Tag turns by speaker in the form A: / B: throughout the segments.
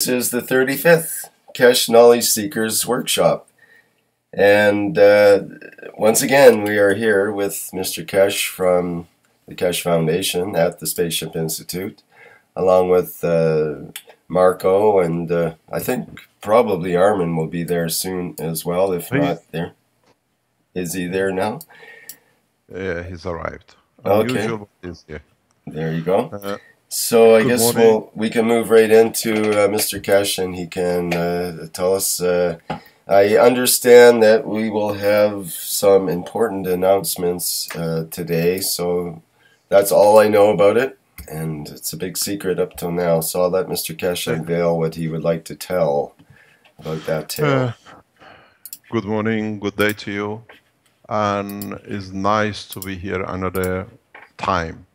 A: This is the 35th Keshe Knowledge Seekers Workshop. And once again, we are here with Mr. Keshe from the Keshe Foundation at the Spaceship Institute, along with Marco, and I think probably Armin will be there soon as well, if not there. Is he there now?
B: Yeah, he's arrived.
A: Okay.
B: Unusual, he's here.
A: There you go. So I guess
B: morning.
A: we can move right into Mr. Keshe, and he can tell us. I understand that we will have some important announcements today, so that's all I know about it, and it's a big secret up till now. So I'll let Mr. Keshe unveil what he would like to tell about that tale.
B: Good morning, good day to you, and it's nice to be here another time.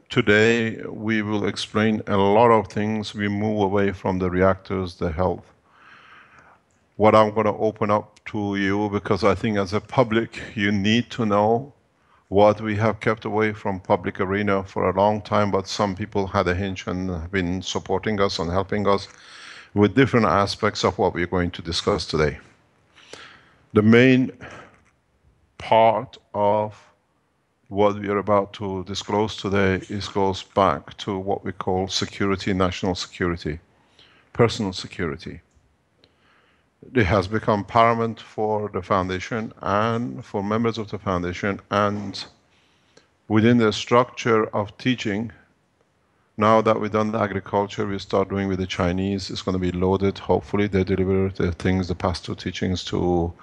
B: Today we will explain a lot of things. We move away from the reactors, the health. What I'm going to open up to you, because I think as a public you need to know what we have kept away from public arena for a long time, but some people had a hinge and have been supporting us and helping us with different aspects of what we're going to discuss today. The main part of what we are about to disclose today goes back to what we call security, national security, personal security. It has become paramount for the foundation and for members of the foundation, and within the structure of teaching. Now that we've done the agriculture, we start doing with the Chinese. It's going to be loaded. Hopefully they deliver the things, the past two teachings to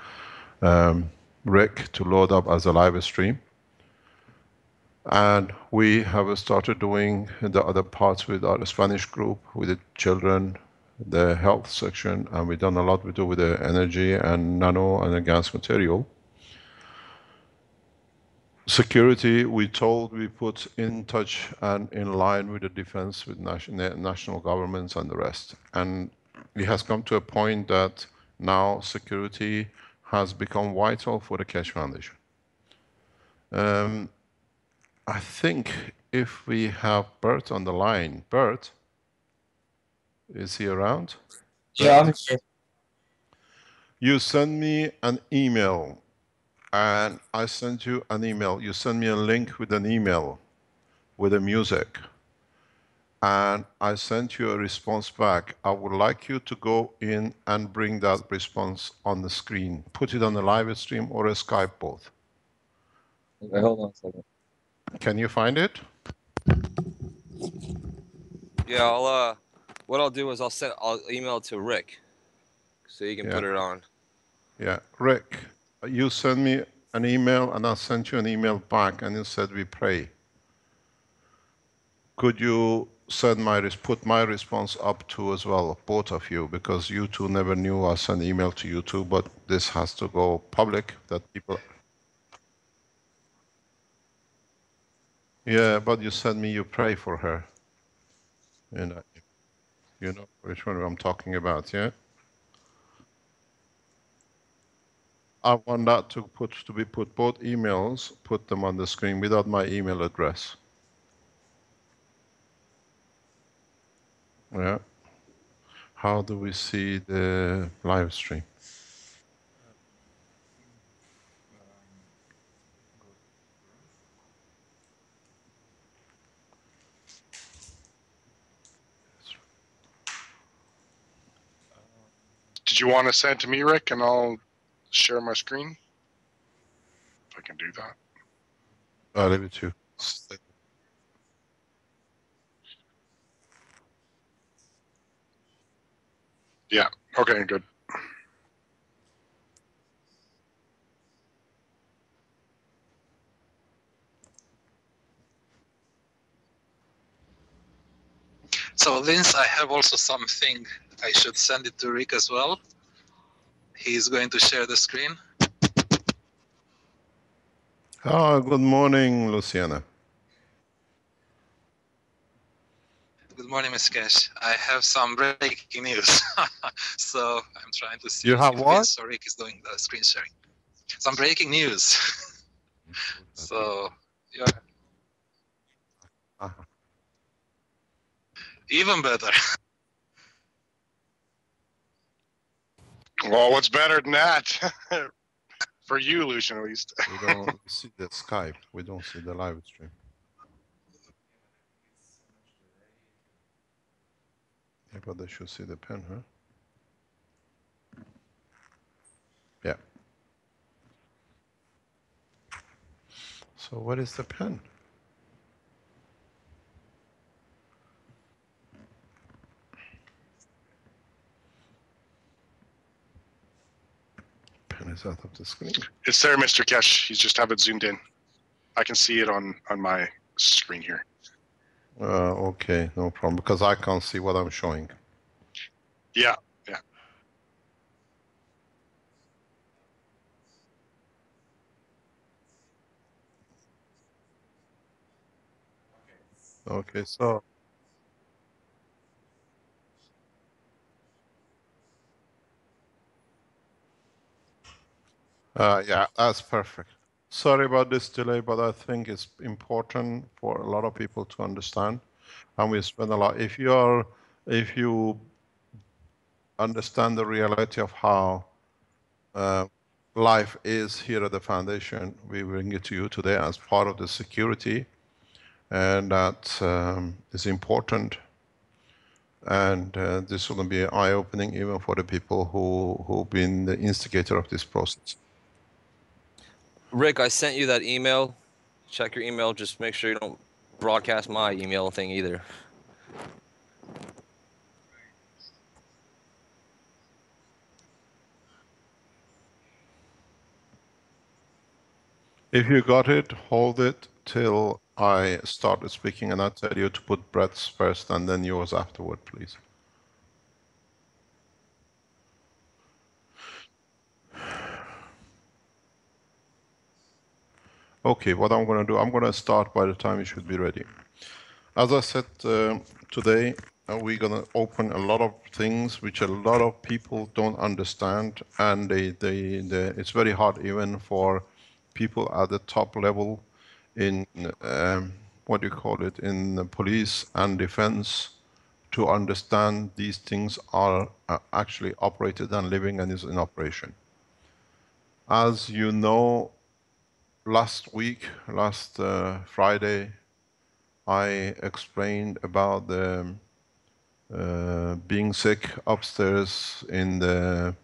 B: Rick to load up as a live stream. And we have started doing the other parts with our Spanish group, with the children, the health section, and we've done a lot we do with the energy and nano and advanced material. Security, we put in touch and in line with the defense, with national governments and the rest. And it has come to a point that now security has become vital for the Keshe Foundation. I think if we have Bert on the line. Bert, is he around?
C: Yeah, I'm here.
B: You send me an email. And I sent you an email. You sent me a link with an email with the music. And I sent you a response back. I would like you to go in and bring that response on the screen. Put it on the live stream or a Skype both.
C: Okay, hold on a second.
B: Can you find it?
D: Yeah, what I'll do is I'll email it to Rick, so you can put it on.
B: Yeah, Rick, you send me an email and I sent you an email back and you said we pray. Could you put my response up too as well, both of you, because you two never knew I sent email to you two, but this has to go public that people. Yeah, but you said me you pray for her. And you know which one I'm talking about, yeah? I want that to be put both emails, put them on the screen without my email address. Yeah. How do we see the live stream?
E: Did you want to send it to me, Rick, and I'll share my screen? If I can do that.
B: I'll leave it to you.
E: Yeah, okay, good.
F: So Vince, I have also something. I should send it to Rick as well. He's going to share the screen.
B: Oh, good morning, Luciana.
F: Good morning, Ms. Keshe. I have some breaking news. So I'm trying to see
B: if
F: Vince or Rick is doing the screen sharing. Some breaking news. So, yeah. Even better.
E: Well, what's better than that? For you, Lucian, at least.
B: We don't see the Skype. We don't see the live stream. Yeah, but they should see the pen, huh? Yeah. So what is the pen? Pen is out of the screen.
E: It's there, Mr. Kesh. You just have it zoomed in. I can see it on my screen here.
B: Okay, no problem, because I can't see what I'm showing.
E: Yeah.
B: Okay, so yeah, that's perfect. Sorry about this delay, but I think it's important for a lot of people to understand. And we spend a lot. If you understand the reality of how life is here at the foundation, we bring it to you today as part of the security, and that is important. And this will be eye-opening even for the people who've been the instigator of this process.
D: Rick, I sent you that email. Check your email. Just make sure you don't broadcast my email thing either.
B: If you got it, hold it till I start speaking, and I tell you to put Brett's first and then yours afterward, please. Okay, what I'm going to do, I'm going to start by the time you should be ready. As I said today, we're going to open a lot of things which a lot of people don't understand, and it's very hard even for people at the top level in what do you call it, in the police and defense, to understand these things are actually operated and living and is in operation. As you know, last Friday, I explained about the being sick upstairs in the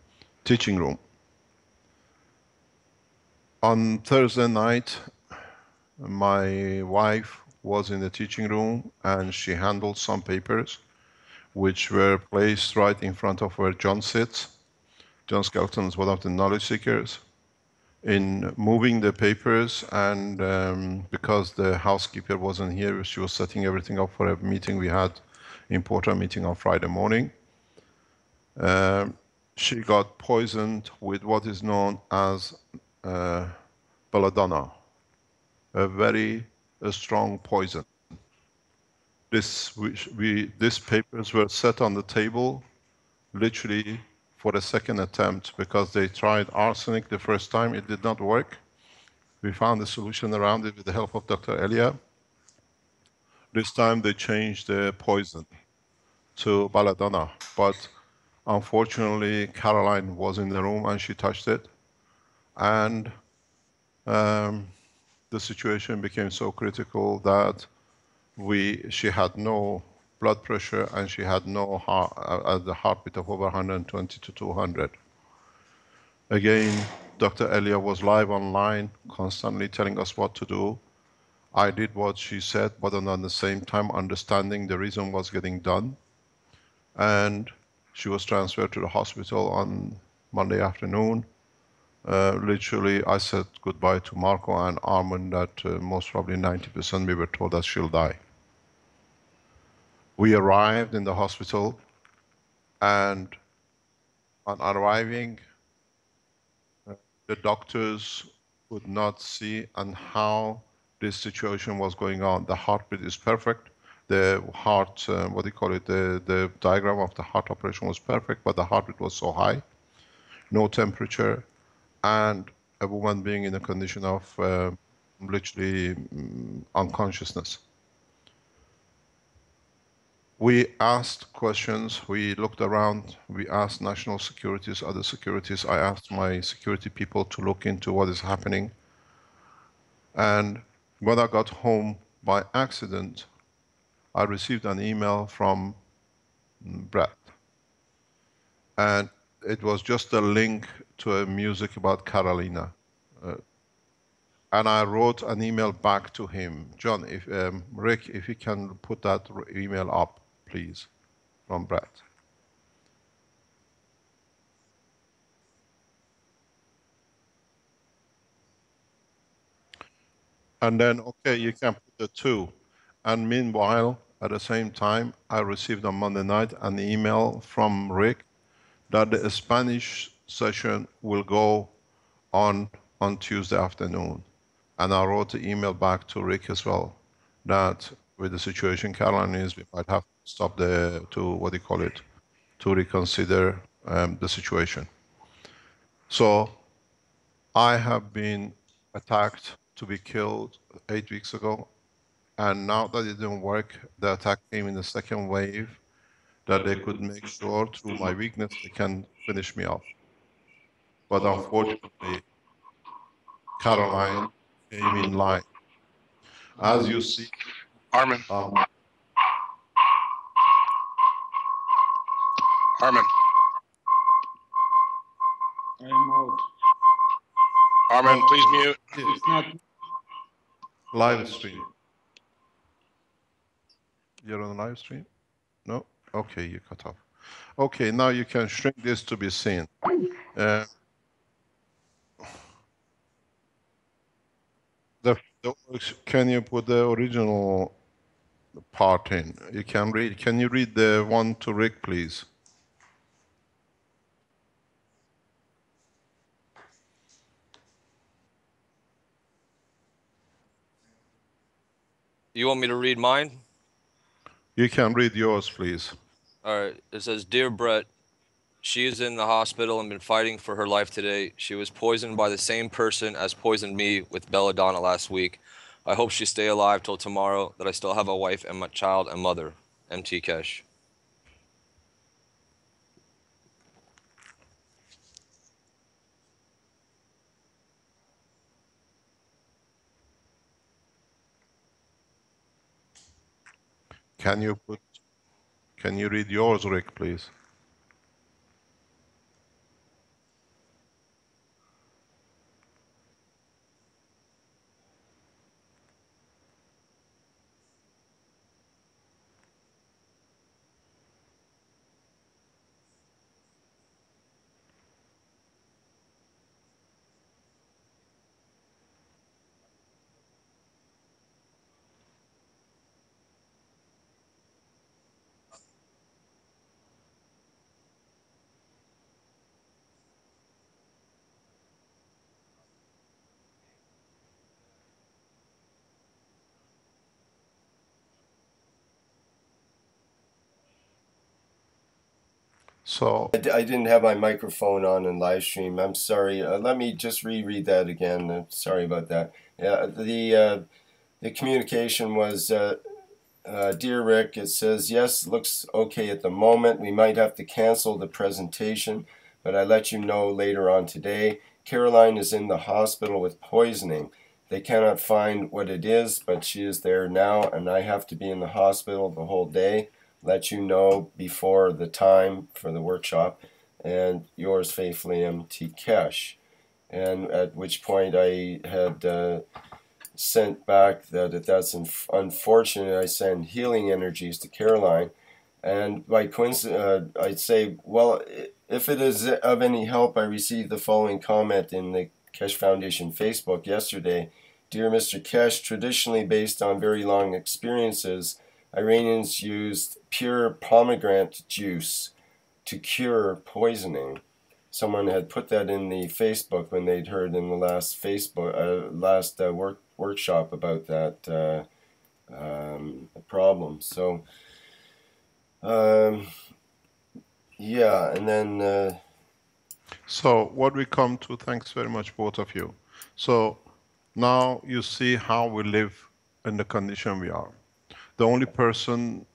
B: teaching room. On Thursday night, my wife was in the teaching room and she handled some papers which were placed right in front of where John sits. John Skelton is one of the knowledge seekers. In moving the papers, and because the housekeeper wasn't here, she was setting everything up for a meeting we had, important meeting on Friday morning. She got poisoned with what is known as belladonna, a very strong poison. These papers were set on the table literally for the second attempt, because they tried arsenic the first time, it did not work. We found a solution around it with the help of Dr. Elia. This time they changed the poison to belladonna, but unfortunately Caroline was in the room and she touched it, and the situation became so critical that she had no blood pressure and she had no the heartbeat of over 120 to 200. Again, Dr. Elia was live online, constantly telling us what to do. I did what she said, but at the same time understanding the reason was getting done. And she was transferred to the hospital on Monday afternoon. Literally, I said goodbye to Marco and Armand that most probably 90% we were told that she'll die. We arrived in the hospital, and on arriving, the doctors could not see on how this situation was going on. The heartbeat is perfect. The heart, what do you call it, the diagram of the heart operation was perfect, but the heartbeat was so high, no temperature, and a woman being in a condition of literally unconsciousness. We asked questions, we looked around, we asked national securities, other securities. I asked my security people to look into what is happening. And when I got home by accident, I received an email from Brett. And it was just a link to a music about Carolina. And I wrote an email back to him. John, Rick, if you can put that email up, please, from Brett. And then, okay, you can put the 2. And meanwhile, at the same time, I received on Monday night an email from Rick that the Spanish session will go on Tuesday afternoon. And I wrote the email back to Rick as well, that with the situation Caroline is, we might have to stop to reconsider the situation. So I have been attacked to be killed 8 weeks ago. And now that it didn't work, the attack came in the second wave, that they could make sure through my weakness they can finish me off. But unfortunately, Caroline came in line. As you see,
E: Armin.
B: um,
E: Armin.
G: I am out.
E: Armin, please mute.
G: It's not.
B: live stream. You're on a live stream? No? Okay, you cut off. Okay, now you can shrink this to be seen. Can you put the original part in? You can read. Can you read the one to Rick, please?
D: You want me to read mine?
B: You can read yours, please.
D: All right. It says, "Dear Brett, she is in the hospital and been fighting for her life today. She was poisoned by the same person as poisoned me with belladonna last week. I hope she stay alive till tomorrow, that I still have a wife and my child and mother. MT Kesh."
B: Can you read yours, Rick, please? So
A: I didn't have my microphone on in live stream. I'm sorry. Let me just reread that again. Sorry about that. The communication was, "Dear Rick," it says, "yes, looks okay at the moment. We might have to cancel the presentation, but I let you know later on today. Caroline is in the hospital with poisoning. They cannot find what it is, but she is there now, and I have to be in the hospital the whole day. Let you know before the time for the workshop, and yours faithfully, MT Kesh." And at which point I had sent back that that's unfortunate. I send healing energies to Caroline, and by coincidence, I'd say, well, if it is of any help, I received the following comment in the Kesh Foundation Facebook yesterday. "Dear Mr. Kesh, traditionally based on very long experiences, Iranians used pure pomegranate juice to cure poisoning." Someone had put that in the Facebook when they'd heard in the last workshop about that problem. So, yeah, and then.
B: So what we come to, thanks very much, both of you. So now you see how we live in the condition we are. The only person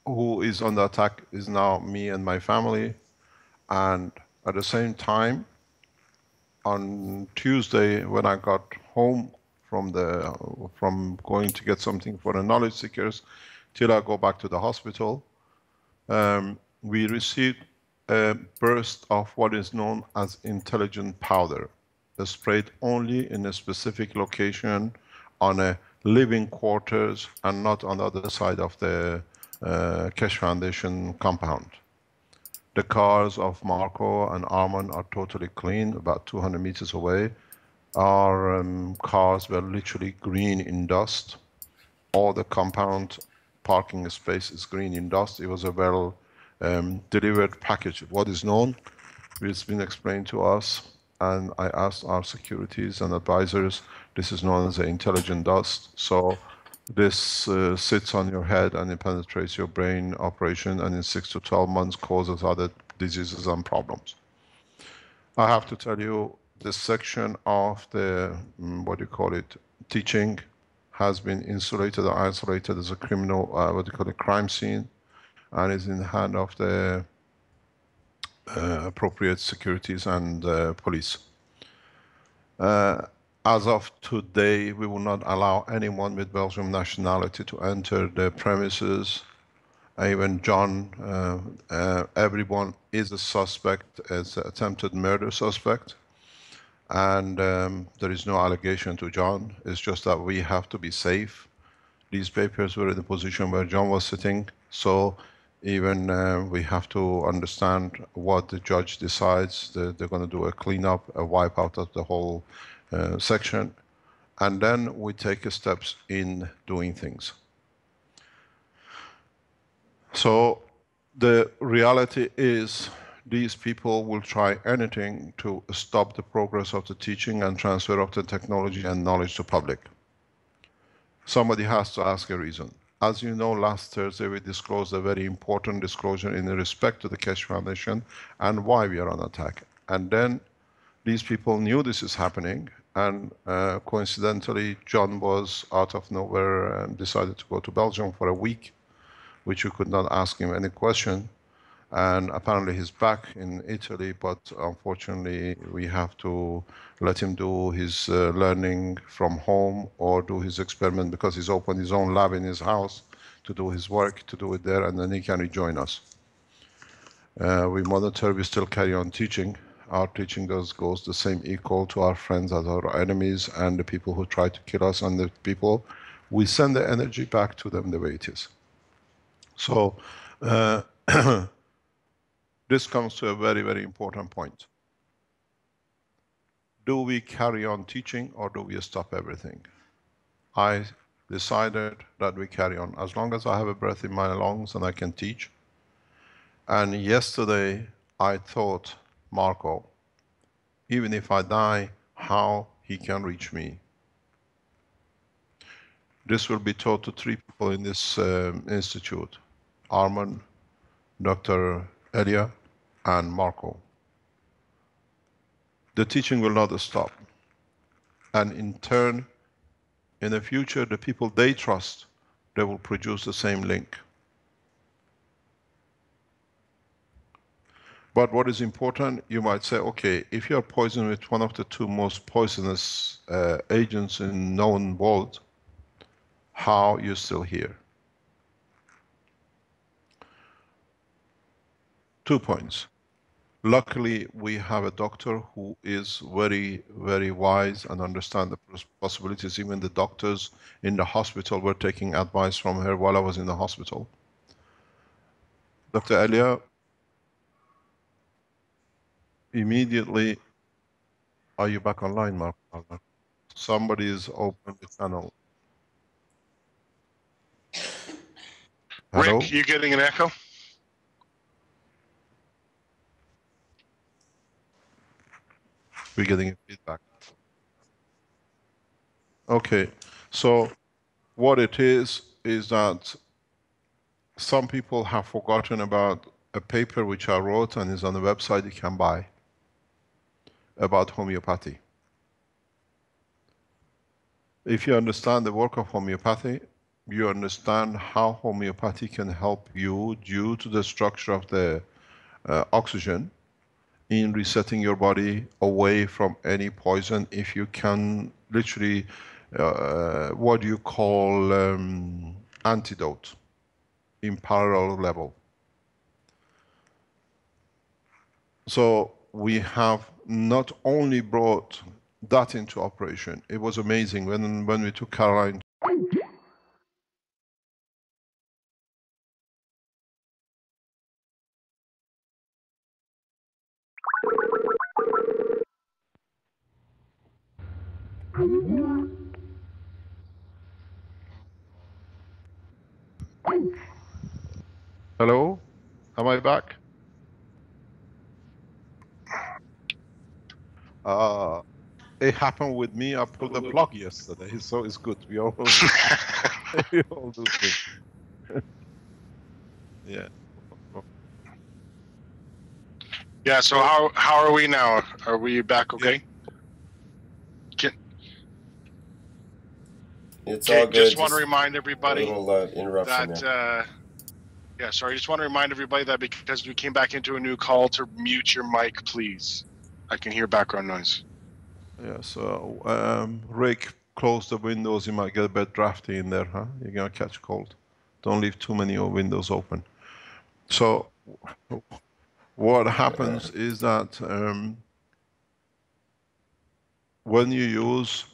B: who is under attack is now me and my family. And at the same time, on Tuesday, when I got home from going to get something for the knowledge seekers, till I go back to the hospital, we received a burst of what is known as intelligent powder. They're sprayed only in a specific location on a living quarters and not on the other side of the Keshe Foundation compound. The cars of Marco and Arman are totally clean, about 200 meters away. Our cars were literally green in dust. All the compound parking space is green in dust. It was a well delivered package. What is known, it's been explained to us, and I asked our securities and advisors, this is known as the intelligent dust. So this sits on your head and it penetrates your brain operation, and in 6 to 12 months causes other diseases and problems. I have to tell you, this section of the, what do you call it, teaching has been insulated or isolated as a criminal, what do you call it, crime scene, and is in the hand of the appropriate securities and police. As of today, we will not allow anyone with Belgian nationality to enter the premises. Even John, everyone is a suspect, as an attempted murder suspect. And there is no allegation to John. It's just that we have to be safe. These papers were in the position where John was sitting. So even we have to understand what the judge decides. They're going to do a cleanup, a wipe out of the whole section, and then we take steps in doing things. So the reality is these people will try anything to stop the progress of the teaching and transfer of the technology and knowledge to public. Somebody has to ask a reason. As you know, last Thursday we disclosed a very important disclosure in respect to the Keshe Foundation and why we are on attack. And then these people knew this is happening, and coincidentally John was out of nowhere and decided to go to Belgium for a week, which you could not ask him any question. And apparently he's back in Italy, but unfortunately we have to let him do his learning from home or do his experiment, because he's opened his own lab in his house to do his work, to do it there, and then he can rejoin us. We monitor, we still carry on teaching. Our teaching goes the same equal to our friends as our enemies and the people who try to kill us, and the people, we send the energy back to them the way it is. So this comes to a very, very important point. Do we carry on teaching or do we stop everything? I decided that we carry on. As long as I have a breath in my lungs and I can teach. And yesterday I thought, Marco, even if I die, how he can reach me? This will be taught to 3 people in this institute. Arman, Dr. Elia, and Marco. The teaching will not stop. And in turn, in the future, the people they trust, they will produce the same link. But what is important, you might say, okay, if you are poisoned with one of the 2 most poisonous agents in known world, how are you still here? 2 points. Luckily, we have a doctor who is very, very wise and understands the possibilities. Even the doctors in the hospital were taking advice from her while I was in the hospital. Dr. Elia, immediately, are you back online, Mark? Somebody is open the channel. Hello?
E: Rick, you getting an echo?
B: We're getting a feedback. Okay, so what it is that some people have forgotten about a paper which I wrote and is on the website you can buy about homeopathy. If you understand the work of homeopathy, you understand how homeopathy can help you due to the structure of the oxygen in resetting your body away from any poison. If you can literally, what you call antidote in parallel level. So we have not only brought that into operation, it was amazing when we took Caroline. Hello, am I back? It happened with me. I pulled the plug yesterday, so it's good. We all we all do things. Yeah.
E: Yeah. So how are we now? Are we back? Okay.
A: It's
E: Okay.
A: all good.
E: Just want to remind
A: a
E: everybody
A: little interruption
E: that.
A: there.
E: Yeah. Sorry. I just want to remind everybody that because we came back into a new call, to mute your mic, please. I can hear background noise.
B: Yeah. So Rick, close the windows. You might get a bit drafty in there, huh? You're gonna catch cold. Don't leave too many windows open. So what happens is that when you use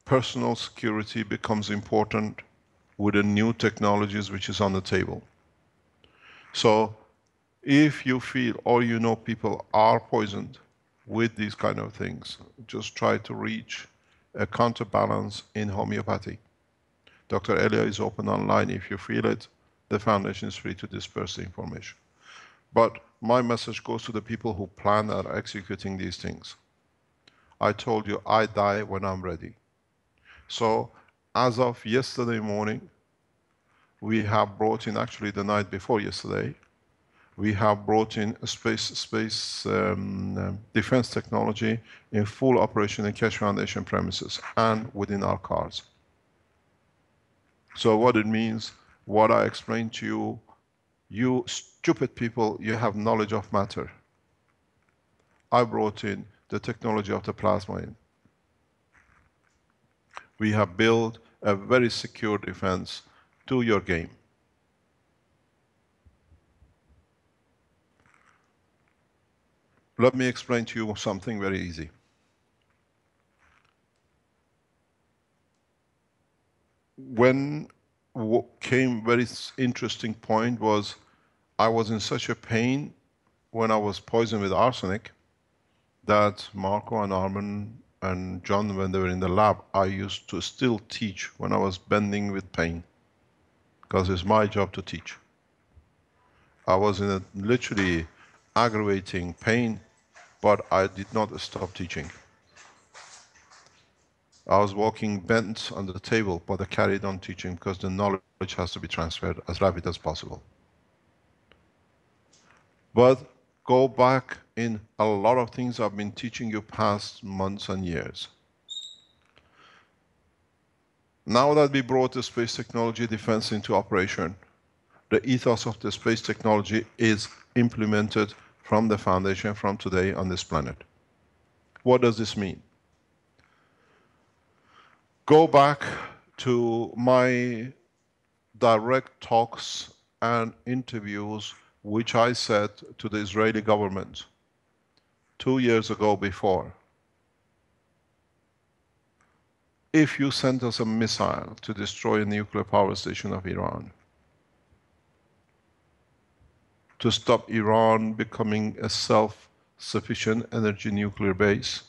B: personal security becomes important with the new technologies which is on the table. So if you feel or you know people are poisoned with these kind of things, just try to reach a counterbalance in homeopathy. Dr. Elia is open online. If you feel it, the foundation is free to disperse the information. But my message goes to the people who plan and are executing these things. I told you I die when I'm ready. So as of yesterday morning, we have brought in, actually the night before yesterday, we have brought in a space defense technology in full operation in Keshe Foundation premises and within our cars. So what it means, what I explained to you, you stupid people, you have knowledge of matter. I brought in the technology of the plasma in. We have built a very secure defense to your game. Let me explain to you something very easy. When came very interesting point was, I was in such a pain when I was poisoned with arsenic that Marco and Armin and John, when they were in the lab, I used to still teach when I was bending with pain, because it's my job to teach. I was in a literally aggravating pain, but I did not stop teaching. I was walking bent on the table, but I carried on teaching because the knowledge has to be transferred as rapid as possible. But go back in a lot of things I've been teaching you past months and years. Now that we brought the space technology defense into operation, the ethos of the space technology is implemented from the foundation from today on this planet. What does this mean? Go back to my direct talks and interviews which I said to the Israeli government 2 years ago before. If you send us a missile to destroy a nuclear power station of Iran, to stop Iran becoming a self-sufficient energy nuclear base,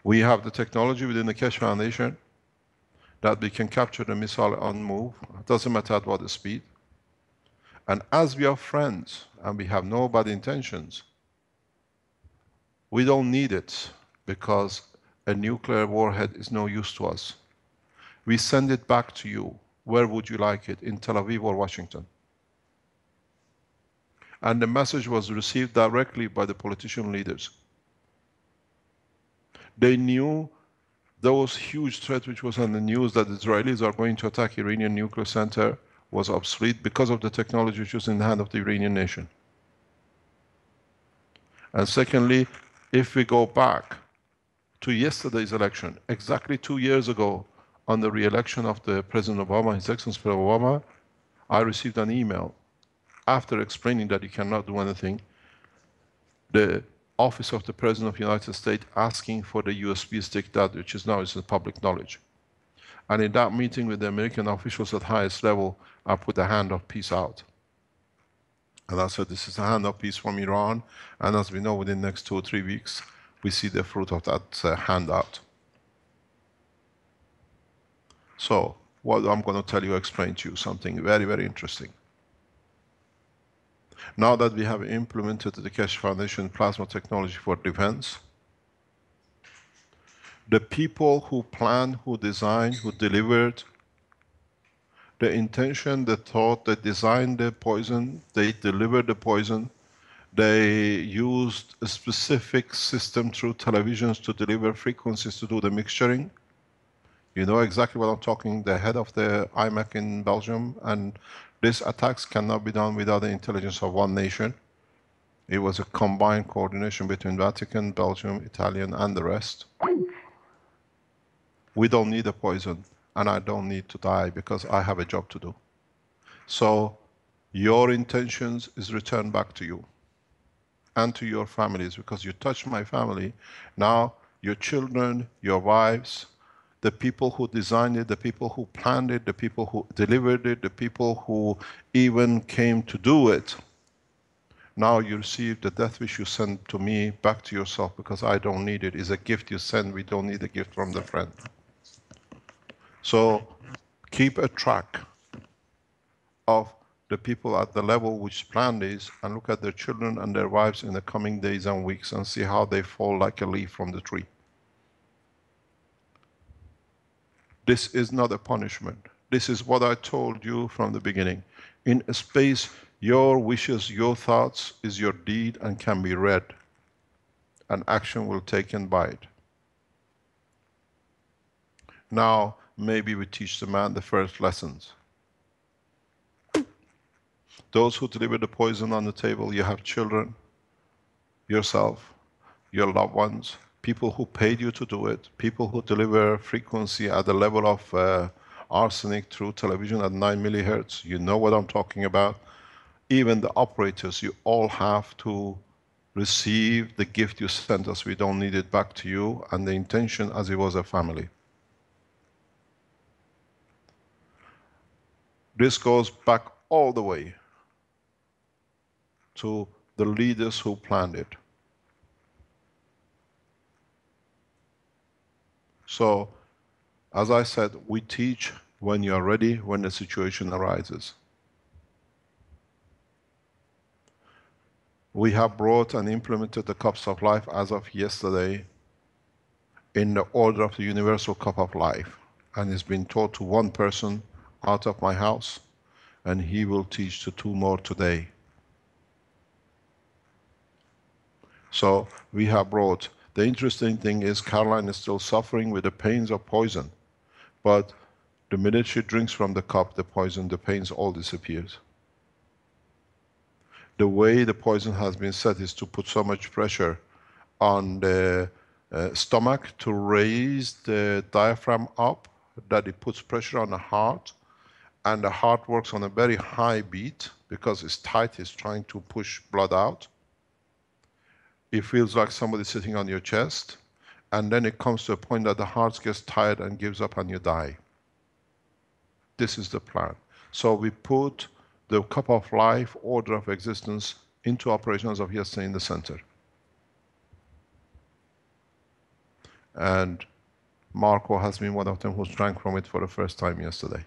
B: we have the technology within the Keshe Foundation that we can capture the missile on move, it doesn't matter at what speed. And as we are friends and we have no bad intentions, we don't need it because a nuclear warhead is no use to us. We send it back to you. Where would you like it? In Tel Aviv or Washington? And the message was received directly by the politician leaders. They knew those huge threat which was on the news that the Israelis are going to attack Iranian nuclear center was obsolete because of the technology which was in the hand of the Iranian nation. And secondly, if we go back to yesterday's election, exactly 2 years ago, on the re-election of the President Obama, His Excellency President Obama, I received an email after explaining that you cannot do anything, the Office of the President of the United States asking for the USB stick, that which is now is public knowledge. And in that meeting with the American officials at highest level, I put a hand of peace out. And I said, this is a hand of peace from Iran, and as we know, within the next 2 or 3 weeks, we see the fruit of that handout. So, what I'm going to tell you, explain to you something very, very interesting. Now that we have implemented the Keshe Foundation plasma technology for defense, the people who planned, who designed, who delivered, the intention, the thought, they designed the poison, they delivered the poison, they used a specific system through televisions to deliver frequencies to do the mixturing. You know exactly what I'm talking, the head of the IMEC in Belgium, and these attacks cannot be done without the intelligence of one nation. It was a combined coordination between Vatican, Belgium, Italian, and the rest. We don't need a poison, and I don't need to die because I have a job to do. So your intentions is returned back to you and to your families, because you touched my family. Now your children, your wives, the people who designed it, the people who planned it, the people who delivered it, the people who even came to do it, now you receive the death wish you send to me back to yourself, because I don't need it. It's a gift you send. We don't need a gift from the friend. So keep a track of the people at the level which planned this, and look at their children and their wives in the coming days and weeks, and see how they fall like a leaf from the tree. This is not a punishment. This is what I told you from the beginning. In a space, your wishes, your thoughts is your deed and can be read, and action will be taken by it. Now, maybe we teach the man the first lessons. Those who deliver the poison on the table, you have children, yourself, your loved ones, people who paid you to do it, people who deliver frequency at the level of arsenic through television at 9 millihertz. You know what I'm talking about. Even the operators, you all have to receive the gift you sent us. We don't need it back to you, and the intention as it was a family. This goes back all the way to the leaders who planned it. So, as I said, we teach when you are ready, when the situation arises. We have brought and implemented the cups of life as of yesterday in the order of the universal cup of life, and it's been taught to one person out of my house, and he will teach to 2 more today. So we have brought, the interesting thing is Caroline is still suffering with the pains of poison, but the minute she drinks from the cup, the poison, the pains all disappears. The way the poison has been set is to put so much pressure on the stomach to raise the diaphragm up, that it puts pressure on the heart, and the heart works on a very high beat because it's tight, it's trying to push blood out. It feels like somebody sitting on your chest, and then it comes to a point that the heart gets tired and gives up and you die. This is the plan. So we put the cup of life, order of existence, into operations of yesterday in the center. And Marco has been one of them who drank from it for the first time yesterday.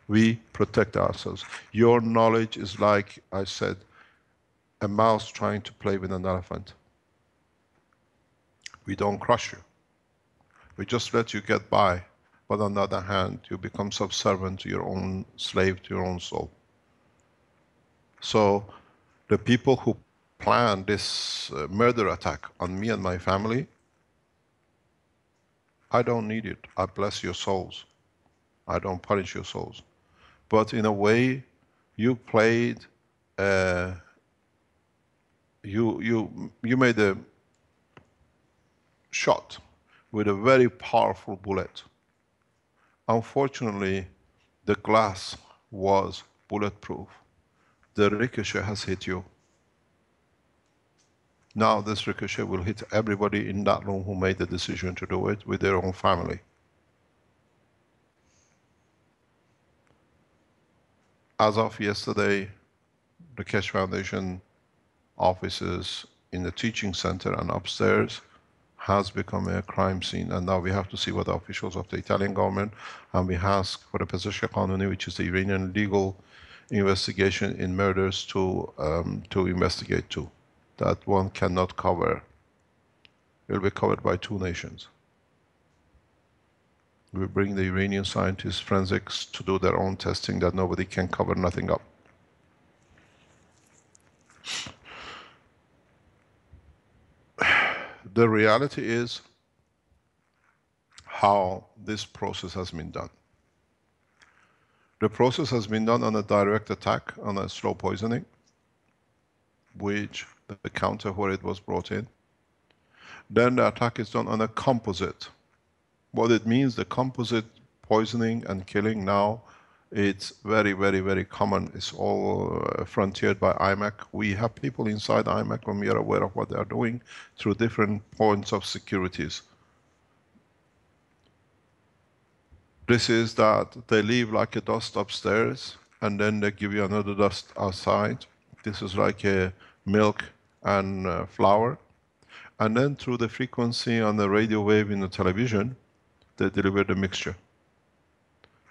B: We protect ourselves. Your knowledge is like I said, a mouse trying to play with an elephant. We don't crush you. We just let you get by. But on the other hand, you become subservient to your own slave, to your own soul. So the people who planned this murder attack on me and my family, I don't need it. I bless your souls. I don't punish your souls. But in a way, you played, you made a shot with a very powerful bullet. Unfortunately, the glass was bulletproof. The ricochet has hit you. Now this ricochet will hit everybody in that room who made the decision to do it with their own family. As of yesterday, the Keshe Foundation offices in the teaching center and upstairs has become a crime scene, and now we have to see what the officials of the Italian government, and we ask for the Position Qanuni, which is the Iranian legal investigation in murders, to investigate too. That one cannot cover. It will be covered by 2 nations. We bring the Iranian scientists, forensics, to do their own testing that nobody can cover nothing up. The reality is how this process has been done. The process has been done on a direct attack, on a slow poisoning, which the counter where it was brought in. Then the attack is done on a composite. What it means, the composite poisoning and killing now, it's very, very, very common. It's all frontiered by IMEC. We have people inside IMEC when we are aware of what they are doing through different points of securities. This is that they leave like a dust upstairs and then they give you another dust outside. This is like a milk and flour. And then through the frequency on the radio wave in the television, they deliver the mixture.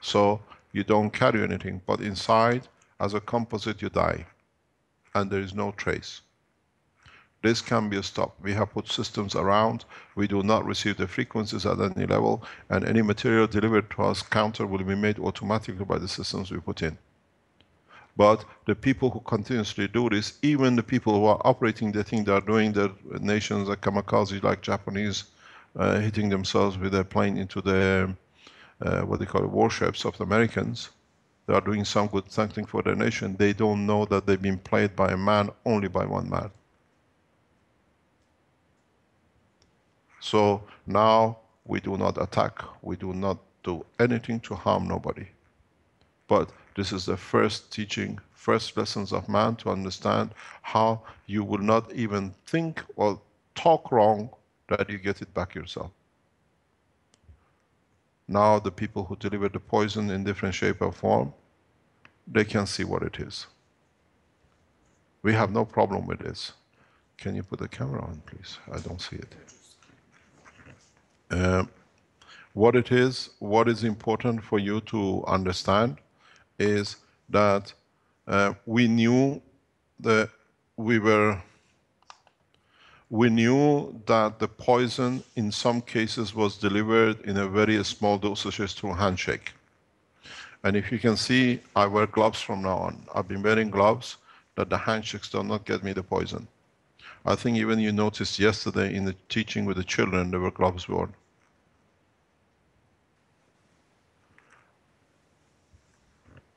B: So you don't carry anything, but inside, as a composite, you die. And there is no trace. This can be stopped. We have put systems around. We do not receive the frequencies at any level, and any material delivered to us counter will be made automatically by the systems we put in. But the people who continuously do this, even the people who are operating, they think they are doing, their nations are kamikaze, like Japanese, hitting themselves with a plane into the, what they call it, warships of the Americans. They are doing some good something for their nation. They don't know that they've been played by a man, only by one man. So now we do not attack. We do not do anything to harm nobody. But this is the first teaching, first lessons of man, to understand how you will not even think or talk wrong that you get it back yourself. Now the people who deliver the poison in different shape or form, they can see what it is. We have no problem with this. Can you put the camera on, please? I don't see it. What it is, what is important for you to understand is that we knew that we knew that the poison in some cases was delivered in a very small dosages through handshake. And if you can see, I wear gloves from now on. I've been wearing gloves that the handshakes do not get me the poison. I think even you noticed yesterday in the teaching with the children, there were gloves worn.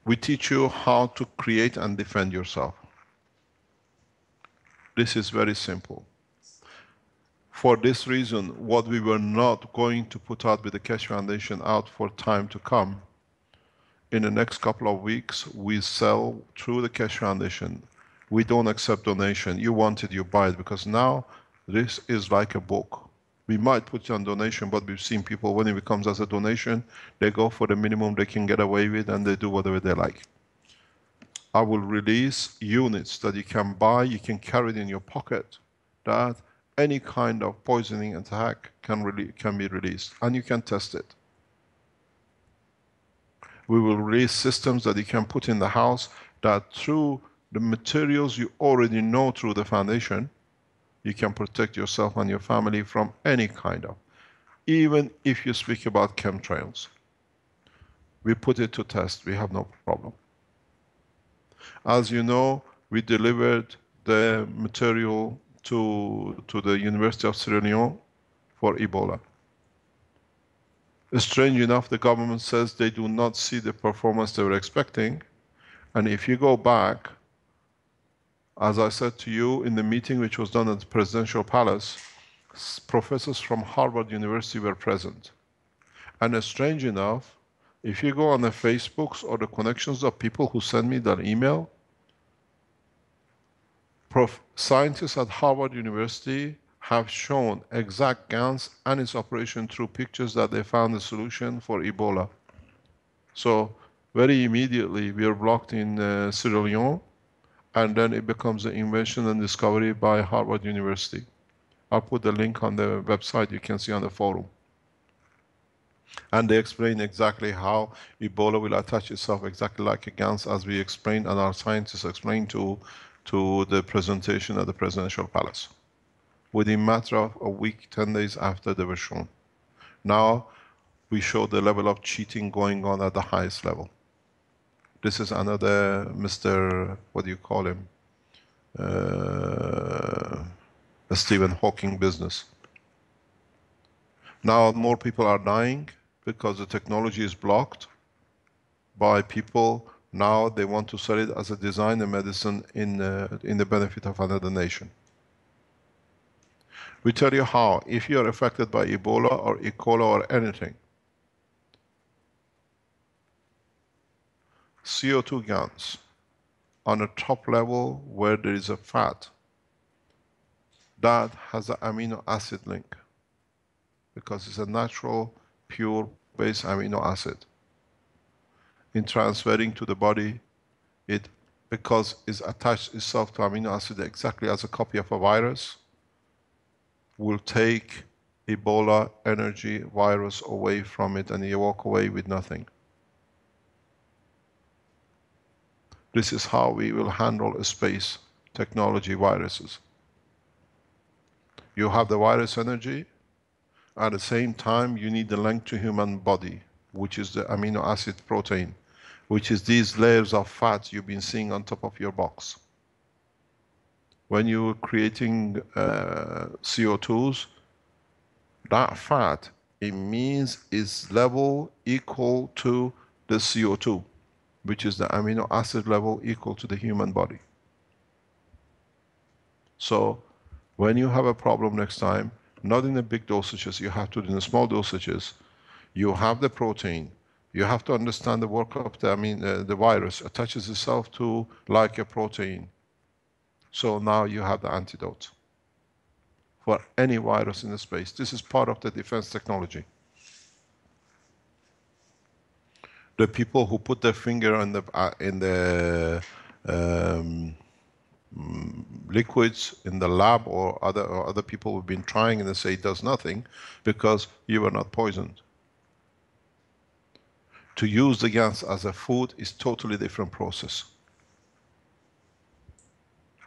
B: We teach you how to create and defend yourself. This is very simple. For this reason, what we were not going to put out with the Keshe Foundation out for time to come, in the next couple of weeks, we sell through the Keshe Foundation. We don't accept donation. You want it, you buy it, because now this is like a book. We might put it on donation, but we've seen people, when it comes as a donation, they go for the minimum they can get away with and they do whatever they like. I will release units that you can buy, you can carry it in your pocket, that any kind of poisoning attack can be released, and you can test it. We will release systems that you can put in the house that through the materials you already know through the foundation, you can protect yourself and your family from any kind of, even if you speak about chemtrails. We put it to test, we have no problem. As you know, we delivered the material to the University of Sierra Leone for Ebola. Strange enough, the government says they do not see the performance they were expecting. And if you go back, as I said to you in the meeting which was done at the Presidential Palace, professors from Harvard University were present. And strange enough, if you go on the Facebooks or the connections of people who send me that email, scientists at Harvard University have shown exact GANs and its operation through pictures that they found a solution for Ebola. So very immediately we are blocked in Sierra Leone, and then it becomes an invention and discovery by Harvard University. I'll put the link on the website, you can see on the forum. And they explain exactly how Ebola will attach itself exactly like a GANs, as we explained and our scientists explained to the presentation at the Presidential Palace. Within a matter of a week, 10 days after they were shown. Now we show the level of cheating going on at the highest level. This is another Mr. what do you call him? Stephen Hawking business. Now more people are dying because the technology is blocked by people. Now they want to sell it as a design and medicine in the benefit of another nation. We tell you how. If you are affected by Ebola or E. coli or anything, CO2 GANs on a top level where there is a fat, that has an amino acid link because it's a natural, pure base amino acid. In transferring to the body, it, because it's attached itself to amino acid exactly as a copy of a virus, will take Ebola energy virus away from it and you walk away with nothing. This is how we will handle space technology viruses. You have the virus energy, at the same time you need the link to human body, which is the amino acid protein, which is these layers of fat you've been seeing on top of your box. When you're creating CO2s, that fat, it means is level equal to the CO2, which is the amino acid level equal to the human body. So when you have a problem next time, not in the big dosages, you have to do in the small dosages. You have the protein. You have to understand the work of the virus attaches itself to like a protein. So now you have the antidote for any virus in the space. This is part of the defense technology. The people who put their finger in the liquids in the lab, or other people who've been trying, and they say it does nothing because you were not poisoned. To use the GANs as a food is totally different process.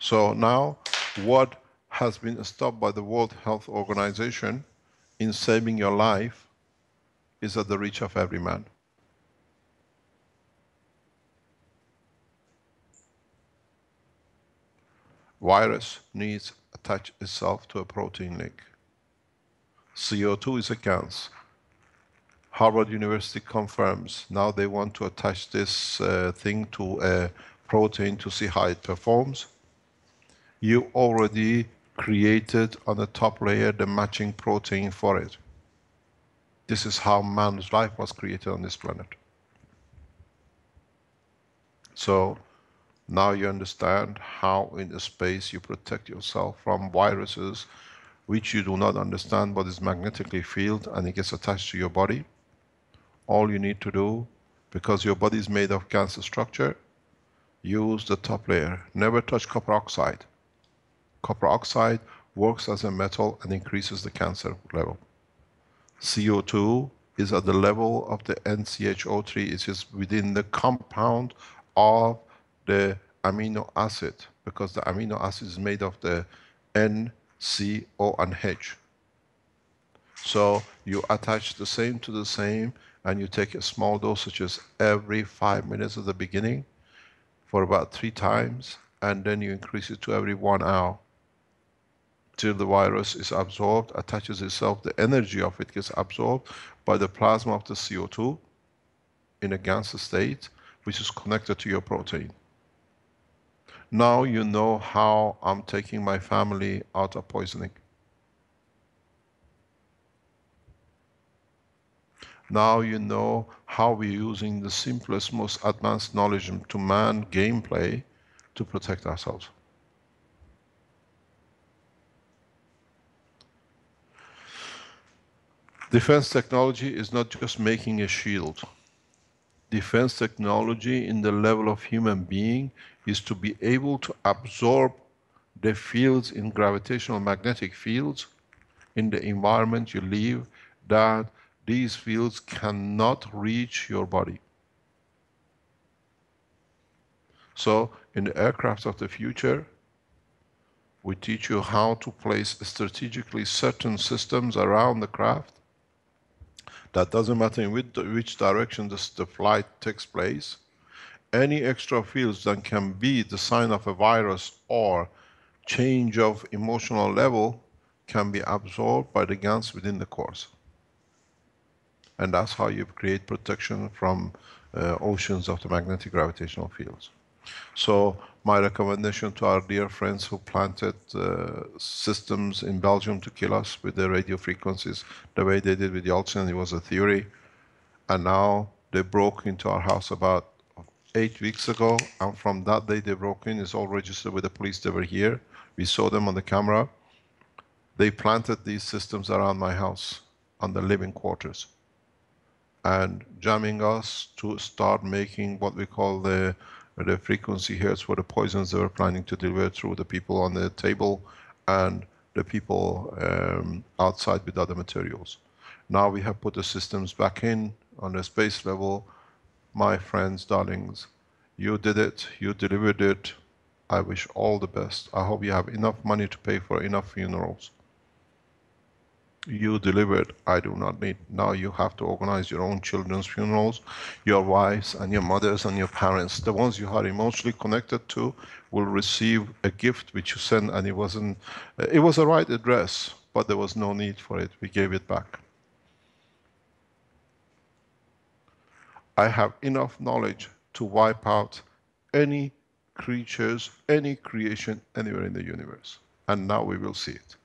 B: So now what has been stopped by the World Health Organization in saving your life is at the reach of every man. Virus needs attach itself to a protein link. CO2 is a GANs. Harvard University confirms now they want to attach this thing to a protein to see how it performs. You already created on the top layer the matching protein for it. This is how man's life was created on this planet. So now you understand how in the space you protect yourself from viruses which you do not understand but is magnetically field and it gets attached to your body. All you need to do, because your body is made of cancer structure, use the top layer. Never touch copper oxide. Copper oxide works as a metal and increases the cancer level. CO2 is at the level of the NCHO3. It is within the compound of the amino acid, because the amino acid is made of the N, C, O, and H. So you attach the same to the same, and you take a small dosages every 5 minutes at the beginning for about 3 times, and then you increase it to every 1 hour till the virus is absorbed, attaches itself, the energy of it gets absorbed by the plasma of the CO2 in a gas state, which is connected to your protein. Now you know how I'm taking my family out of poisoning. Now you know how we're using the simplest, most advanced knowledge to man gameplay to protect ourselves. Defense technology is not just making a shield. Defense technology in the level of human being is to be able to absorb the fields in gravitational magnetic fields in the environment you live, that these fields cannot reach your body. So in the aircraft of the future, we teach you how to place strategically certain systems around the craft. That doesn't matter in which direction the flight takes place. Any extra fields that can be the sign of a virus or change of emotional level can be absorbed by the guns within the cores. And that's how you create protection from oceans of the magnetic gravitational fields. So my recommendation to our dear friends who planted systems in Belgium to kill us with the radio frequencies, the way they did with Yeltsin, it was a theory. And now they broke into our house about 8 weeks ago, and from that day they broke in. It's all registered with the police. They were here. We saw them on the camera. They planted these systems around my house on the living quarters and jamming us to start making what we call the frequency hertz for the poisons they were planning to deliver through the people on the table and the people outside with other materials. Now we have put the systems back in on the space level. My friends, darlings, you did it, you delivered it. I wish all the best. I hope you have enough money to pay for enough funerals. You delivered, I do not need. Now you have to organize your own children's funerals, your wives and your mothers and your parents. The ones you are emotionally connected to will receive a gift which you send, and it was a right address, but there was no need for it. We gave it back. I have enough knowledge to wipe out any creatures, any creation anywhere in the universe. And now we will see it.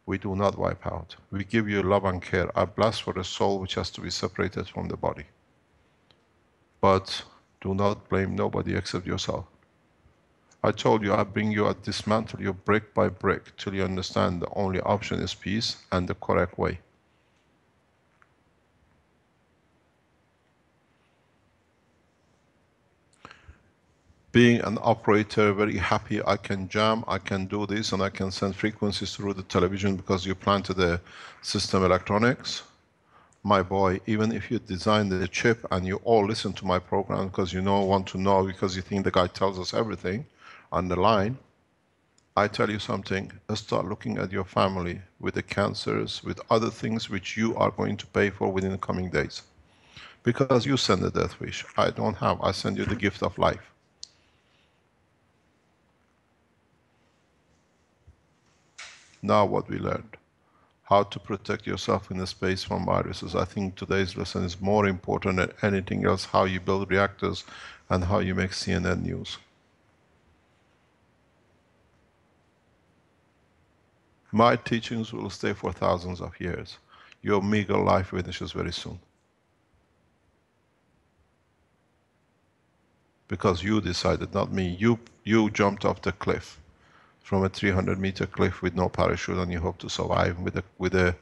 B: We do not wipe out. We give you love and care. I bless for the soul which has to be separated from the body. But do not blame nobody except yourself. I told you, I bring you, I dismantle you brick by brick till you understand the only option is peace and the correct way. Being an operator, very happy I can jam, I can do this, and I can send frequencies through the television because you planted the system electronics. My boy, even if you design the chip and you all listen to my program because you want to know, because you think the guy tells us everything on the line, I tell you something, start looking at your family with the cancers, with other things which you are going to pay for within the coming days. Because you send the death wish. I don't have, I send you the gift of life. Now what we learned, how to protect yourself in the space from viruses. I think today's lesson is more important than anything else, how you build reactors and how you make CNN news. My teachings will stay for thousands of years. Your meager life finishes very soon. Because you decided, not me. You jumped off the cliff. From a 300-meter cliff with no parachute, and you hope to survive with a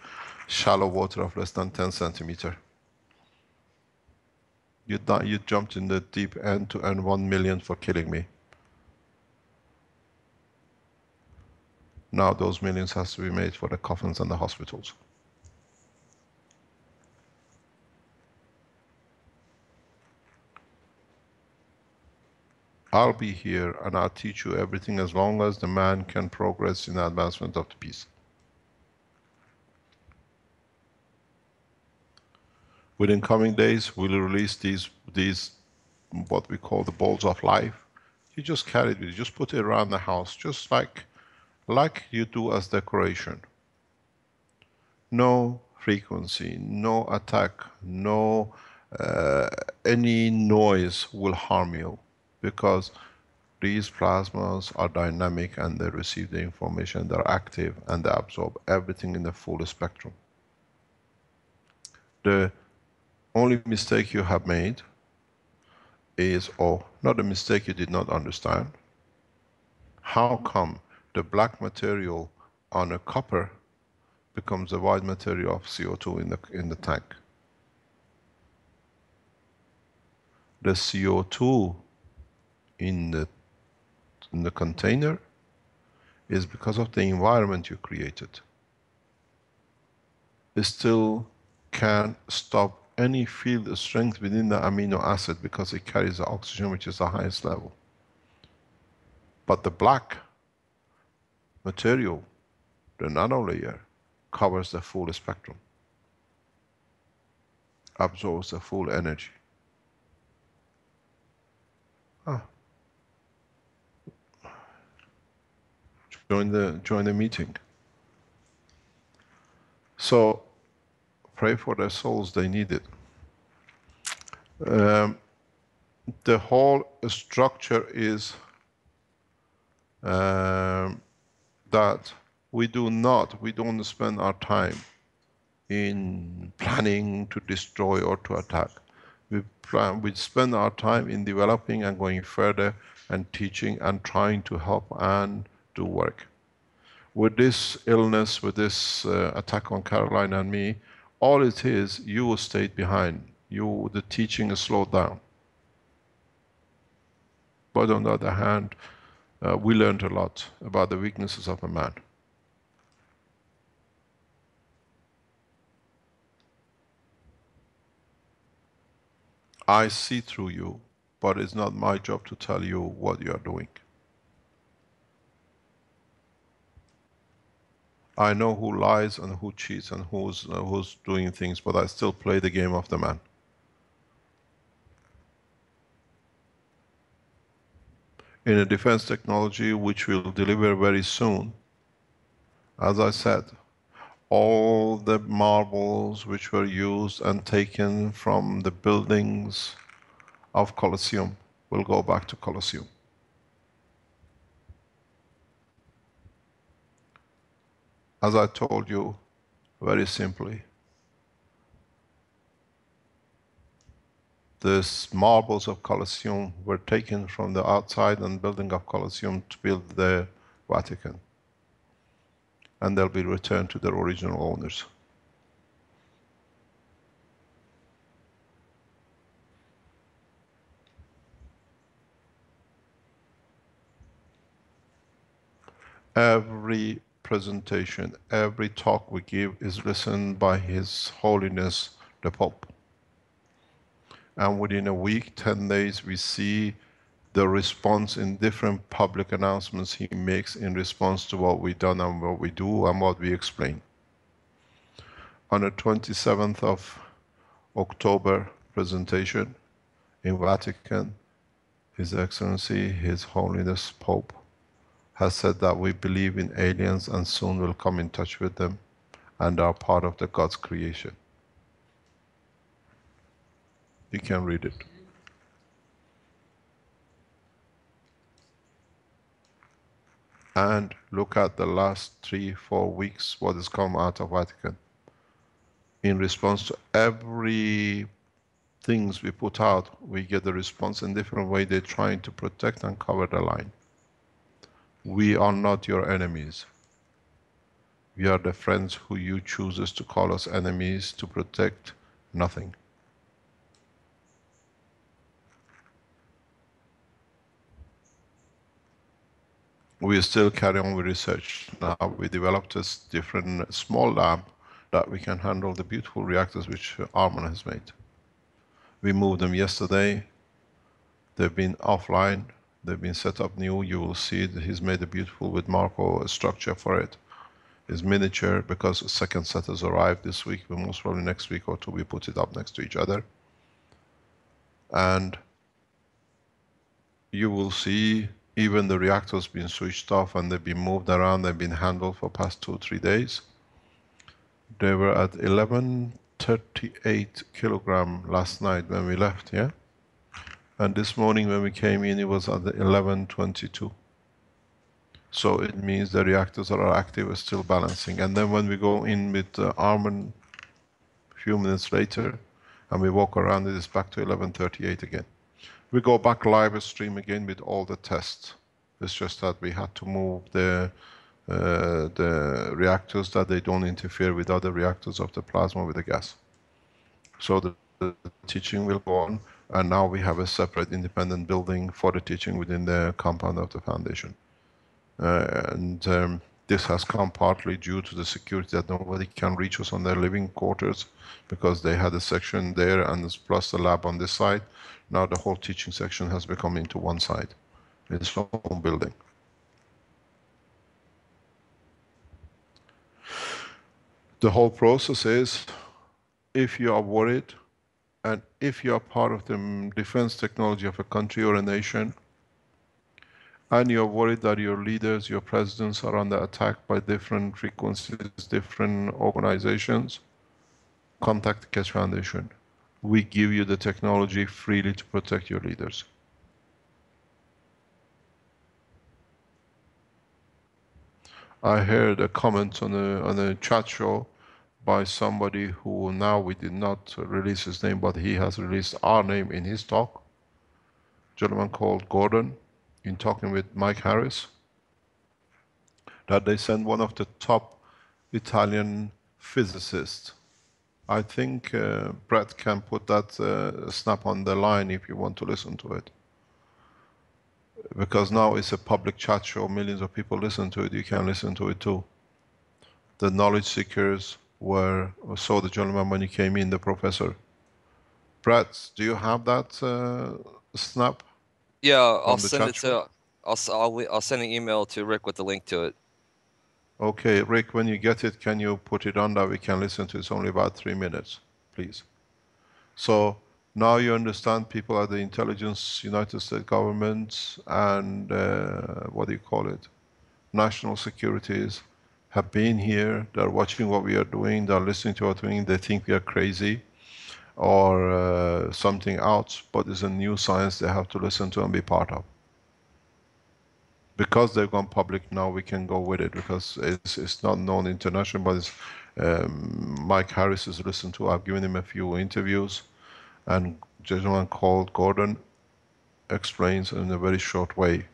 B: shallow water of less than 10 centimeters. You jumped in the deep end to earn 1 million for killing me. Now those millions has to be made for the coffins and the hospitals. I'll be here and I'll teach you everything as long as the man can progress in the advancement of the peace. Within coming days, we'll release these what we call the balls of life. You just carry it with you, just put it around the house, just like you do as decoration. No frequency, no attack, no any noise will harm you, because these plasmas are dynamic and they receive the information, they're active, and they absorb everything in the full spectrum. The only mistake you have made is, or not a mistake, you did not understand, how come the black material on a copper becomes the white material of CO2 in the tank. The CO2 in the container is because of the environment you created. It still can stop any field strength within the amino acid because it carries the oxygen, which is the highest level. But the black material, the nanolayer, covers the full spectrum, absorbs the full energy. Join the meeting. So pray for their souls, they need it. The whole structure is that we don't spend our time in planning to destroy or to attack. We spend our time in developing and going further and teaching and trying to help and do work. With this illness, with this attack on Caroline and me, all it is, you stayed behind. The teaching is slowed down. But on the other hand, we learned a lot about the weaknesses of a man. I see through you, but it's not my job to tell you what you are doing. I know who lies and who cheats and who's doing things, but I still play the game of the man. In a defense technology which we'll deliver very soon, as I said, all the marbles which were used and taken from the buildings of Colosseum will go back to Colosseum. As I told you, very simply, the marbles of Colosseum were taken from the outside and building of Colosseum to build the Vatican. And they'll be returned to their original owners. Every presentation, every talk we give is listened by His Holiness the Pope. And within a week, 10 days, we see the response in different public announcements he makes in response to what we've done and what we do and what we explain. On the 27th of October presentation in Vatican, His Excellency, His Holiness Pope, has said that we believe in aliens and soon will come in touch with them and are part of the God's creation. You can read it. And look at the last 3-4 weeks, what has come out of Vatican. In response to every things we put out, we get the response in different way. They're trying to protect and cover the line. We are not your enemies. We are the friends who you chooses to call us enemies to protect nothing. We still carry on with research. Now we developed this different small lab that we can handle the beautiful reactors which Arman has made. We moved them yesterday. They've been offline. They've been set up new. You will see that he's made a beautiful with Marco structure for it. It's miniature because a second set has arrived this week, but most probably next week or two we put it up next to each other. And you will see even the reactors being switched off and they've been moved around, they've been handled for past 2-3 days. They were at 1138 kilogram last night when we left, yeah? And this morning when we came in, it was at the 1122. So it means the reactors are active, still balancing. And then when we go in with Armin a few minutes later, and we walk around, it is back to 1138 again. We go back live stream again with all the tests. It's just that we had to move the reactors that they don't interfere with other reactors of the plasma with the gas. So the teaching will go on, and now we have a separate independent building for the teaching within the compound of the foundation. This has come partly due to the security that nobody can reach us on their living quarters, because they had a section there and plus the lab on this side. Now the whole teaching section has become into one side. It's its own building. The whole process is, if you are worried and if you are part of the defense technology of a country or a nation, and you're worried that your leaders, your presidents are under attack by different frequencies, different organizations, contact the Keshe Foundation. We give you the technology freely to protect your leaders. I heard a comment on a chat show by somebody who, now we did not release his name, but he has released our name in his talk. A gentleman called Gordon, in talking with Mike Harris, that they sent one of the top Italian physicists. I think Brett can put that snap on the line if you want to listen to it. Because now it's a public chat show, millions of people listen to it, you can listen to it too. The knowledge seekers saw the gentleman when he came in, the professor. Brett, do you have that snap?
D: Yeah, I'll send it to. I'll send an email to Rick with the link to it.
B: Okay, Rick, when you get it, can you put it on that we can listen to it? It's only about 3 minutes, please. So now you understand, people at the intelligence, United States government, and what do you call it? National securities have been here. They're watching what we are doing. They're listening to what we're doing. They think we are crazy or something else, but it's a new science they have to listen to and be part of. Because they've gone public now, we can go with it, because it's not known internationally, but it's, Mike Harris is listened to. I've given him a few interviews, and a gentleman called Gordon explains in a very short way.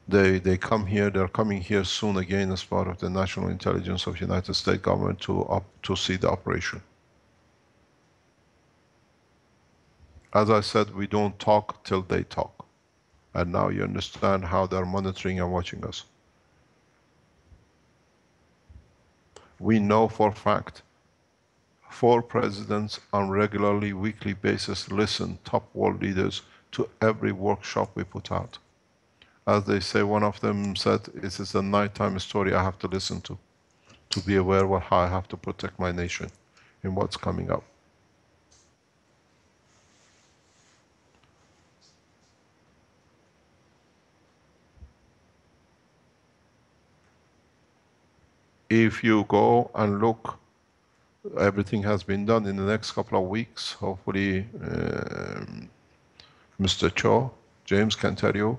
B: They come here, they're coming here soon again as part of the national intelligence of United States government to see the operation. As I said, we don't talk till they talk. And now you understand how they're monitoring and watching us. We know for a fact 4 presidents on regularly weekly basis listen, top world leaders, to every workshop we put out. As they say, one of them said, it is a nighttime story I have to listen to be aware of how I have to protect my nation in what's coming up. If you go and look, everything has been done in the next couple of weeks. Hopefully, Mr. Cho, James can tell you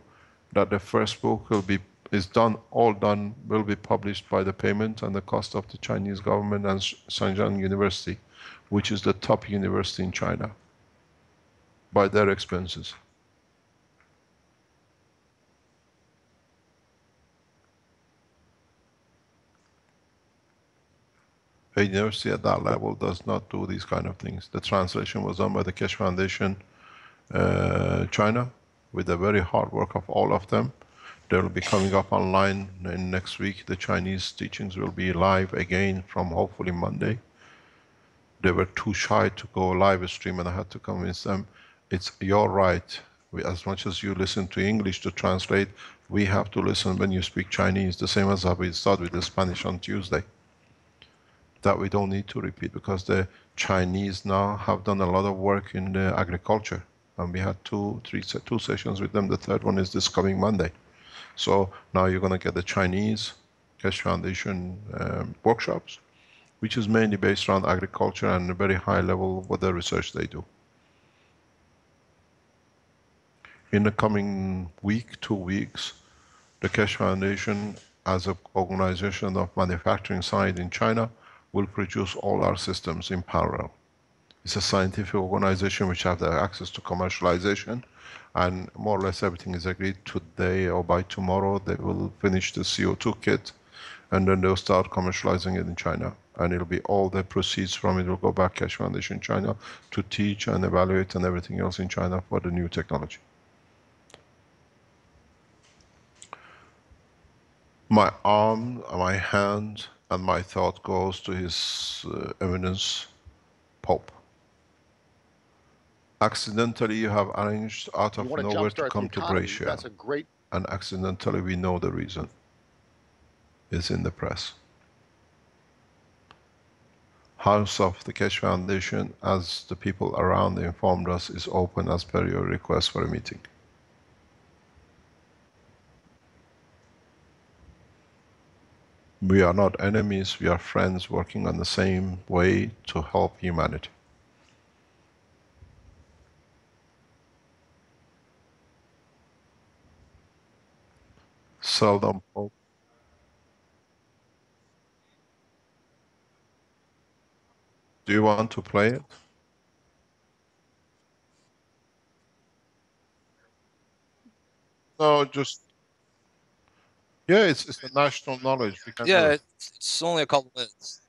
B: that the first book will be will be published by the payment and the cost of the Chinese government and Shenzhen University, which is the top university in China, by their expenses. A university at that level does not do these kind of things. The translation was done by the Keshe Foundation, China, with the very hard work of all of them. They will be coming up online in next week. The Chinese teachings will be live again from hopefully Monday. They were too shy to go live stream, and I had to convince them, it's your right. As much as you listen to English to translate, we have to listen when you speak Chinese, the same as how we start with the Spanish on Tuesday. That we don't need to repeat, because the Chinese now have done a lot of work in the agriculture, and we had two sessions with them. The third one is this coming Monday. So now you're going to get the Chinese Keshe Foundation workshops, which is mainly based around agriculture and a very high level what the research they do. In the coming week, 2 weeks, the Keshe Foundation, as an organization of manufacturing side in China, will produce all our systems in parallel. It's a scientific organization which have the access to commercialization, and more or less everything is agreed today or by tomorrow. They will finish the CO2 kit, and then they'll start commercializing it in China. And it'll be all the proceeds from it will go back Keshe Foundation China to teach and evaluate and everything else in China for the new technology. My arm, my hand, and my thought goes to His Eminence Pope. Accidentally, you have arranged out of nowhere to come to Brescia.
G: That's a great.
B: And accidentally, we know the reason. It's in the press. House of the Keshe Foundation, as the people around informed us, is open as per your request for a meeting. We are not enemies, we are friends working on the same way to help humanity. Seldom Pope. Do you want to play it? No, just... Yeah, it's a national knowledge.
D: Yeah, it's only a couple minutes.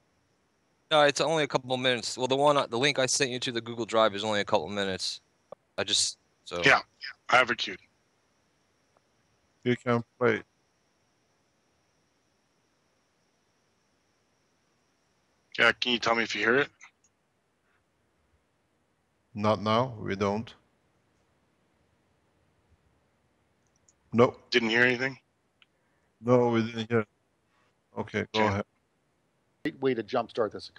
D: No, it's only a couple minutes. Well, the link I sent you to the Google Drive is only a couple minutes.
E: Yeah, I have it queued.
B: You can play it.
E: Yeah, can you tell me if you hear it?
B: Not now, we don't. No.
E: Didn't hear anything?
B: No, we didn't hear it. Okay, go ahead.
G: Great way to jumpstart this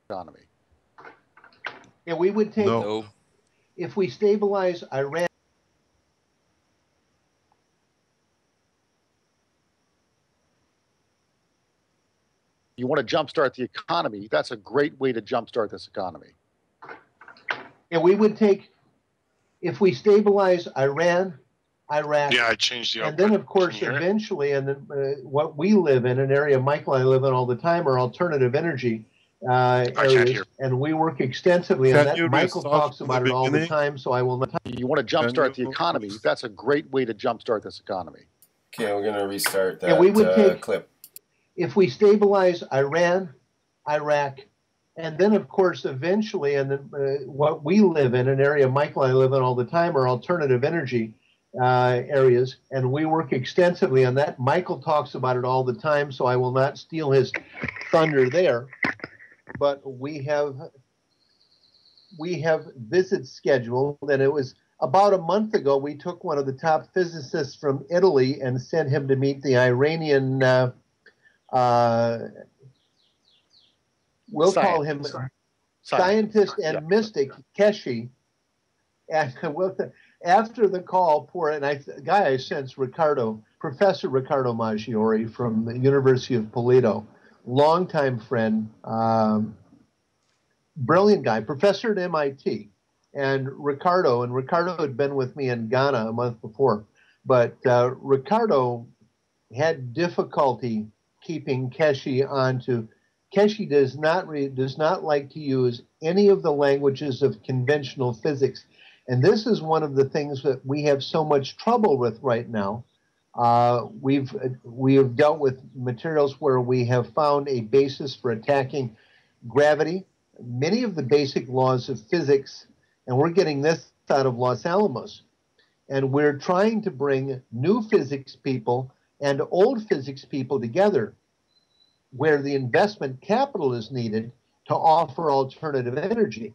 G: economy.
H: And we would take,
B: No.
H: if we stabilize Iran.
G: You want to jumpstart the economy, that's a great way to jumpstart this economy.
H: And we would take, if we stabilize Iran, Iraq.
E: Yeah, I changed the
H: And
E: output.
H: then, of course, eventually, and what we live in, an area Michael and I live in all the time, are alternative energy areas. And we work extensively on that. Michael talks about it all the time, so I will not.
G: You want to jumpstart the economy, that's a great way to jumpstart this economy.
A: Okay, we're going to restart that
H: And we would take,
A: clip.
H: If we stabilize Iran, Iraq, and then, of course, eventually, and what we live in, an area Michael and I live in all the time, are alternative energy areas, and we work extensively on that. Michael talks about it all the time, so I will not steal his thunder there. But we have visits scheduled, and it was about a month ago we took one of the top physicists from Italy and sent him to meet the Iranian we'll call him scientist and mystic, Keshe. And after the call, guy I sense, Professor Riccardo Maggiore from the University of Toledo, longtime friend, brilliant guy, professor at MIT. And Riccardo had been with me in Ghana a month before, but Riccardo had difficulty keeping Keshe onto. Keshe does not like to use any of the languages of conventional physics. And this is one of the things that we have so much trouble with right now. We have dealt with materials where we have found a basis for attacking gravity, many of the basic laws of physics, and we're getting this out of Los Alamos. And we're trying to bring new physics people and old physics people together where the investment capital is needed to offer alternative energy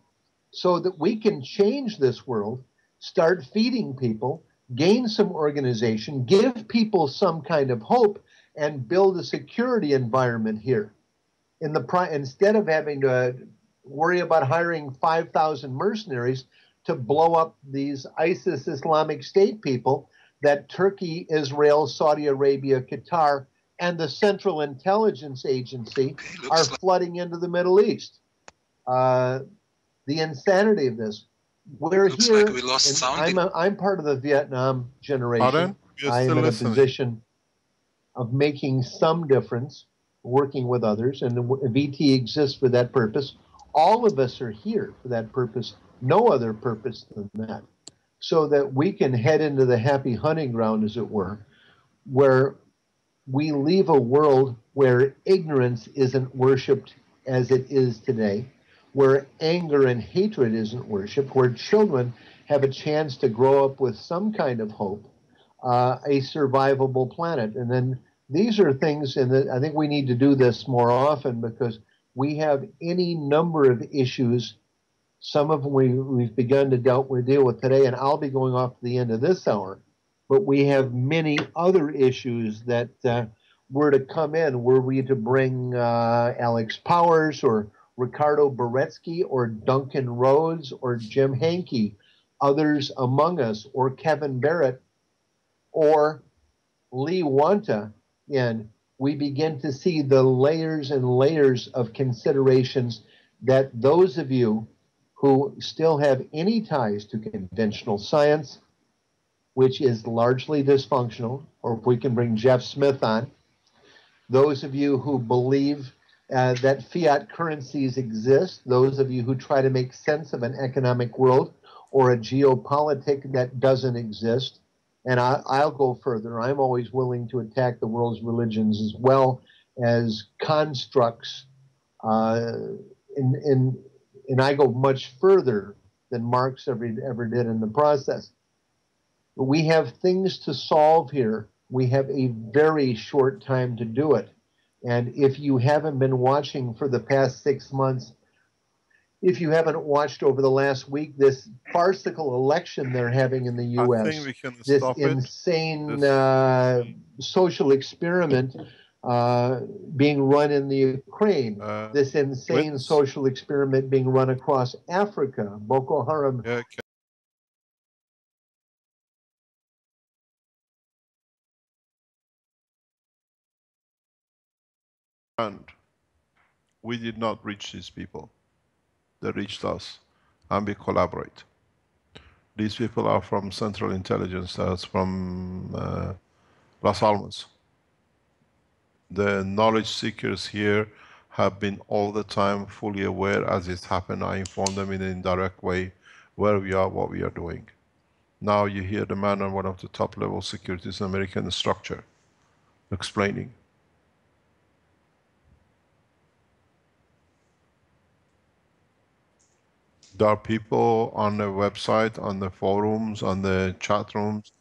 H: so that we can change this world, start feeding people, gain some organization, give people some kind of hope, and build a security environment here. Instead of having to worry about hiring 5,000 mercenaries to blow up these ISIS Islamic State people that Turkey, Israel, Saudi Arabia, Qatar, and the Central Intelligence Agency
F: Okay,
H: are
F: looks like
H: flooding into the Middle East. The insanity of this. We're
F: looks
H: here,
F: like we lost sound.
H: I'm part of the Vietnam generation.
B: Pardon? You're
H: I am
B: still
H: in a
B: listening.
H: position of making some difference, working with others, and VT exists for that purpose. All of us are here for that purpose, no other purpose than that, so that we can head into the happy hunting ground, as it were, where we leave a world where ignorance isn't worshipped as it is today, where anger and hatred isn't worshipped, where children have a chance to grow up with some kind of hope, a survivable planet. And then these are things, and I think we need to do this more often, because we have any number of issues. Some of them we've begun to deal with today, and I'll be going off to the end of this hour. But we have many other issues that were to come in. Were we to bring Alex Powers or Ricardo Beretsky or Duncan Rhodes or Jim Hankey, others among us, or Kevin Barrett or Lee Wanta, and we begin to see the layers and layers of considerations that those of you who still have any ties to conventional science, which is largely dysfunctional, or if we can bring Jeff Smith on, those of you who believe that fiat currencies exist, those of you who try to make sense of an economic world or a geopolitic that doesn't exist, and I'll go further. I'm always willing to attack the world's religions as well as constructs, and I go much further than Marx ever did in the process. But we have things to solve here. We have a very short time to do it. And if you haven't been watching for the past 6 months, if you haven't watched over the last week, this farcical election they're having in the U.S.,
B: I think we can
H: this
B: stop
H: insane
B: it.
H: social experiment being run in the Ukraine, this insane social experiment being run across Africa, Boko Haram.
B: Yeah, and we did not reach these people. They reached us, and we collaborate. These people are from Central Intelligence, that's from Los Alamos. The knowledge seekers here have been all the time fully aware as it's happened. I inform them in an indirect way where we are, what we are doing. Now you hear the man on one of the top level securities in American structure explaining. There are people on the website, on the forums, on the chat rooms.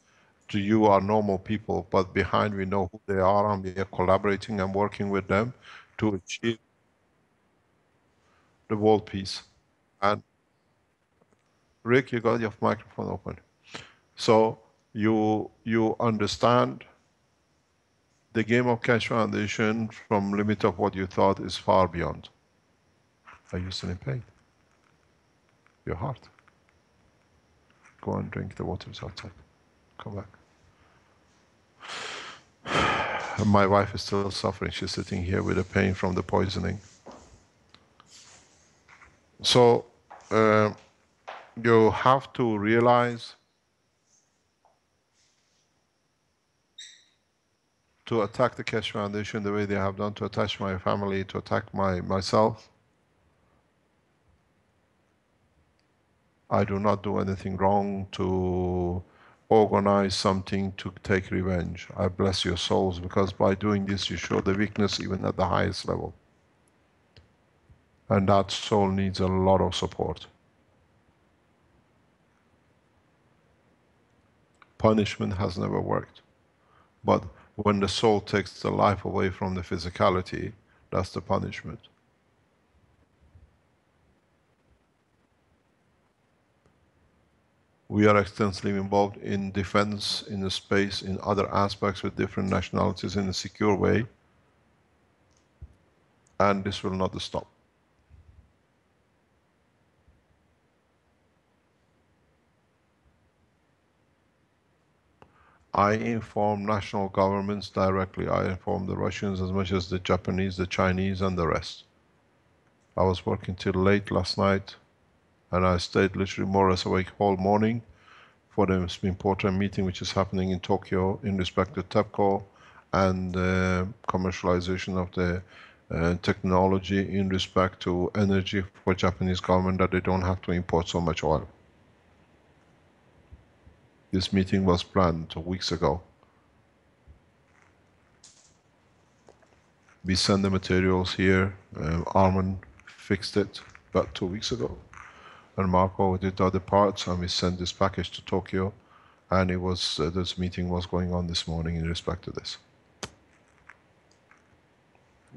B: To you are normal people, but behind we know who they are, and we are collaborating and working with them to achieve the world peace. And Rick, you got your microphone open. So you understand the game of Keshe Foundation from limit of what you thought is far beyond. Are you still in pain? Your heart. Go and drink the waters outside. Come back. My wife is still suffering. She's sitting here with the pain from the poisoning. So you have to realize to attack the Keshe Foundation the way they have done, to attack my family, to attack myself. I do not do anything wrong to organize something to take revenge. I bless your souls, because by doing this you show the weakness even at the highest level. And that soul needs a lot of support. Punishment has never worked. But when the soul takes the life away from the physicality, that's the punishment. We are extensively involved in defense, in the space, in other aspects with different nationalities in a secure way. And this will not stop. I inform national governments directly. I inform the Russians as much as the Japanese, the Chinese, and the rest. I was working till late last night, and I stayed literally more or less awake whole morning for the important meeting which is happening in Tokyo in respect to TEPCO and commercialization of the technology in respect to energy for Japanese government, that they don't have to import so much oil. This meeting was planned 2 weeks ago. We send the materials here. Armin fixed it about 2 weeks ago, and Marco did other parts, and we sent this package to Tokyo, and it was this meeting was going on this morning in respect to this.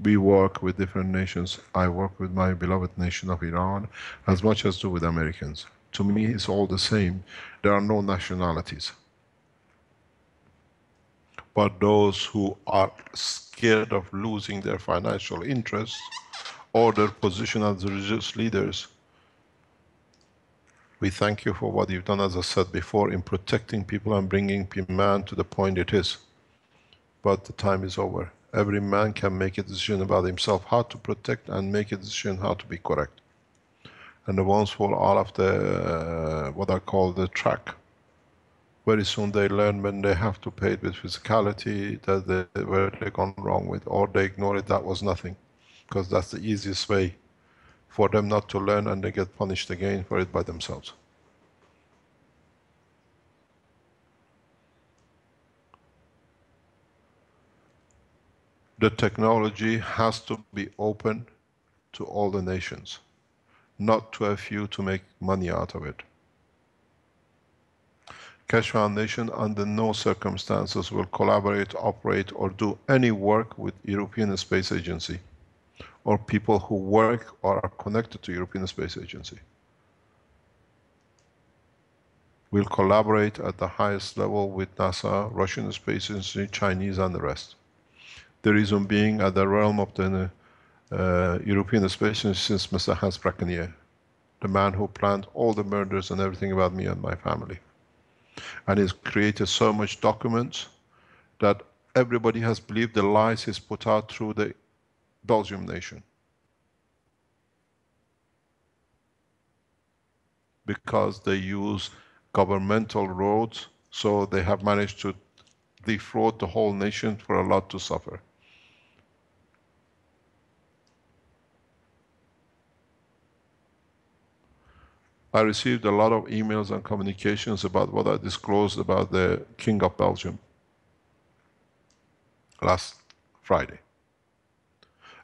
B: We work with different nations. I work with my beloved nation of Iran as much as do with Americans. To me, it's all the same. There are no nationalities. But those who are scared of losing their financial interests or their position as religious leaders, we thank you for what you've done, as I said before, in protecting people and bringing man to the point it is. But the time is over. Every man can make a decision about himself, how to protect, and make a decision how to be correct. And the ones who are all of the, what I call the track, very soon they learn when they have to pay it with physicality, that where they've gone wrong with, or they ignore it, that was nothing. Because that's the easiest way for them not to learn, and they get punished again for it by themselves. The technology has to be open to all the nations, not to a few to make money out of it. Keshe Foundation under no circumstances will collaborate, operate, or do any work with European Space Agency or people who work or are connected to European Space Agency. We'll collaborate at the highest level with NASA, Russian Space Agency, Chinese, and the rest. The reason being, at the realm of the European Space Agency, since Mr. Hans Brackenier, the man who planned all the murders and everything about me and my family. And he's created so much documents that everybody has believed the lies he's put out through the Belgium nation. Because they use governmental roads, so they have managed to defraud the whole nation for a lot to suffer. I received a lot of emails and communications about what I disclosed about the King of Belgium last Friday.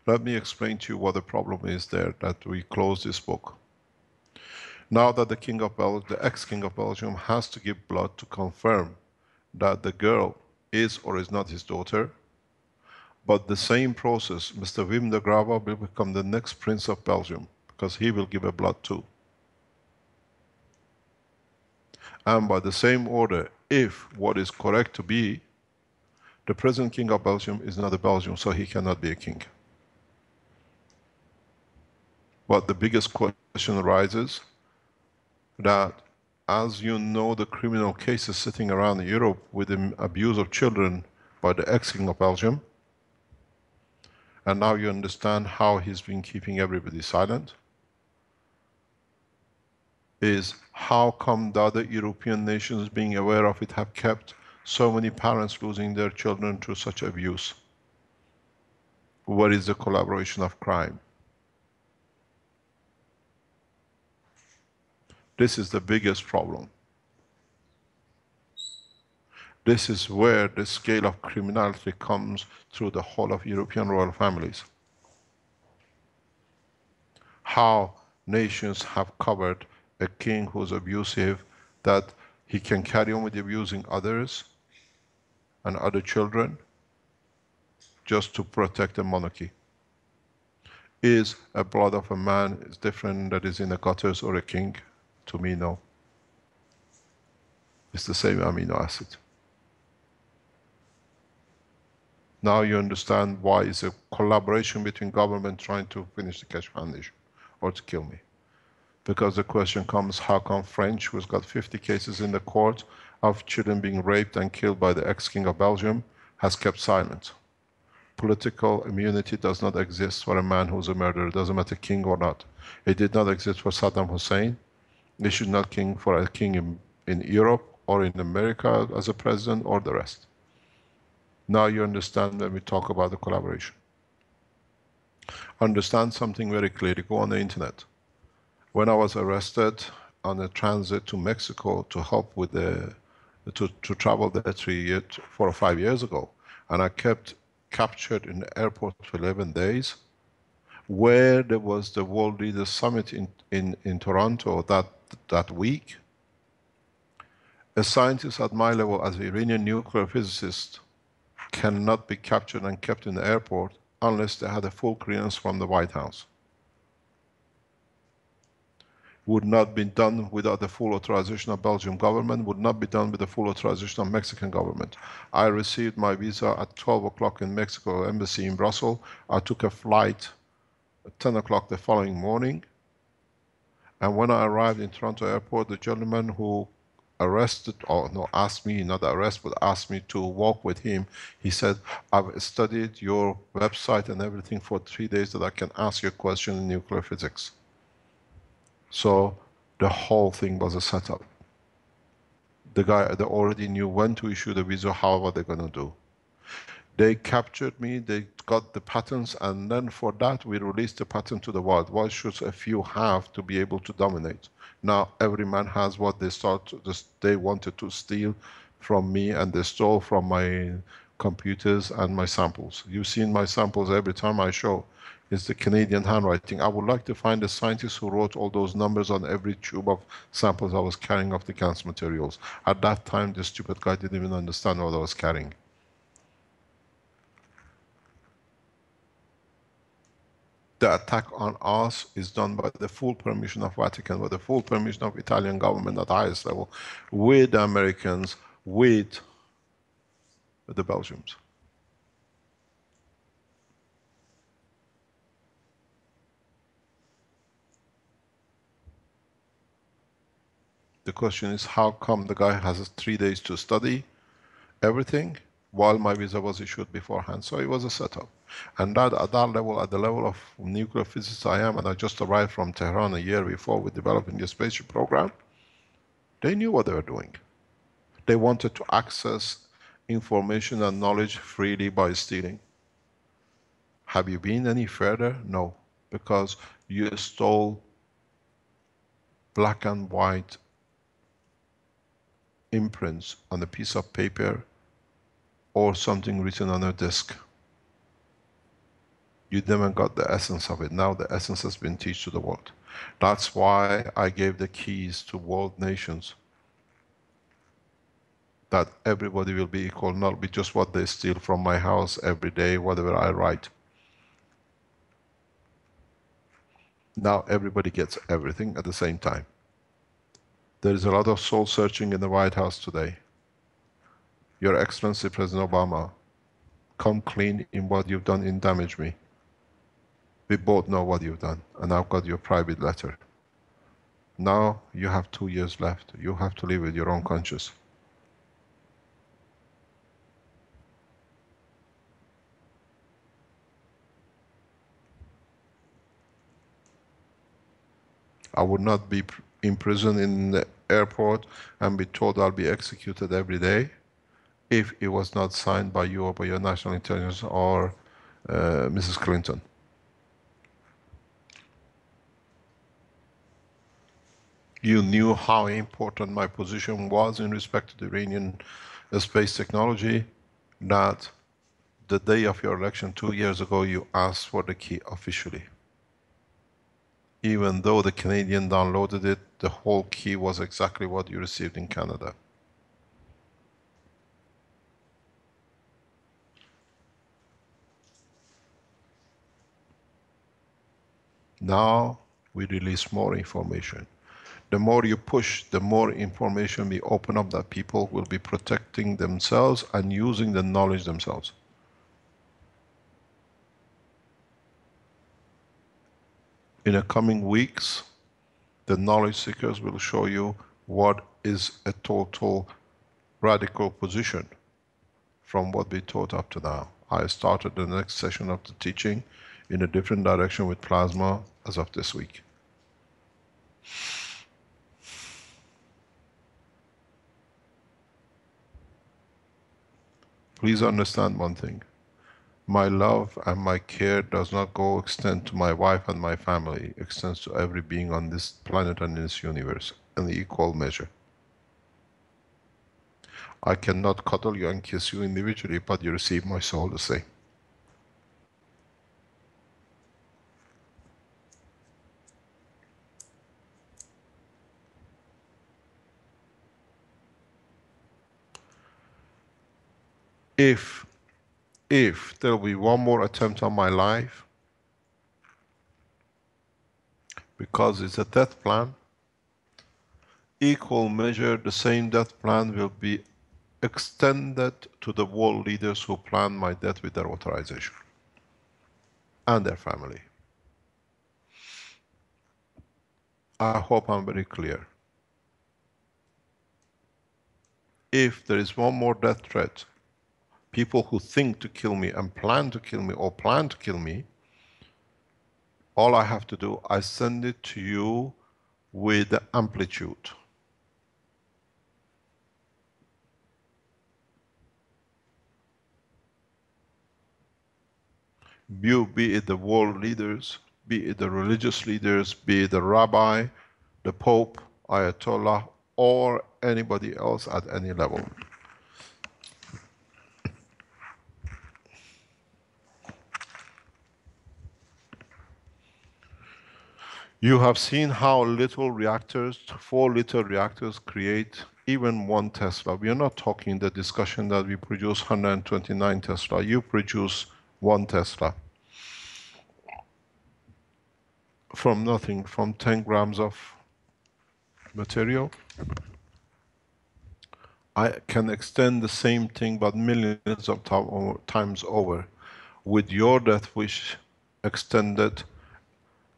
B: Let me explain to you what the problem is there that we close this book. Now that the King of Belgium, the ex-King of Belgium, has to give blood to confirm that the girl is or is not his daughter, but the same process, Mr. Wim de Grave will become the next Prince of Belgium, because he will give a blood too. And by the same order, if what is correct to be, the present King of Belgium is not a Belgium, so he cannot be a king. But the biggest question arises that, as you know, the criminal cases sitting around Europe with the abuse of children by the ex-King of Belgium, and now you understand how he's been keeping everybody silent, is how come the other European nations, being aware of it, have kept so many parents losing their children through such abuse? Where is the collaboration of crime? This is the biggest problem. This is where the scale of criminality comes through the whole of European royal families. How nations have covered a king who's abusive, that he can carry on with abusing others and other children just to protect the monarchy. Is a blood of a man is different that is in the gutters or a king? To me, no. It's the same amino acid. Now you understand why it's a collaboration between government trying to finish the Keshe Foundation or to kill me. Because the question comes, how come French, who's got 50 cases in the court of children being raped and killed by the ex-king of Belgium, has kept silent? Political immunity does not exist for a man who's a murderer, doesn't matter king or not. It did not exist for Saddam Hussein. It should not king for a king in Europe or in America as a president or the rest. Now you understand when we talk about the collaboration. Understand something very clearly. Go on the internet. When I was arrested on a transit to Mexico to help with to travel there 4 or 5 years ago, and I kept captured in the airport for 11 days, where there was the World Leaders Summit in Toronto that week, a scientist at my level as an Iranian nuclear physicist cannot be captured and kept in the airport unless they had a full clearance from the White House. Would not be done without the full authorization of Belgian government, would not be done with the full authorization of Mexican government. I received my visa at 12 o'clock in Mexico embassy in Brussels. I took a flight at 10 o'clock the following morning. And when I arrived in Toronto airport, the gentleman who asked me, not arrest, but asked me to walk with him, he said, I've studied your website and everything for 3 days that I can ask you a question in nuclear physics. So the whole thing was a setup. They already knew when to issue the visa, how were they going to do. They captured me, they got the patents, and then for that we released the patent to the world. What should a few have to be able to dominate? Now every man has what they wanted to steal from me, and they stole from my computers and my samples. You've seen my samples every time I show. It's the Canadian handwriting. I would like to find the scientist who wrote all those numbers on every tube of samples I was carrying of the cancer materials. At that time, the stupid guy didn't even understand what I was carrying. The attack on us is done by the full permission of Vatican, with the full permission of Italian government at the highest level, with the Americans, with the Belgians. The question is, how come the guy has 3 days to study everything while my visa was issued beforehand? So it was a setup. And that at that level, at the level of nuclear physicist I am, and I just arrived from Tehran a year before with developing the spaceship program, they knew what they were doing. They wanted to access information and knowledge freely by stealing. Have you been any further? No, because you stole black and white imprints on a piece of paper or something written on a disk. You never got the essence of it. Now the essence has been taught to the world. That's why I gave the keys to world nations. That everybody will be equal, not be just what they steal from my house every day, whatever I write. Now everybody gets everything at the same time. There is a lot of soul searching in the White House today. Your Excellency President Obama, come clean in what you've done in Damage Me. We both know what you've done, and I've got your private letter. Now you have 2 years left. You have to live with your own conscience. I would not be imprisoned in the airport and be told I'll be executed every day if it was not signed by you or by your national intelligence or Mrs. Clinton. You knew how important my position was in respect to the Iranian space technology, that the day of your election 2 years ago you asked for the key officially. Even though the Canadian downloaded it, the whole key was exactly what you received in Canada. Now we release more information. The more you push, the more information we open up, that people will be protecting themselves and using the knowledge themselves. In the coming weeks, The knowledge seekers will show you what is a total radical position from what we taught up to now. I started the next session of the teaching in a different direction with plasma as of this week. Please understand one thing. My love and my care does not extend to my wife and my family. It extends to every being on this planet and in this universe in the equal measure. I cannot cuddle you and kiss you individually, but you receive my soul the same. If there will be one more attempt on my life, because it's a death plan, equal measure, the same death plan will be extended to the world leaders who plan my death with their authorization and their family. I hope I'm very clear. If there is one more death threat, people who think to kill me and plan to kill me or plan to kill me, all I have to do, I send it to you with the amplitude. Be it the world leaders, be it the religious leaders, be it the rabbi, the Pope, Ayatollah, or anybody else at any level. You have seen how little reactors, 4-liter reactors create even 1 Tesla. We are not talking the discussion that we produce 129 Tesla. You produce 1 Tesla. From nothing, from 10 grams of material. I can extend the same thing but millions of times over with your death wish extended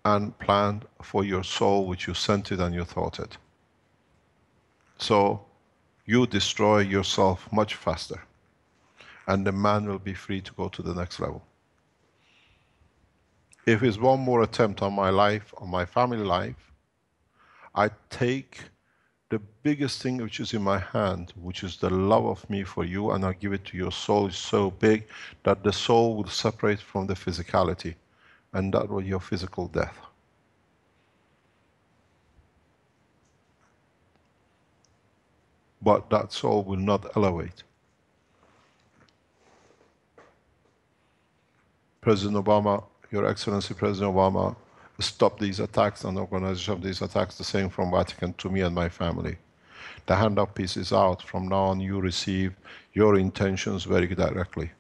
B: and planned for your soul, which you sent it and you thought it. So you destroy yourself much faster and the man will be free to go to the next level. If it's one more attempt on my life, on my family life, I take the biggest thing which is in my hand, which is the love of me for you, and I give it to your soul. Is so big that the soul will separate from the physicality, and that will be your physical death. But that soul will not elevate. President Obama, Your Excellency President Obama, stop these attacks and organization of these attacks, the same from Vatican to me and my family. The hand of peace is out. From now on you receive your intentions very directly.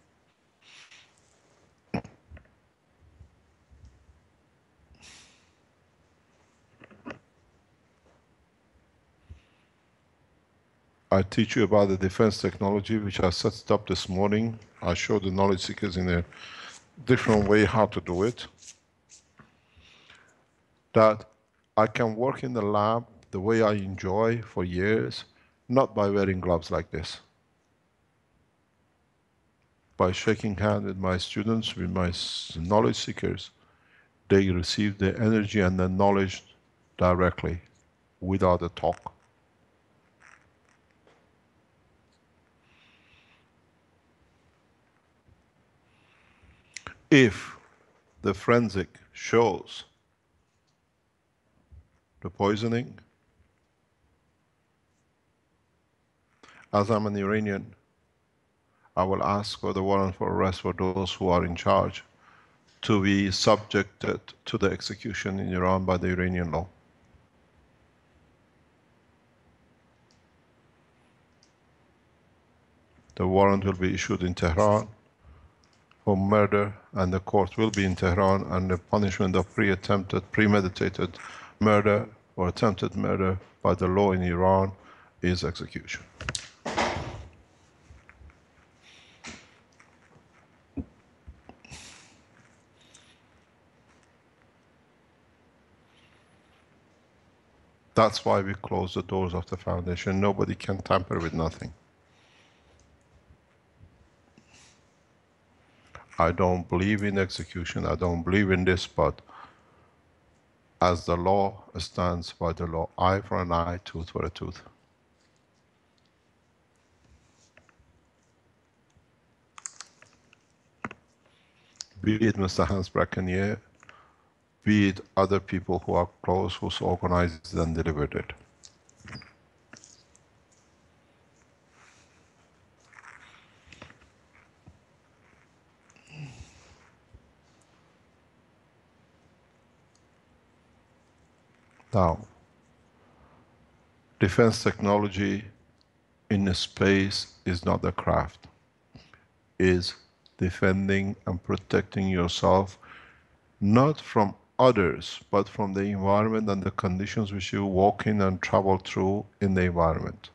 B: I teach you about the defense technology which I set up this morning. I show the knowledge seekers in a different way how to do it. That I can work in the lab the way I enjoy for years, not by wearing gloves like this. By shaking hands with my students, with my knowledge seekers, they receive the energy and the knowledge directly, without a talk. If the forensic shows the poisoning, as I'm an Iranian, I will ask for the warrant for arrest for those who are in charge to be subjected to the execution in Iran by the Iranian law. The warrant will be issued in Tehran for murder, and the court will be in Tehran, and the punishment of premeditated murder or attempted murder by the law in Iran is execution. That's why we close the doors of the foundation. Nobody can tamper with nothing. I don't believe in execution, I don't believe in this, but as the law stands by the law, eye for an eye, tooth for a tooth. Be it Mr. Hans Brackenier, be it other people who are close, who's organized and delivered it. Now, defense technology in space is not a craft, is defending and protecting yourself, not from others, but from the environment and the conditions which you walk in and travel through in the environment.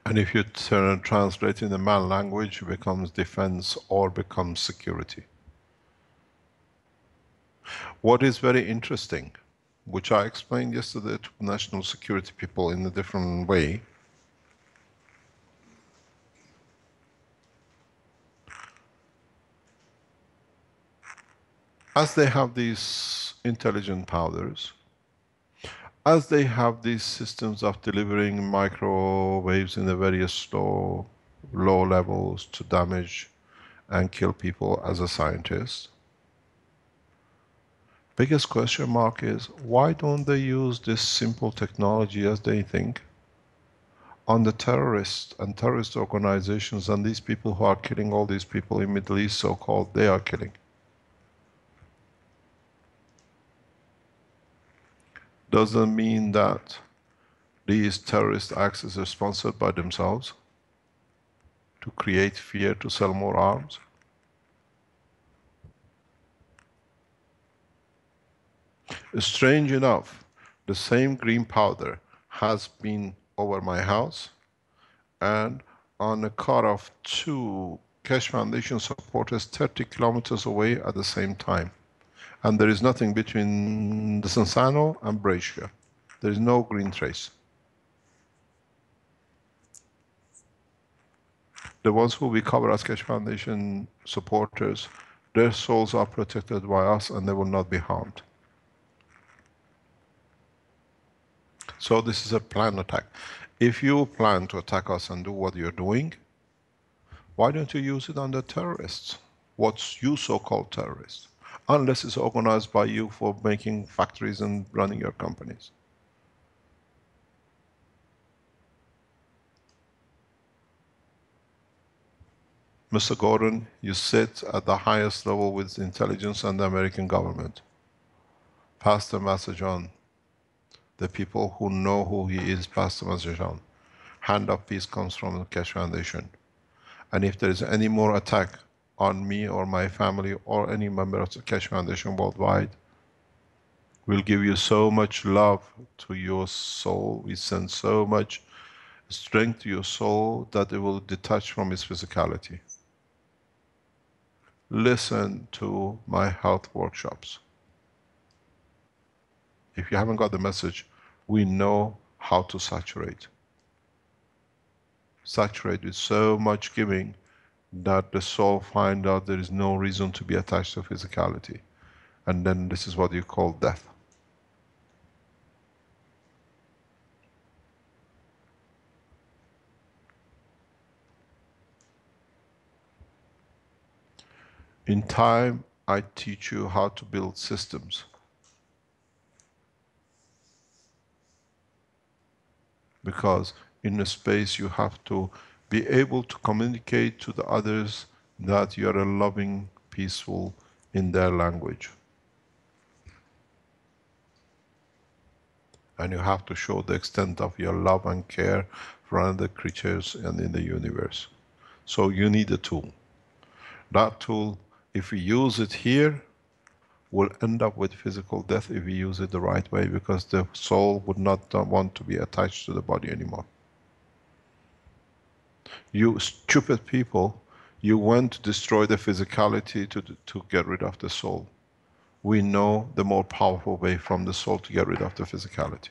B: And if you translate in the man language, it becomes defense or becomes security. What is very interesting, which I explained yesterday to national security people in a different way, as they have these intelligent powders, as they have these systems of delivering microwaves in a very low levels to damage and kill people as a scientist, biggest question mark is, why don't they use this simple technology as they think on the terrorists and terrorist organizations and these people who are killing all these people in Middle East, so-called, they are killing? Doesn't mean that these terrorist acts are sponsored by themselves to create fear, to sell more arms. Strange enough, the same green powder has been over my house and on a car of 2 Keshe Foundation supporters 30 kilometers away at the same time. And there is nothing between the Sensano and Brescia. There is no green trace. The ones who we cover as Keshe Foundation supporters, their souls are protected by us and they will not be harmed. So this is a planned attack. If you plan to attack us and do what you're doing, why don't you use it on the terrorists? What's you so-called terrorists? Unless it's organized by you for making factories and running your companies. Mr. Gordon, you sit at the highest level with intelligence and the American government. Pass the message on. The people who know who he is, pass the message on. Hand of peace comes from the Keshe Foundation. And if there is any more attack on me or my family or any member of the Keshe Foundation worldwide, we'll give you so much love to your soul. We send so much strength to your soul that it will detach from its physicality. Listen to my health workshops. If you haven't got the message, we know how to saturate. Saturate with so much giving that the soul find out there is no reason to be attached to physicality. And then this is what you call death. In time, I teach you how to build systems. Because in a space you have to be able to communicate to the others that you are a loving, peaceful in their language. And you have to show the extent of your love and care for other creatures and in the universe. So you need a tool. That tool, if we use it here, will end up with physical death if we use it the right way, because the soul would not want to be attached to the body anymore. You stupid people, you want to destroy the physicality to get rid of the soul. we know the more powerful way from the soul to get rid of the physicality.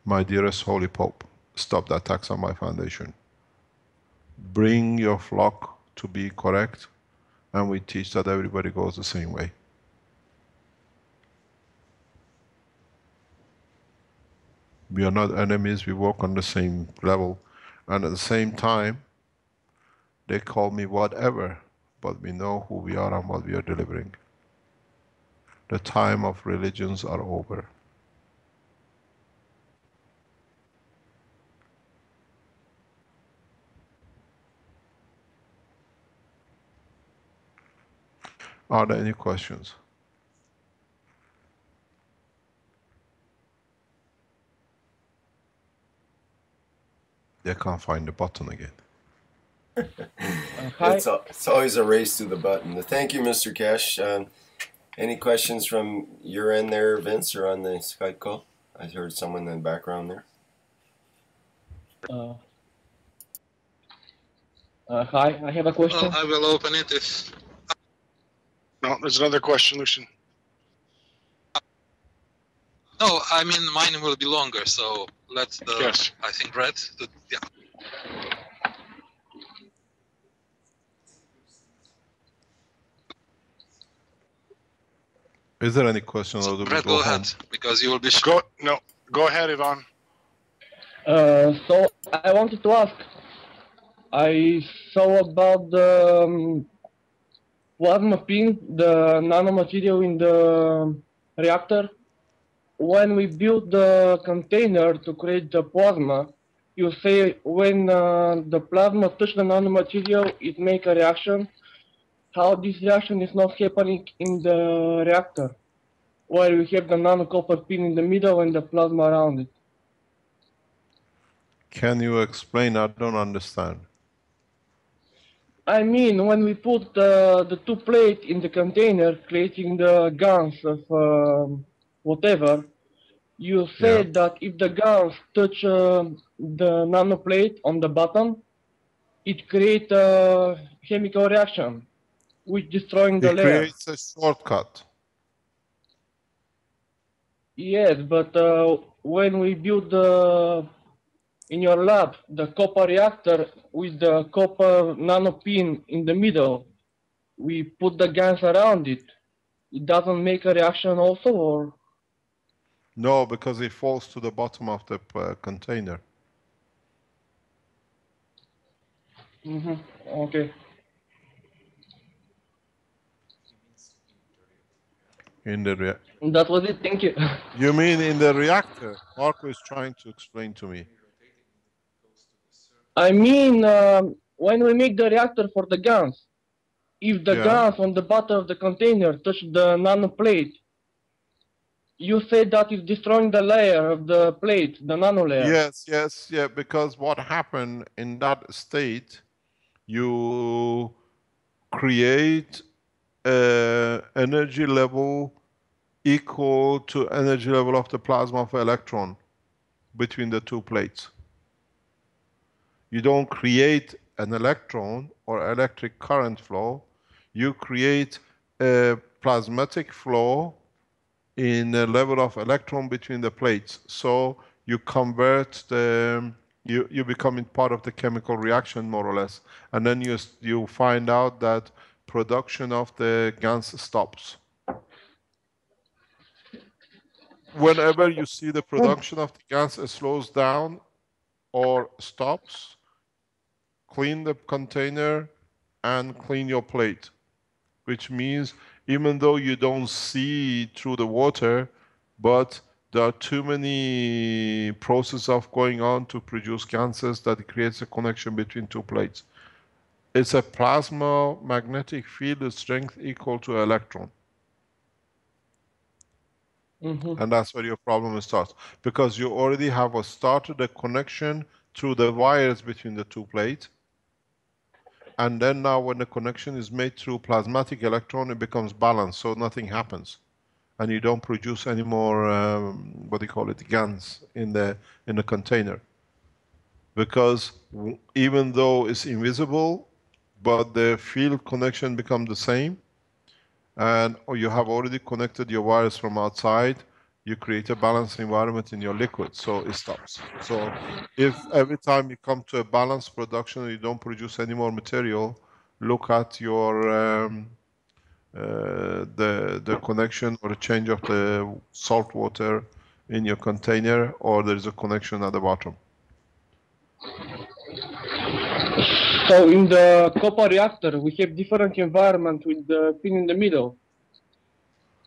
B: My dearest Holy Pope, stop the attacks on my foundation. Bring your flock to be correct, and we teach that everybody goes the same way. We are not enemies, we work on the same level, and at the same time, they call me whatever, but we know who we are and what we are delivering. The time of religions are over. Are there any questions? They can't find the button again.
C: Hi.
A: It's always a race to the button. Thank you, Mr. Keshe. Any questions from your end there, Vince, or on the Skype call? I heard someone in the background there.
C: Hi, I have a question.
F: Well, I will open it if.
E: No, there's another question, Lucian.
F: No, I mean mine will be longer, so let the.
E: Yes.
F: I think Red. Yeah.
B: Is there any question,
F: So
B: or do we
F: Red,
B: go
F: go
B: home?
F: ahead because you will be.
E: Go ahead, Ivan.
C: So I wanted to ask. I saw about the plasma pin, the nanomaterial in the reactor. When we built the container to create the plasma, you say when the plasma touch the nanomaterial, it make a reaction. How this reaction is not happening in the reactor, where we have the nanocopper pin in the middle and the plasma around it.
B: Can you explain? I don't understand.
C: I mean, when we put the two plates in the container, creating the guns of whatever, you said that if the guns touch the nanoplate on the bottom, it creates a chemical reaction, which destroying the
B: It
C: layer.
B: creates a shortcut.
C: Yes, but when we build in your lab the copper reactor with the copper nanopin in the middle, we put the guns around it. It doesn't make a reaction also, or?
B: No, because it falls to the bottom of the container.
C: Okay.
B: In the
C: That was it. Thank you.
B: You mean in the reactor? Marco is trying to explain to me.
C: I mean, when we make the reactor for the guns, if the guns on the bottom of the container touch the nanoplate, you say that is destroying the layer of the plate, the nano layer.
B: Yes, because what happened in that state, you create energy level equal to energy level of the plasma of electron between the two plates. You don't create an electron or electric current flow, you create a plasmatic flow in a level of electron between the plates. So you convert you become part of the chemical reaction more or less. And then you find out that production of the GANs stops. Whenever you see the production of the GANs slows down or stops, clean the container and clean your plate. Which means even though you don't see through the water, but there are too many processes of going on to produce gases that it creates a connection between two plates. It's a plasma magnetic field strength equal to electron. And that's where your problem starts. Because you already have started a connection through the wires between the two plates. And then now when the connection is made through plasmatic electron, it becomes balanced, so nothing happens. And you don't produce any more, what do you call it, GANs in the container. because even though it's invisible, but the field connection become the same, and you have already connected your wires from outside, you create a balanced environment in your liquid, so it stops. So if every time you come to a balanced production, you don't produce any more material, look at your the connection or a change of the salt water in your container, or there is a connection at the bottom.
C: So in the copper reactor, we have different environment with the pin in the middle.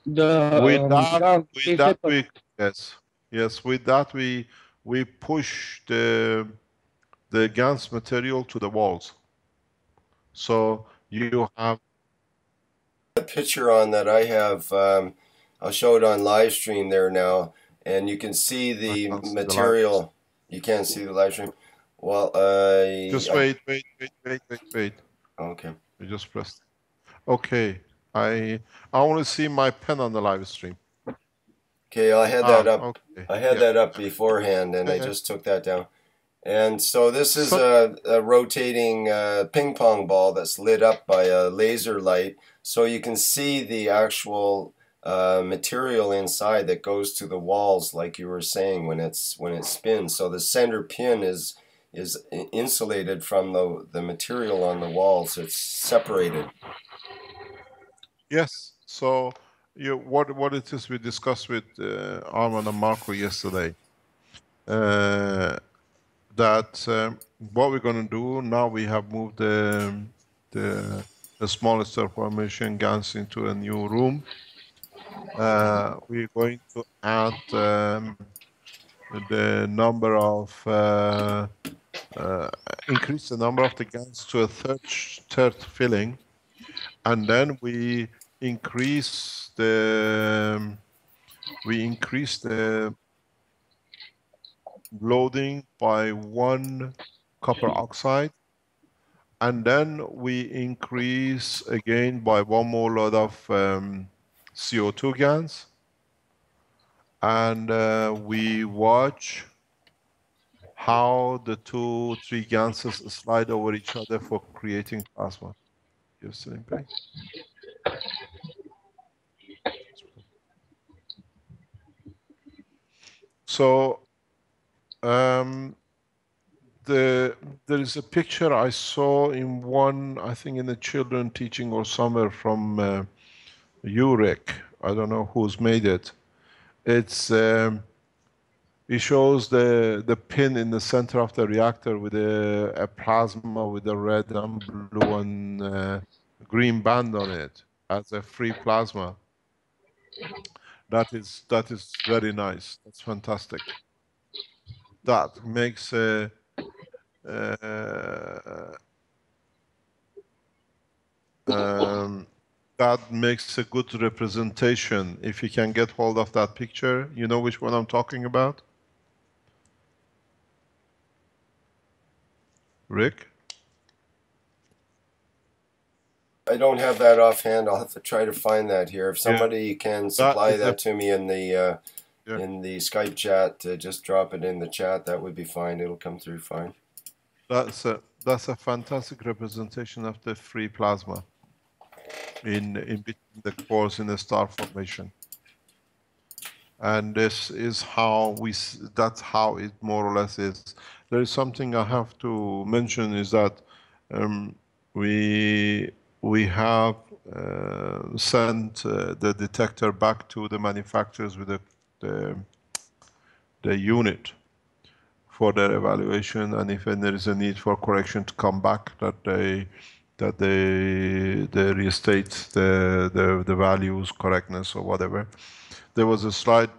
B: With that,
C: Separate.
B: with that we push the GaNs material to the walls. So you have
A: a picture on that I have. I'll show it on live stream there now, and you can see the material. You can't see the live stream. Well,
B: just wait.
A: Okay.
B: You just pressed. Okay, I want to see my pen on the live stream.
A: Okay, I had that up.
B: Okay.
A: I had that up beforehand, and I just took that down. And so this is a rotating ping pong ball that's lit up by a laser light, so you can see the actual material inside that goes to the walls, like you were saying, when it spins. So the center pin is insulated from the material on the walls. It's separated.
B: Yes. So what it is we discussed with Arman and Marco yesterday. That what we're going to do now, we have moved the smallest cell formation GaNs into a new room. We're going to add the number of increase the number of the GaNs to a third filling, and then we increase the loading by 1 copper oxide, and then we increase again by 1 more load of CO2 GaNs, and we watch how the 2-3 GaNs slide over each other for creating plasma. You're still in pain? So there is a picture I saw in one, I think in the children teaching or somewhere from UREC. I don't know who's made it. It shows the pin in the center of the reactor with a plasma with a red and blue and green band on it as a free plasma. That is very nice. That's fantastic. That makes a good representation. If you can get hold of that picture, you know which one I'm talking about? Rick?
A: I don't have that offhand. I'll have to try to find that here. If somebody can supply that to me in the Skype chat, just drop it in the chat. That would be fine. It'll come through fine.
B: That's a fantastic representation of the free plasma in between the cores in the star formation. And this is how that's how it more or less is. There is something I have to mention, is that we have sent the detector back to the manufacturers with the unit for their evaluation, and if there is a need for correction to come back, that they restate the values, correctness or whatever. There was a slight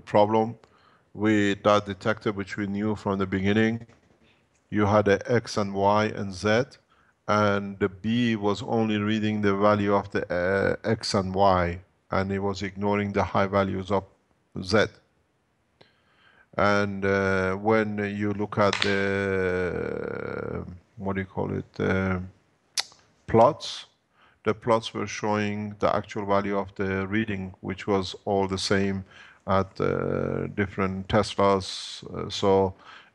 B: problem with that detector, which we knew from the beginning. You had a X and Y and Z, and the B was only reading the value of the X and Y, and it was ignoring the high values of Z. And when you look at the, what do you call it, plots, the plots were showing the actual value of the reading, which was all the same at different Teslas. So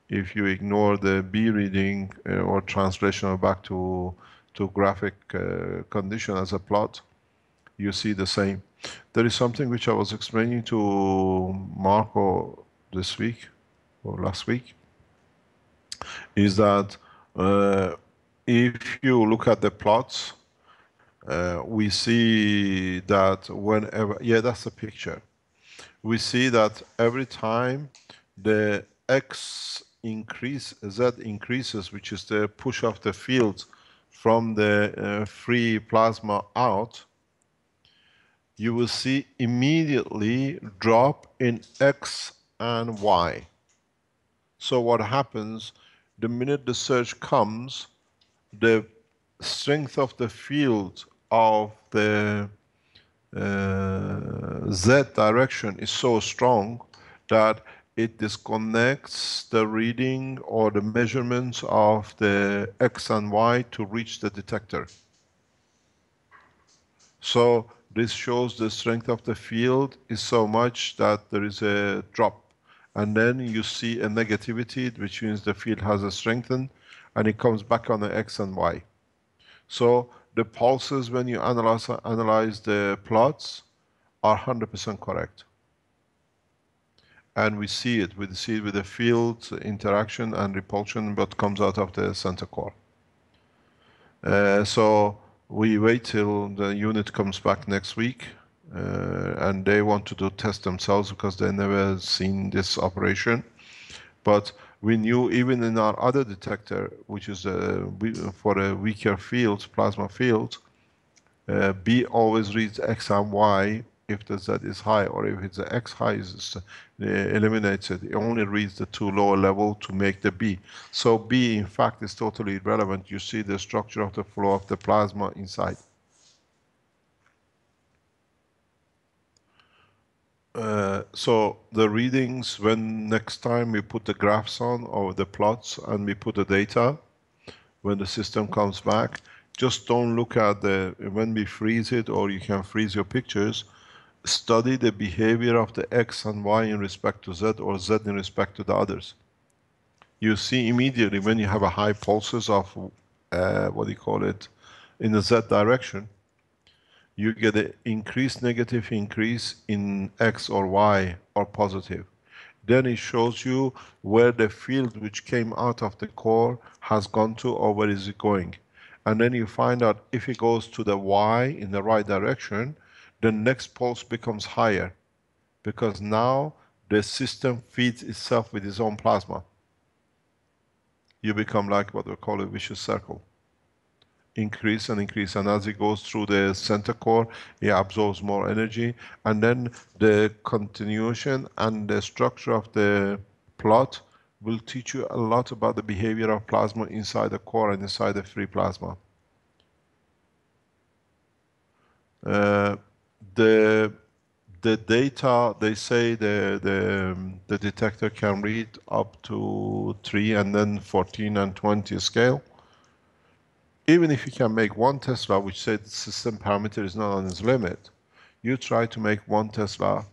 B: if you ignore the B reading or translation back to graphic condition as a plot, you see the same. There is something which I was explaining to Marco this week or last week, is that if you look at the plots, we see that whenever, yeah, that's a picture. We see that every time the X increase, Z increases, which is the push of the field from the free plasma out, you will see immediately drop in X and Y. So what happens, the minute the surge comes, the strength of the field of the Z direction is so strong that it disconnects the reading or the measurements of the X and Y to reach the detector. So this shows the strength of the field is so much that there is a drop. And then you see a negativity, which means the field has a strengthened, and it comes back on the X and Y. So the pulses, when you analyze the plots, are 100% correct. And we see it with the field interaction and repulsion, what comes out of the center core. So we wait till the unit comes back next week, and they want to test themselves because they never seen this operation. But we knew even in our other detector, which is for a weaker field, plasma field, B always reads X and Y if the Z is high, or if it's the X high, it eliminates it. It only reads the two lower level to make the B. So B, in fact, is totally irrelevant. You see the structure of the flow of the plasma inside. So the readings, when next time we put the graphs on, or the plots, and we put the data, when the system comes back, just don't look at when we freeze it, or you can freeze your pictures, study the behavior of the X and Y in respect to Z, or Z in respect to the others. You see immediately when you have a high pulses of, what do you call it, in the Z direction, you get an increased negative increase in X or Y or positive. Then it shows you where the field which came out of the core has gone to, or where is it going. And then you find out if it goes to the Y in the right direction, the next pulse becomes higher, because now the system feeds itself with its own plasma. You become like what we call a vicious circle. Increase and increase, and as it goes through the center core, it absorbs more energy, and then the continuation and the structure of the plot will teach you a lot about the behavior of plasma inside the core and inside the free plasma. The data, they say the detector can read up to 3 and then 14 and 20 scale. Even if you can make 1 Tesla, which says the system parameter is not on its limit, you try to make 1 Tesla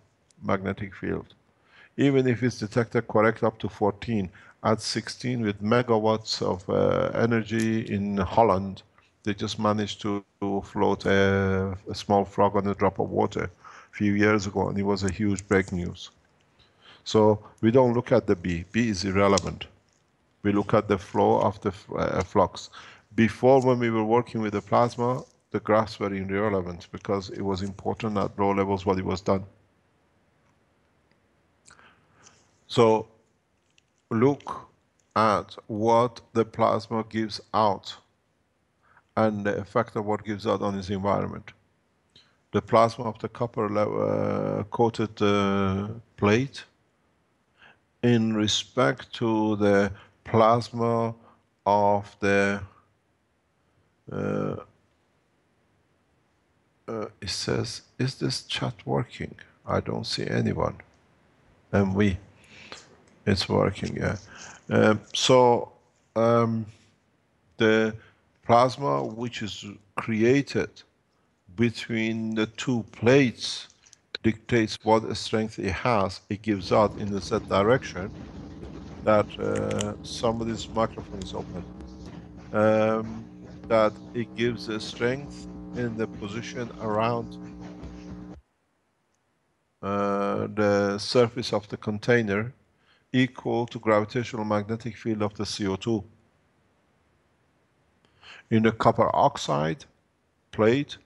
B: magnetic field. Even if it's detected correct up to 14, at 16 with megawatts of energy in Holland, they just managed to float a small frog on a drop of water a few years ago, and it was a huge breaking news. So we don't look at the B. B is irrelevant. We look at the flow of the flux. Before, when we were working with the plasma, the graphs were irrelevant because it was important at low levels what it was done. So look at what the plasma gives out and the effect of what gives out on its environment. The plasma of the copper coated plate in respect to the plasma of the it says, is this chat working? I don't see anyone. And it's working, yeah. The plasma which is created between the two plates dictates what strength it has. It gives out in the Z direction. that somebody's microphone is open. That it gives a strength in the position around the surface of the container equal to gravitational magnetic field of the CO2. In the copper oxide plate,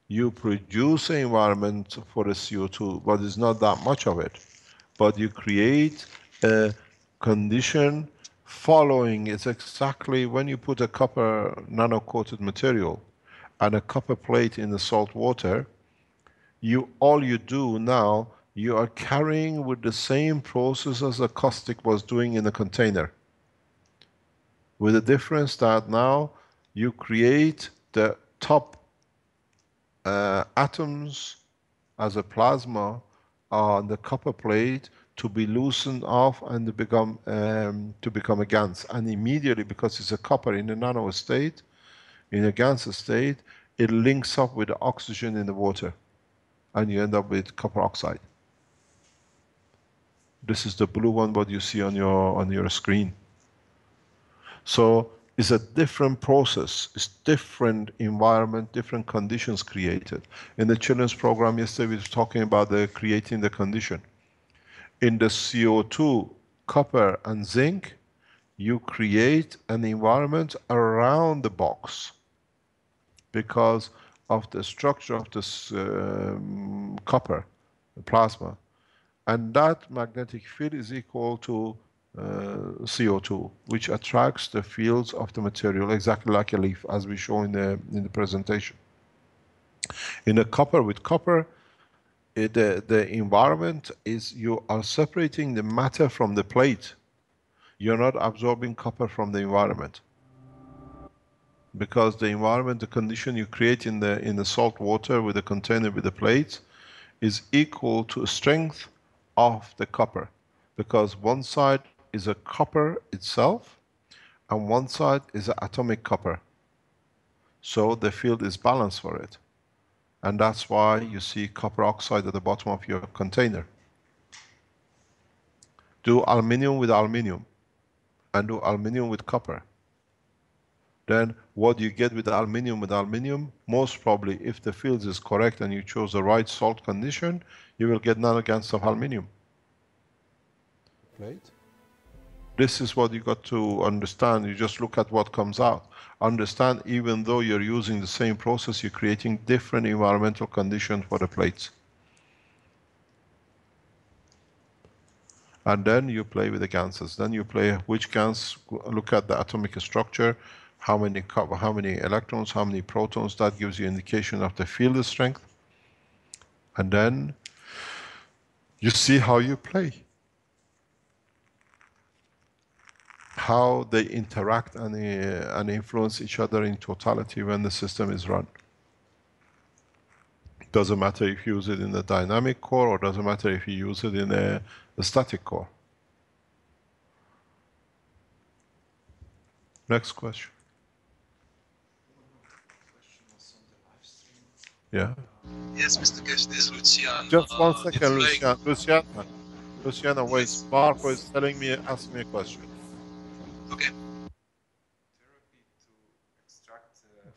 B: you produce an environment for the CO2, but it's not that much of it. But you create a condition following. It's exactly when you put a copper nano-coated material and a copper plate in the salt water, all you do now, you are carrying with the same process as the caustic was doing in the container. With the difference that now you create the top atoms as a plasma on the copper plate to be loosened off and to become a GaNs. And immediately, because it's a copper in a nano state, in a GaNs state, it links up with the oxygen in the water, and you end up with copper oxide. This is the blue one, what you see on your screen. So it's a different process, it's different environment, different conditions created. In the children's program yesterday, we were talking about creating the condition. In the CO2, copper and zinc, you create an environment around the box because of the structure of this copper, the plasma. And that magnetic field is equal to CO2, which attracts the fields of the material exactly like a leaf, as we show in the presentation. In a copper with copper, the environment is you are separating the matter from the plate. You're not absorbing copper from the environment, because the environment, the condition you create in the salt water with the container with the plates, is equal to strength of the copper, because one side is a copper itself and one side is an atomic copper. So the field is balanced for it. And that's why you see copper oxide at the bottom of your container. Do aluminium with aluminium and do aluminium with copper. Then what you get with aluminium, most probably, if the field is correct and you chose the right salt condition, you will get nanogans of aluminium. Right? This is what you got to understand. You just look at what comes out. Understand, even though you're using the same process, you're creating different environmental conditions for the plates. And then you play with the ganses. Then you play which GaNs, look at the atomic structure, how many electrons, how many protons. That gives you indication of the field strength. And then you see how you play. How they interact and influence each other in totality when the system is run. It doesn't matter if you use it in the dynamic core, or doesn't matter if you use it in the static core. Next question. Yeah.
F: Yes, Mr. Keshe, this is Lucian.
B: Just 1 second, Luciana, wait.
F: Yes.
B: Marco is telling me, ask me a question.
F: Okay.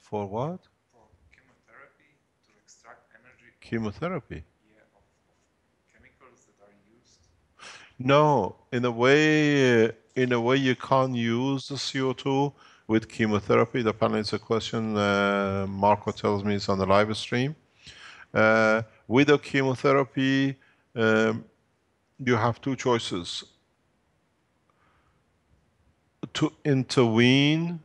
B: For what?
I: For chemotherapy, to extract energy.
B: Chemotherapy?
I: Yeah, of chemicals that are used.
B: No, in a way you can't use the CO2 with chemotherapy. Apparently it's a question Marco tells me it's on the live stream. With the chemotherapy, you have two choices. To intervene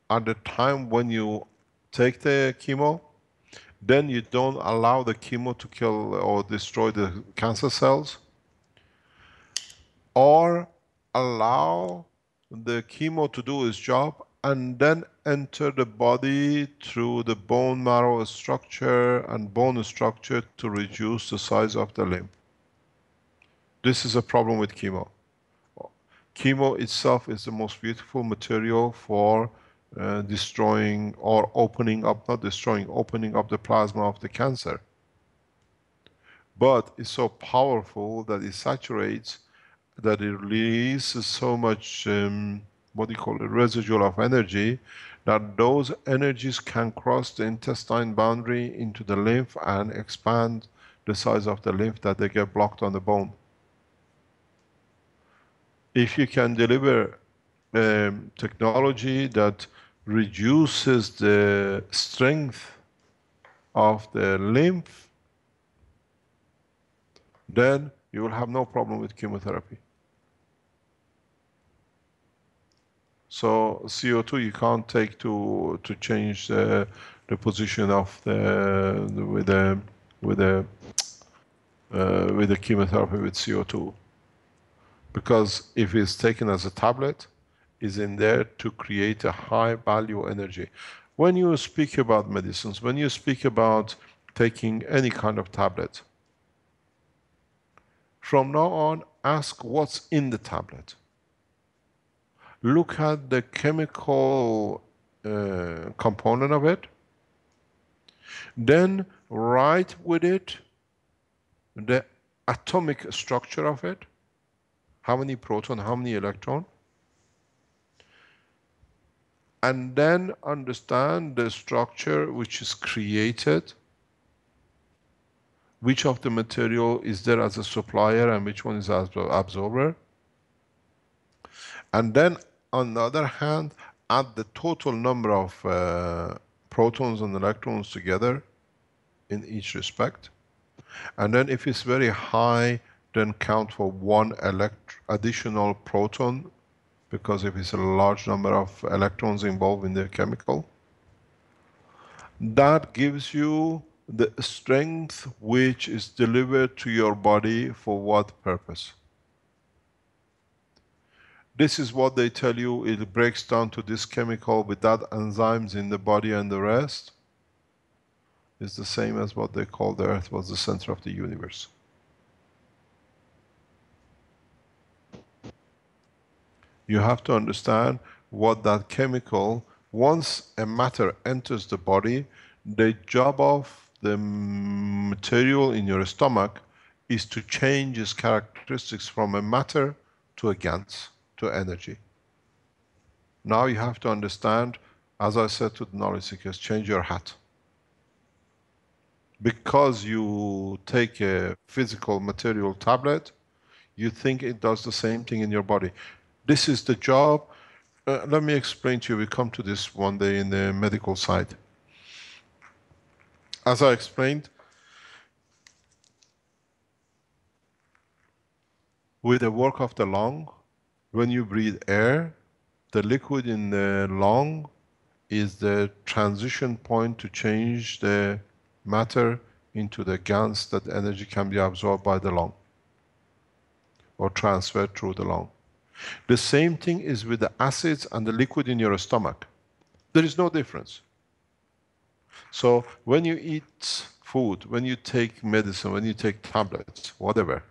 B: at the time when you take the chemo, then you don't allow the chemo to kill or destroy the cancer cells, or allow the chemo to do its job and then enter the body through the bone marrow structure and bone structure to reduce the size of the limb. This is a problem with chemo. Chemo itself is the most beautiful material for destroying or opening up, not destroying, opening up the plasma of the cancer. But it's so powerful that it saturates that it releases so much, what do you call it, residual of energy, that those energies can cross the intestine boundary into the lymph and expand the size of the lymph that they get blocked on the bone. If you can deliver technology that reduces the strength of the lymph, then you will have no problem with chemotherapy. So CO2 you can't take to change the position of with the chemotherapy with CO2, because if it's taken as a tablet, is in there to create a high value energy. When you speak about medicines, when you speak about taking any kind of tablet, from now on, ask what's in the tablet. Look at the chemical component of it. Then write with it the atomic structure of it. How many proton, how many electron. And then understand the structure which is created, which of the material is there as a supplier and which one is as absorber. And then on the other hand, add the total number of protons and electrons together in each respect. And then if it's very high, then count for one additional proton, because if it's a large number of electrons involved in the chemical, that gives you the strength which is delivered to your body for what purpose. This is what they tell you, it breaks down to this chemical with that enzymes in the body, and the rest is the same as what they call the Earth was the center of the universe. You have to understand what that chemical, once a matter enters the body, the job of the material in your stomach is to change its characteristics from a matter to a gans, to energy. Now you have to understand, as I said to the knowledge seekers, change your hat. Because you take a physical material tablet, you think it does the same thing in your body. This is the job. Let me explain to you, we come to this one day in the medical side. As I explained, with the work of the lung, when you breathe air, the liquid in the lung is the transition point to change the matter into the gans, that energy can be absorbed by the lung or transferred through the lung. The same thing is with the acids and the liquid in your stomach. There is no difference. So when you eat food, when you take medicine, when you take tablets, whatever,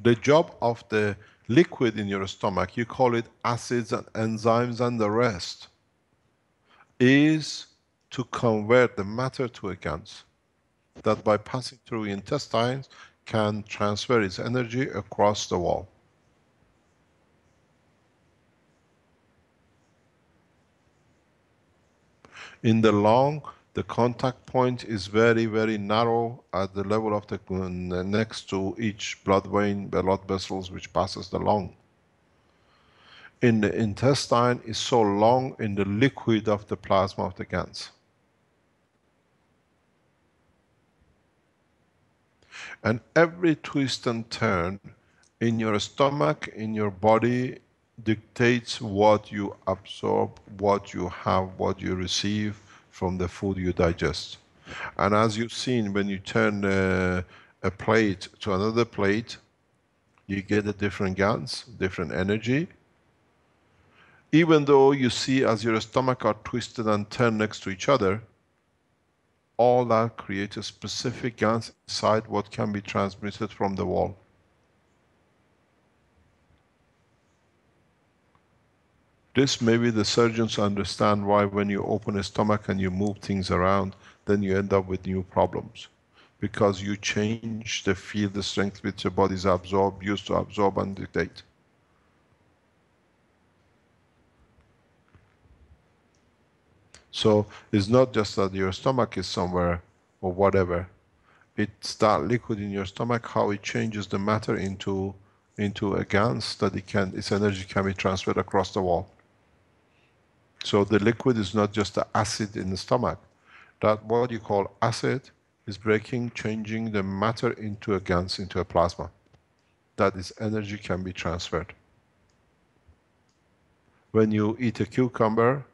B: the job of the liquid in your stomach, you call it acids and enzymes and the rest, is to convert the matter to a gans, that by passing through intestines can transfer its energy across the wall. In the lung, the contact point is very, very narrow at the level of the next to each blood vein, blood vessels which passes the lung. In the intestine is so long in the liquid of the plasma of the gans. And every twist and turn in your stomach, in your body, dictates what you absorb, what you have, what you receive from the food you digest. And as you've seen, when you turn a plate to another plate, you get a different gans, different energy. Even though you see as your stomach are twisted and turned next to each other, all that creates a specific gans inside what can be transmitted from the wall. This maybe the surgeons understand why when you open a stomach and you move things around, then you end up with new problems. because you change the field strength which your body is used to absorb and dictate. So it's not just that your stomach is somewhere or whatever. It's that liquid in your stomach, how it changes the matter into a gas that its energy can be transferred across the wall. So the liquid is not just the acid in the stomach. That what you call acid is changing the matter into a gas, into a plasma. That its energy can be transferred. When you eat a cucumber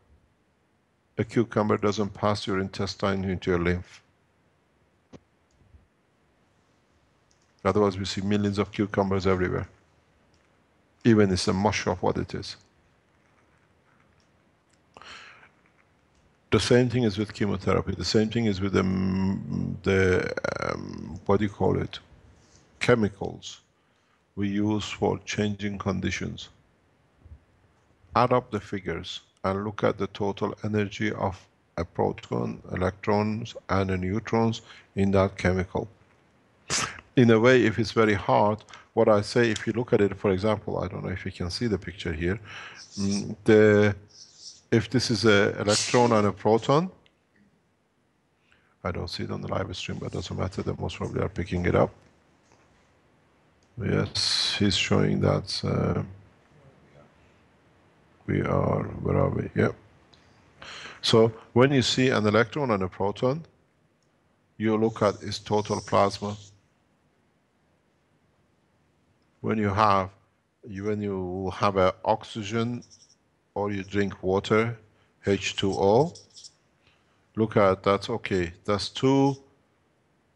B: doesn't pass your intestine into your lymph. Otherwise we see millions of cucumbers everywhere. Even it's a mush of what it is. The same thing is with chemotherapy. The same thing is with what do you call it? Chemicals we use for changing conditions. Add up the figures and look at the total energy of a proton, electrons, and the neutrons in that chemical. In a way, if it's very hard, what I say, if you look at it, for example, I don't know if you can see the picture here. If this is an electron and a proton, I don't see it on the live stream, but it doesn't matter, they most probably are picking it up. Yes, he's showing that where are we? Yeah. So when you see an electron and a proton, you look at its total plasma. When you have an oxygen or you drink water, H2O, look at that, okay, that's 2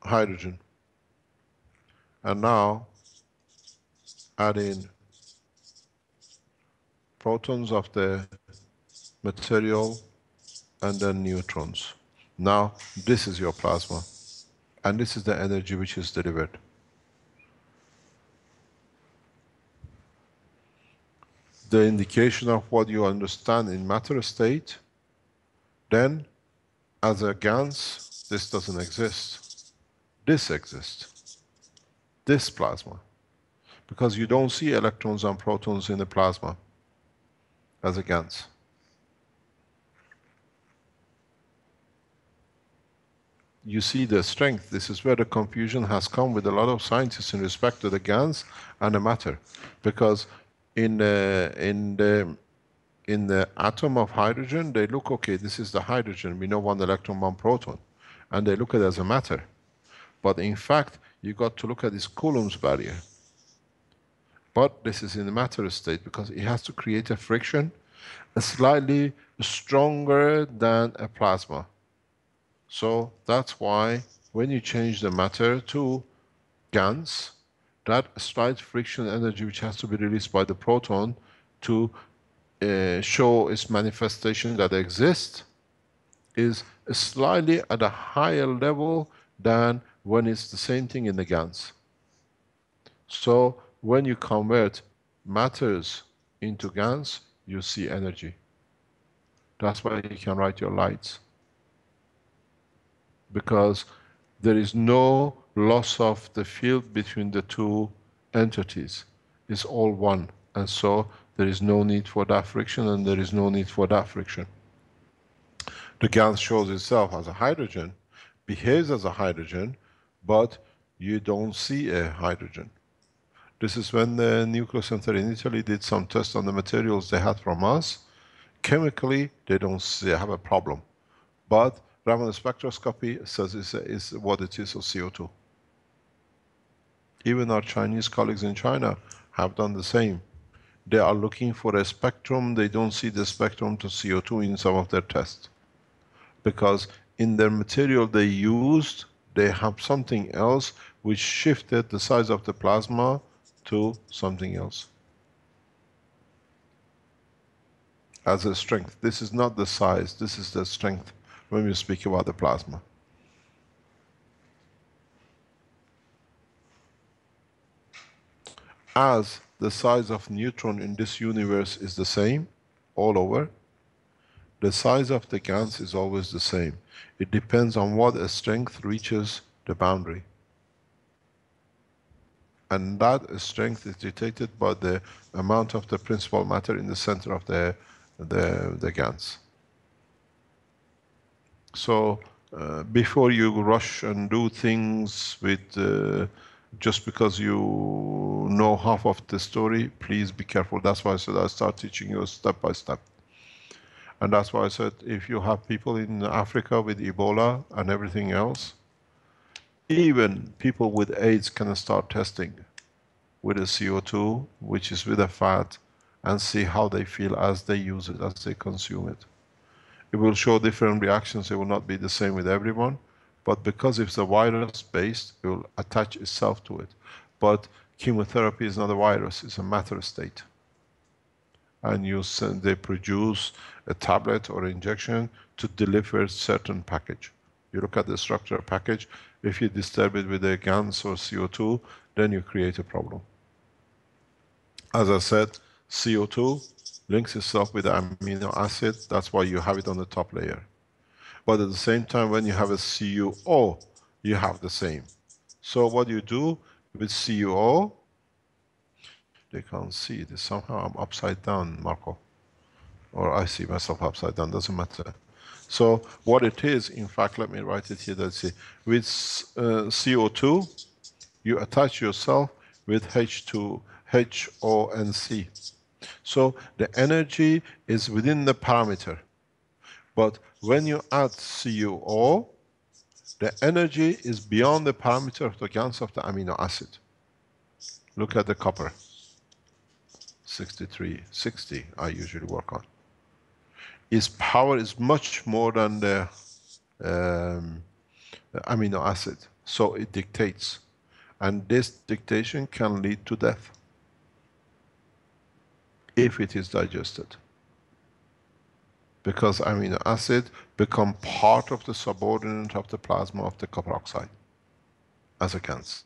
B: hydrogen. And now add in protons of the material and then neutrons. Now this is your plasma and this is the energy which is delivered. The indication of what you understand in matter state, then as a GANS, this doesn't exist. This exists. This plasma. Because you don't see electrons and protons in the plasma as a GANS. You see the strength. This is where the confusion has come with a lot of scientists in respect to the GANS and the matter. Because in the atom of hydrogen, they look, okay, this is the hydrogen, we know 1 electron, 1 proton, and they look at it as a matter. But in fact, you got to look at this Coulomb's barrier. But this is in the matter state because it has to create a friction slightly stronger than a plasma. So that's why when you change the matter to GANS, that slight friction energy which has to be released by the proton to show its manifestation that exists is slightly at a higher level than when it's the same thing in the GANS. So when you convert matters into GANS, you see energy. That's why you can write your lights. Because there is no loss of the field between the two entities. It's all one. And so there is no need for that friction and there is no need for that friction. The GANS shows itself as a hydrogen, behaves as a hydrogen, but you don't see a hydrogen. This is when the Nuclear Center in Italy did some tests on the materials they had from us. Chemically, they don't have a problem. But Raman spectroscopy says it's what it is of CO2. Even our Chinese colleagues in China have done the same. They are looking for a spectrum, they don't see the spectrum to CO2 in some of their tests. Because in their material they used, they have something else which shifted the size of the plasma to something else. As a strength. This is not the size, this is the strength when we speak about the plasma. As the size of neutron in this universe is the same all over, the size of the GANS is always the same. It depends on what a strength reaches the boundary. And that strength is detected by the amount of the principal matter in the center of the GANs. So before you rush and do things with just because you know half of the story, please be careful. That's why I said I start teaching you step by step. And that's why I said if you have people in Africa with Ebola and everything else, even people with AIDS can start testing with a CO2, which is with a fat, and see how they feel as they use it, as they consume it. It will show different reactions. It will not be the same with everyone, but because it's a virus-based, it will attach itself to it. But chemotherapy is not a virus, it's a matter state. And they produce a tablet or injection to deliver a certain package. You look at the structure package, if you disturb it with a GANs or CO2, then you create a problem. As I said, CO2 links itself with the amino acid, that's why you have it on the top layer. But at the same time, when you have a CuO, you have the same. So what you do with CuO, they can't see it. Somehow I'm upside down, Marco. Or I see myself upside down, doesn't matter. So what it is, in fact, let me write it here, let's see. With CO2, you attach yourself with H2, HO and C. So the energy is within the parameter. But when you add CuO, the energy is beyond the parameter of the GANs of the amino acid. Look at the copper. 63, 60 I usually work on. Its power is much more than the amino acid. So it dictates. And this dictation can lead to death if it is digested. Because amino acid become part of the subordinate of the plasma of the copper oxide as a GANs.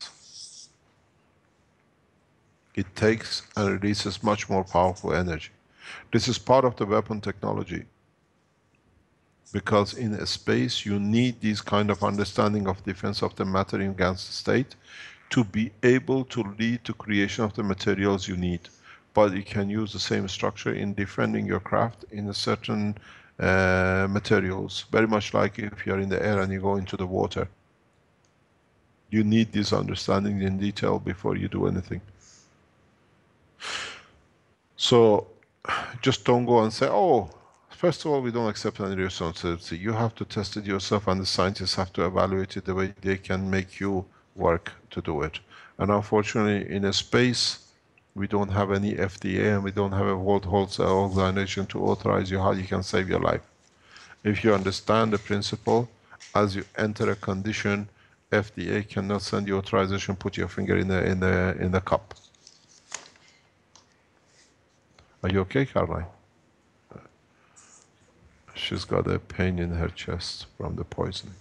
B: It takes and releases much more powerful energy. This is part of the weapon technology. Because in a space you need this kind of understanding of defense of the matter in GANs state to be able to lead to creation of the materials you need. But you can use the same structure in defending your craft in a certain materials. Very much like if you're in the air and you go into the water. You need this understanding in detail before you do anything. So just don't go and say, oh, first of all, we don't accept any responsibility. You have to test it yourself and the scientists have to evaluate it the way they can make you work to do it. And unfortunately, in a space, we don't have any FDA and we don't have a World Health Organization to authorize you how you can save your life. If you understand the principle, as you enter a condition, FDA cannot send you authorization, put your finger in the cup. Are you okay, Caroline? She's got a pain in her chest from the poisoning.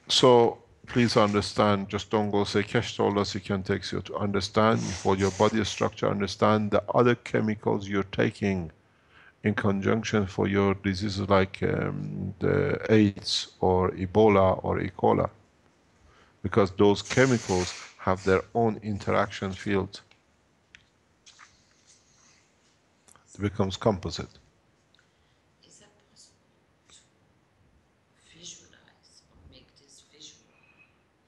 B: So please understand, just don't go say, Kesh told us you can take CO2. Understand for your body structure, understand the other chemicals you're taking in conjunction for your diseases like the AIDS or Ebola or E. coli. Because those chemicals have their own interaction field. It becomes composite.
J: Is that possible to visualize or make this visual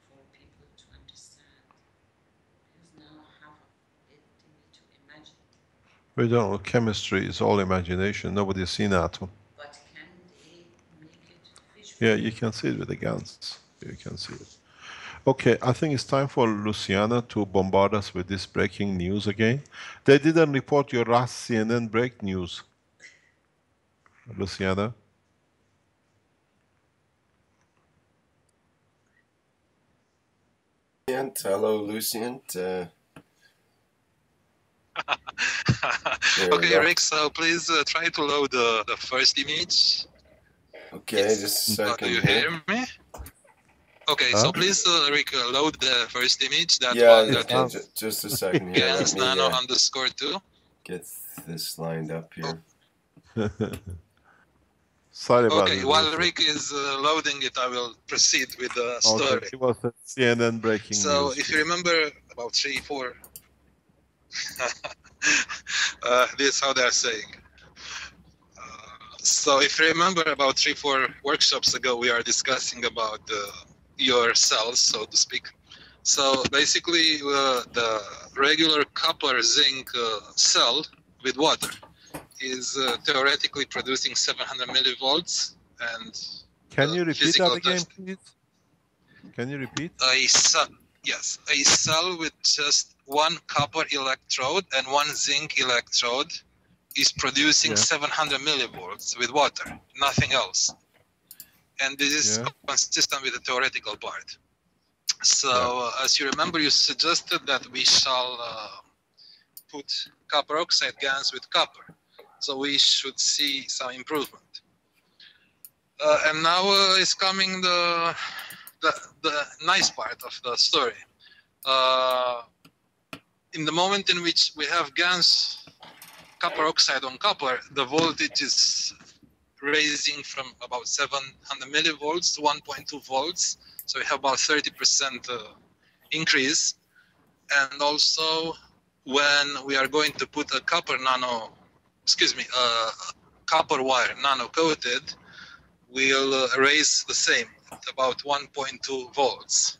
J: for people to understand? Because now I have it to imagine.
B: We don't know, chemistry is all imagination. Nobody's seen an atom.
J: But can they make it visual?
B: Yeah, you can see it with the GANs. You can see it. Okay, I think it's time for Luciana to bombard us with this breaking news again. They didn't report your last CNN break news. Luciana?
A: Hello, Lucian.
F: Okay, Rick, so please try to load the first image.
A: Okay, just a second.
F: Do you hear me? Okay, so please, Rick, load the first image. That
A: was just a second here.
F: GANs Nano _2.
A: Get this lined up here.
B: Sorry about
F: Okay,
B: it.
F: while Rick is loading it, I will proceed with the story.
B: Okay, it was a CNN breaking
F: So
B: news.
F: if you remember about 3, 4, this is how they're saying. So if you remember about 3, 4 workshops ago, we are discussing about your cells, so to speak. So basically, the regular copper zinc cell with water is theoretically producing 700 millivolts, and
B: Can you repeat that
F: physical
B: again,
F: test.
B: please? Can you repeat?
F: Yes, a cell with just one copper electrode and one zinc electrode is producing 700 millivolts with water, nothing else. And this is consistent with the theoretical part. So as you remember, you suggested that we shall put copper oxide GaNs with copper. So we should see some improvement. And now is coming the nice part of the story. In the moment in which we have GaNs copper oxide on copper, the voltage is raising from about 700 millivolts to 1.2 volts. So we have about 30% increase. And also when we are going to put a copper wire nano coated, we'll raise the same at about 1.2 volts.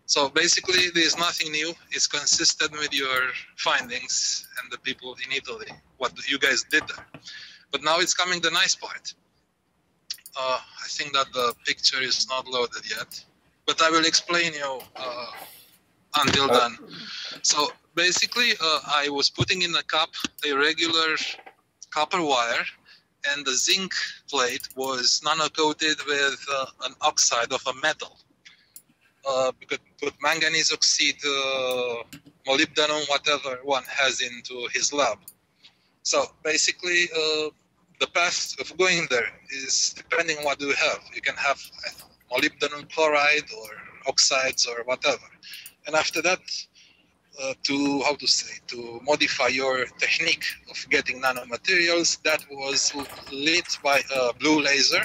F: So basically there's nothing new. It's consistent with your findings and the people in Italy, what you guys did there. But now it's coming the nice part. I think that the picture is not loaded yet, but I will explain you until then. So basically I was putting in a cup a regular copper wire, and the zinc plate was nano-coated with an oxide of a metal. We could put manganese oxide, molybdenum, whatever one has into his lab. So basically, the path of going there is depending what you have. You can have molybdenum chloride or oxides or whatever. And after that, to modify your technique of getting nanomaterials, that was lit by a blue laser.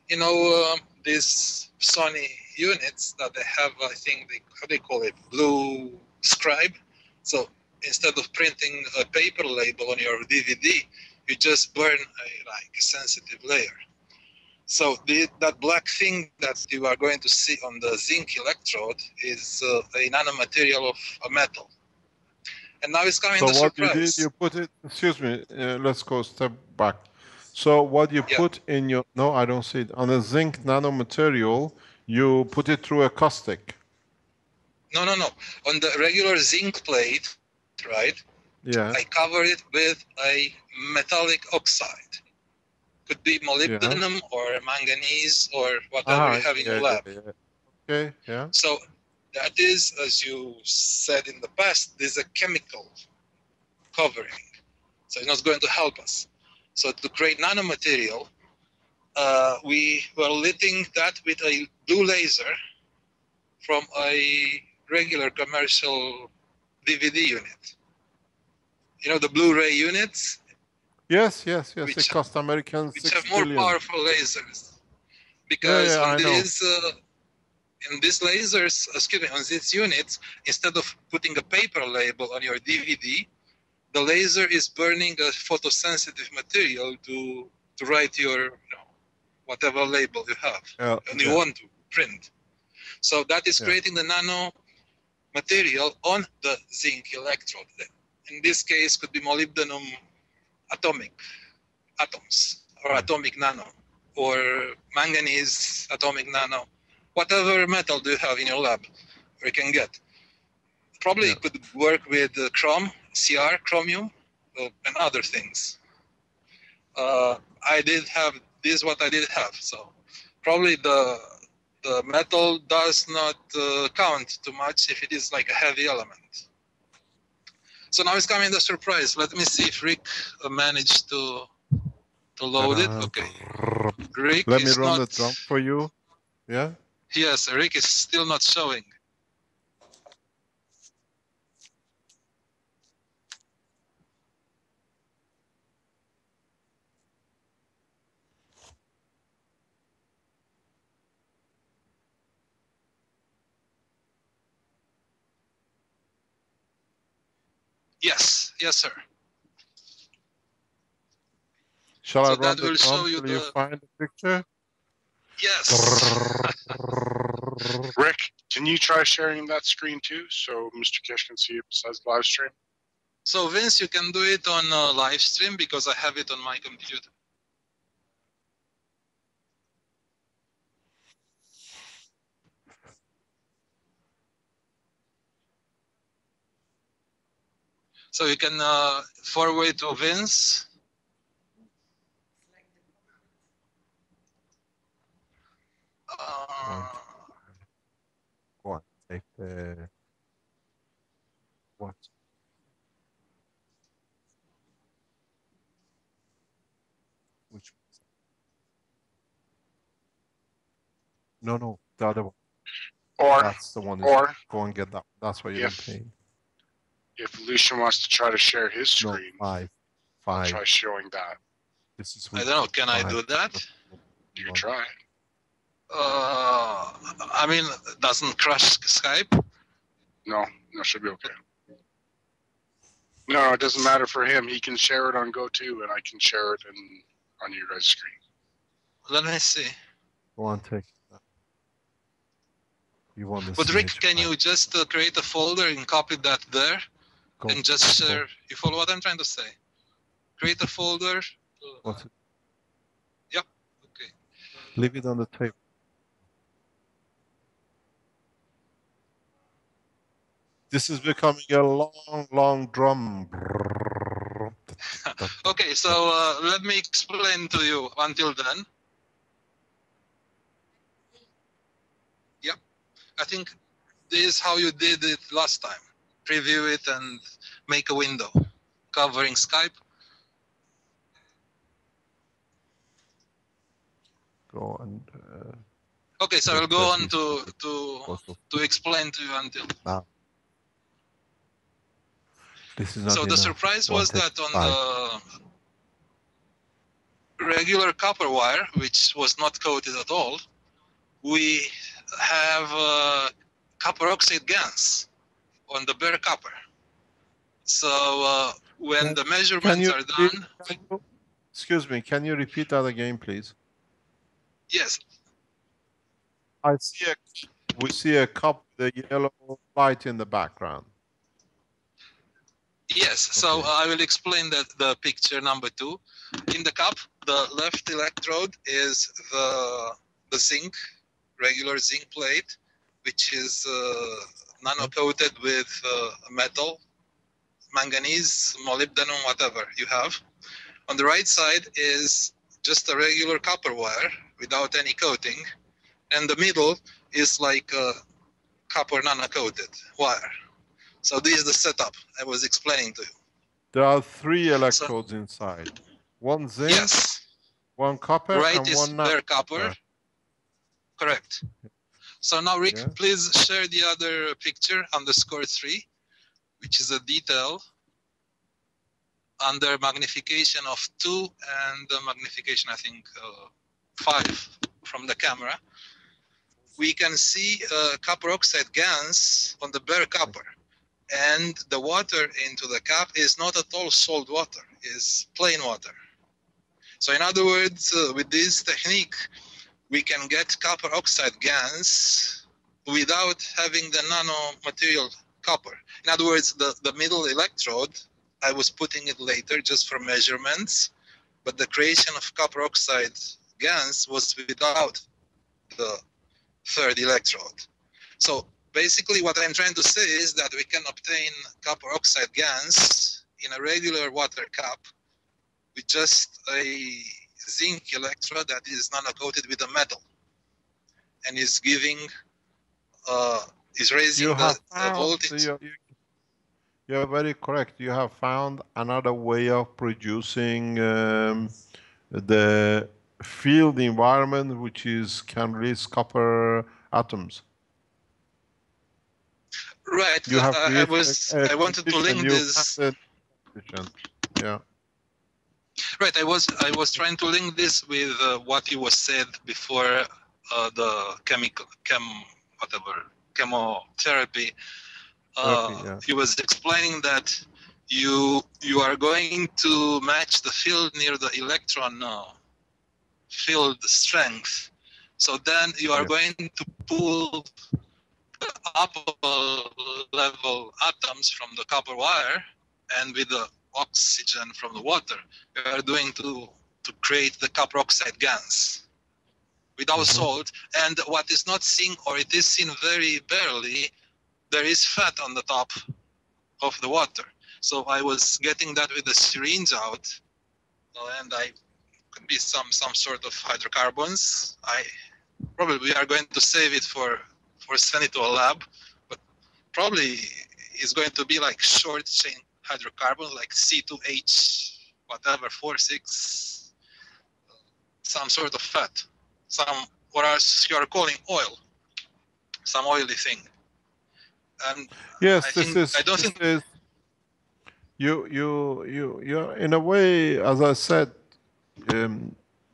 F: You know, these Sony units that they have, I think how they call it, blue scribe. So instead of printing a paper label on your DVD, you just burn a sensitive layer. So that black thing that you are going to see on the zinc electrode is a nanomaterial of a metal. And now it's coming the surprise.
B: So what you did, you put it, excuse me, let's go a step back. So what you put in your, no, I don't see it, on a zinc nanomaterial, you put it through a caustic.
F: No. On the regular zinc plate, right?
B: Yeah.
F: I cover it with a metallic oxide. Could be molybdenum or manganese or whatever you have in your lab.
B: Okay, yeah.
F: So that is, as you said in the past, this is a chemical covering. So it's not going to help us. So to create nanomaterial, we were lighting that with a blue laser from a regular commercial DVD unit. You know the Blu-ray units?
B: Yes. It cost American
F: which
B: $6
F: have more
B: billion.
F: powerful lasers. Because on these lasers, on these units, instead of putting a paper label on your DVD, the laser is burning a photosensitive material to write your whatever label you have and you want to print. So that is creating the nano material on the zinc electrode. In this case, could be molybdenum atoms or atomic nano, or manganese atomic nano, whatever metal do you have in your lab or you can get. Probably it could work with chromium, and other things. I did have this, what I did have. So probably the metal does not count too much if it is like a heavy element. So now it's coming the surprise. Let me see if Rick managed to load it. Okay. Rick
B: Let me run the drum for you. Yeah?
F: Yes, Rick is still not showing. Yes, yes, sir.
B: Shall
F: So
B: I
F: that
B: run the
F: will show
B: drum
F: you
B: till you
F: the-
B: find the picture?
F: Yes.
E: Rick, can you try sharing that screen too, so Mr. Kesh can see it besides live stream?
F: So Vince, you can do it on live stream because I have it on my computer. So you can forward to Vince.
B: Go on, take the what? Which? No, the other one.
E: Or,
B: That's the one. Go and get that. That's what you're paying.
E: if Lucian wants to try to share his
B: No,
E: screen,
B: five.
E: I'll try showing that.
B: This is.
F: I don't know. Can I do that?
E: You try.
F: I mean, doesn't crash Skype?
E: No, should be okay. No, it doesn't matter for him. He can share it on GoTo, and I can share it on your guys' screen.
F: Let me see.
B: Go on, take that. You want this?
F: But Rick, can you just create a folder and copy that there, and just share? You follow what I'm trying to say? Create a folder.
B: What's it?
F: Yep. Okay.
B: Leave it on the table. This is becoming a long drum.
F: Okay, so let me explain to you until then. Yep, I think this is how you did it last time. Preview it and make a window covering Skype.
B: Go and.
F: Okay, so I'll go on to explain to you until.
B: Now. This is not
F: So the
B: enough.
F: surprise was that on the regular copper wire, which was not coated at all, we have copper oxide GaNs on the bare copper. So when the measurements are done...
B: Excuse me, can you repeat that again, please?
F: Yes.
B: We see a cup with a yellow light in the background.
F: Yes, so I will explain that the picture number 2. In the cup, the left electrode is the zinc, regular zinc plate, which is nano-coated with metal, manganese, molybdenum, whatever you have. On the right side is just a regular copper wire without any coating, and the middle is like a copper nano-coated wire. So this is the setup I was explaining to you.
B: There are 3 electrodes inside. One zinc,
F: yes.
B: One copper,
F: right
B: and
F: is
B: one
F: bare copper. Correct. So now, Rick, please share the other picture, _3, which is a detail under magnification of 2 and the magnification, I think, 5 from the camera. We can see copper oxide GaNs on the bare copper. And the water into the cup is not at all salt water, it's plain water. So in other words, with this technique, we can get copper oxide GaNs without having the nano-material copper. In other words, the middle electrode, I was putting it later just for measurements, but the creation of copper oxide GaNs was without the third electrode. So basically what I'm trying to say is that we can obtain copper oxide GaNs in a regular water cup with just a zinc electrode that is nano-coated with a metal and is giving, is raising the voltage.
B: You're very correct. You have found another way of producing the field environment which can release copper atoms.
F: Right.
B: You have
F: I wanted to link this.
B: Yeah.
F: Right. I was trying to link this with what you was said before the chemotherapy. He was explaining that you are going to match the field near the electron field strength. So then you are going to pull the upper level atoms from the copper wire, and with the oxygen from the water, you are going to create the copper oxide GaNs without salt. And what is not seen, or it is seen very barely, there is fat on the top of the water. So I was getting that with the syringe out, and I could be some sort of hydrocarbons. Probably we are going to save it for send it to a lab, but probably it's going to be like short chain hydrocarbons, like C2H, whatever, 4,6, some sort of fat, what else you are calling oil, some oily thing. And
B: yes,
F: I don't think
B: you in a way, as I said,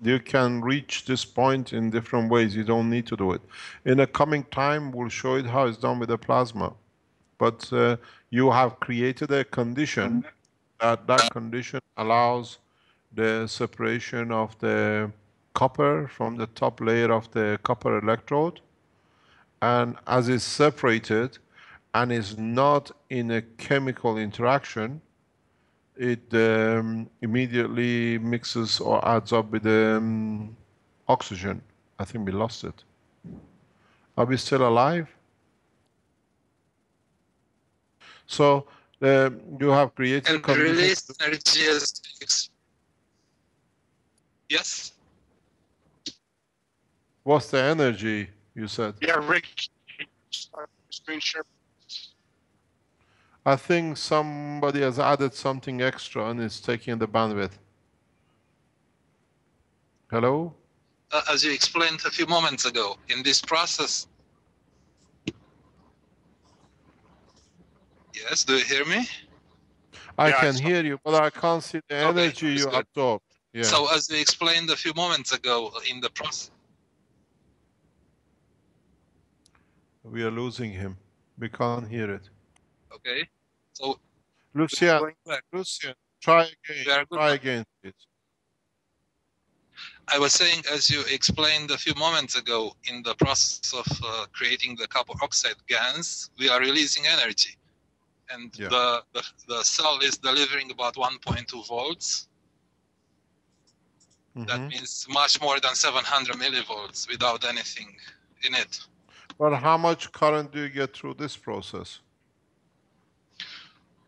B: you can reach this point in different ways. You don't need to do it. In a coming time, we'll show you how it's done with the plasma. But you have created a condition that condition allows the separation of the copper from the top layer of the copper electrode. And as it's separated and is not in a chemical interaction, it immediately mixes or adds up with oxygen. I think we lost it. Are we still alive? So you have created
F: and release energy as yes.
B: What's the energy you said?
E: Yeah, Rick, screen share.
B: I think somebody has added something extra and is taking the bandwidth. Hello?
F: As you explained a few moments ago, in this process. Yes, do you hear me?
B: I can hear you, but I can't see the energy you absorb. Yeah.
F: So as we explained a few moments ago in the process.
B: We are losing him. We can't hear it.
F: Okay. So
B: Lucian, try again. Try again, please.
F: I was saying, as you explained a few moments ago, in the process of creating the copper oxide GaNs, we are releasing energy. And the cell is delivering about 1.2 volts. That means much more than 700 millivolts without anything in it.
B: But how much current do you get through this process?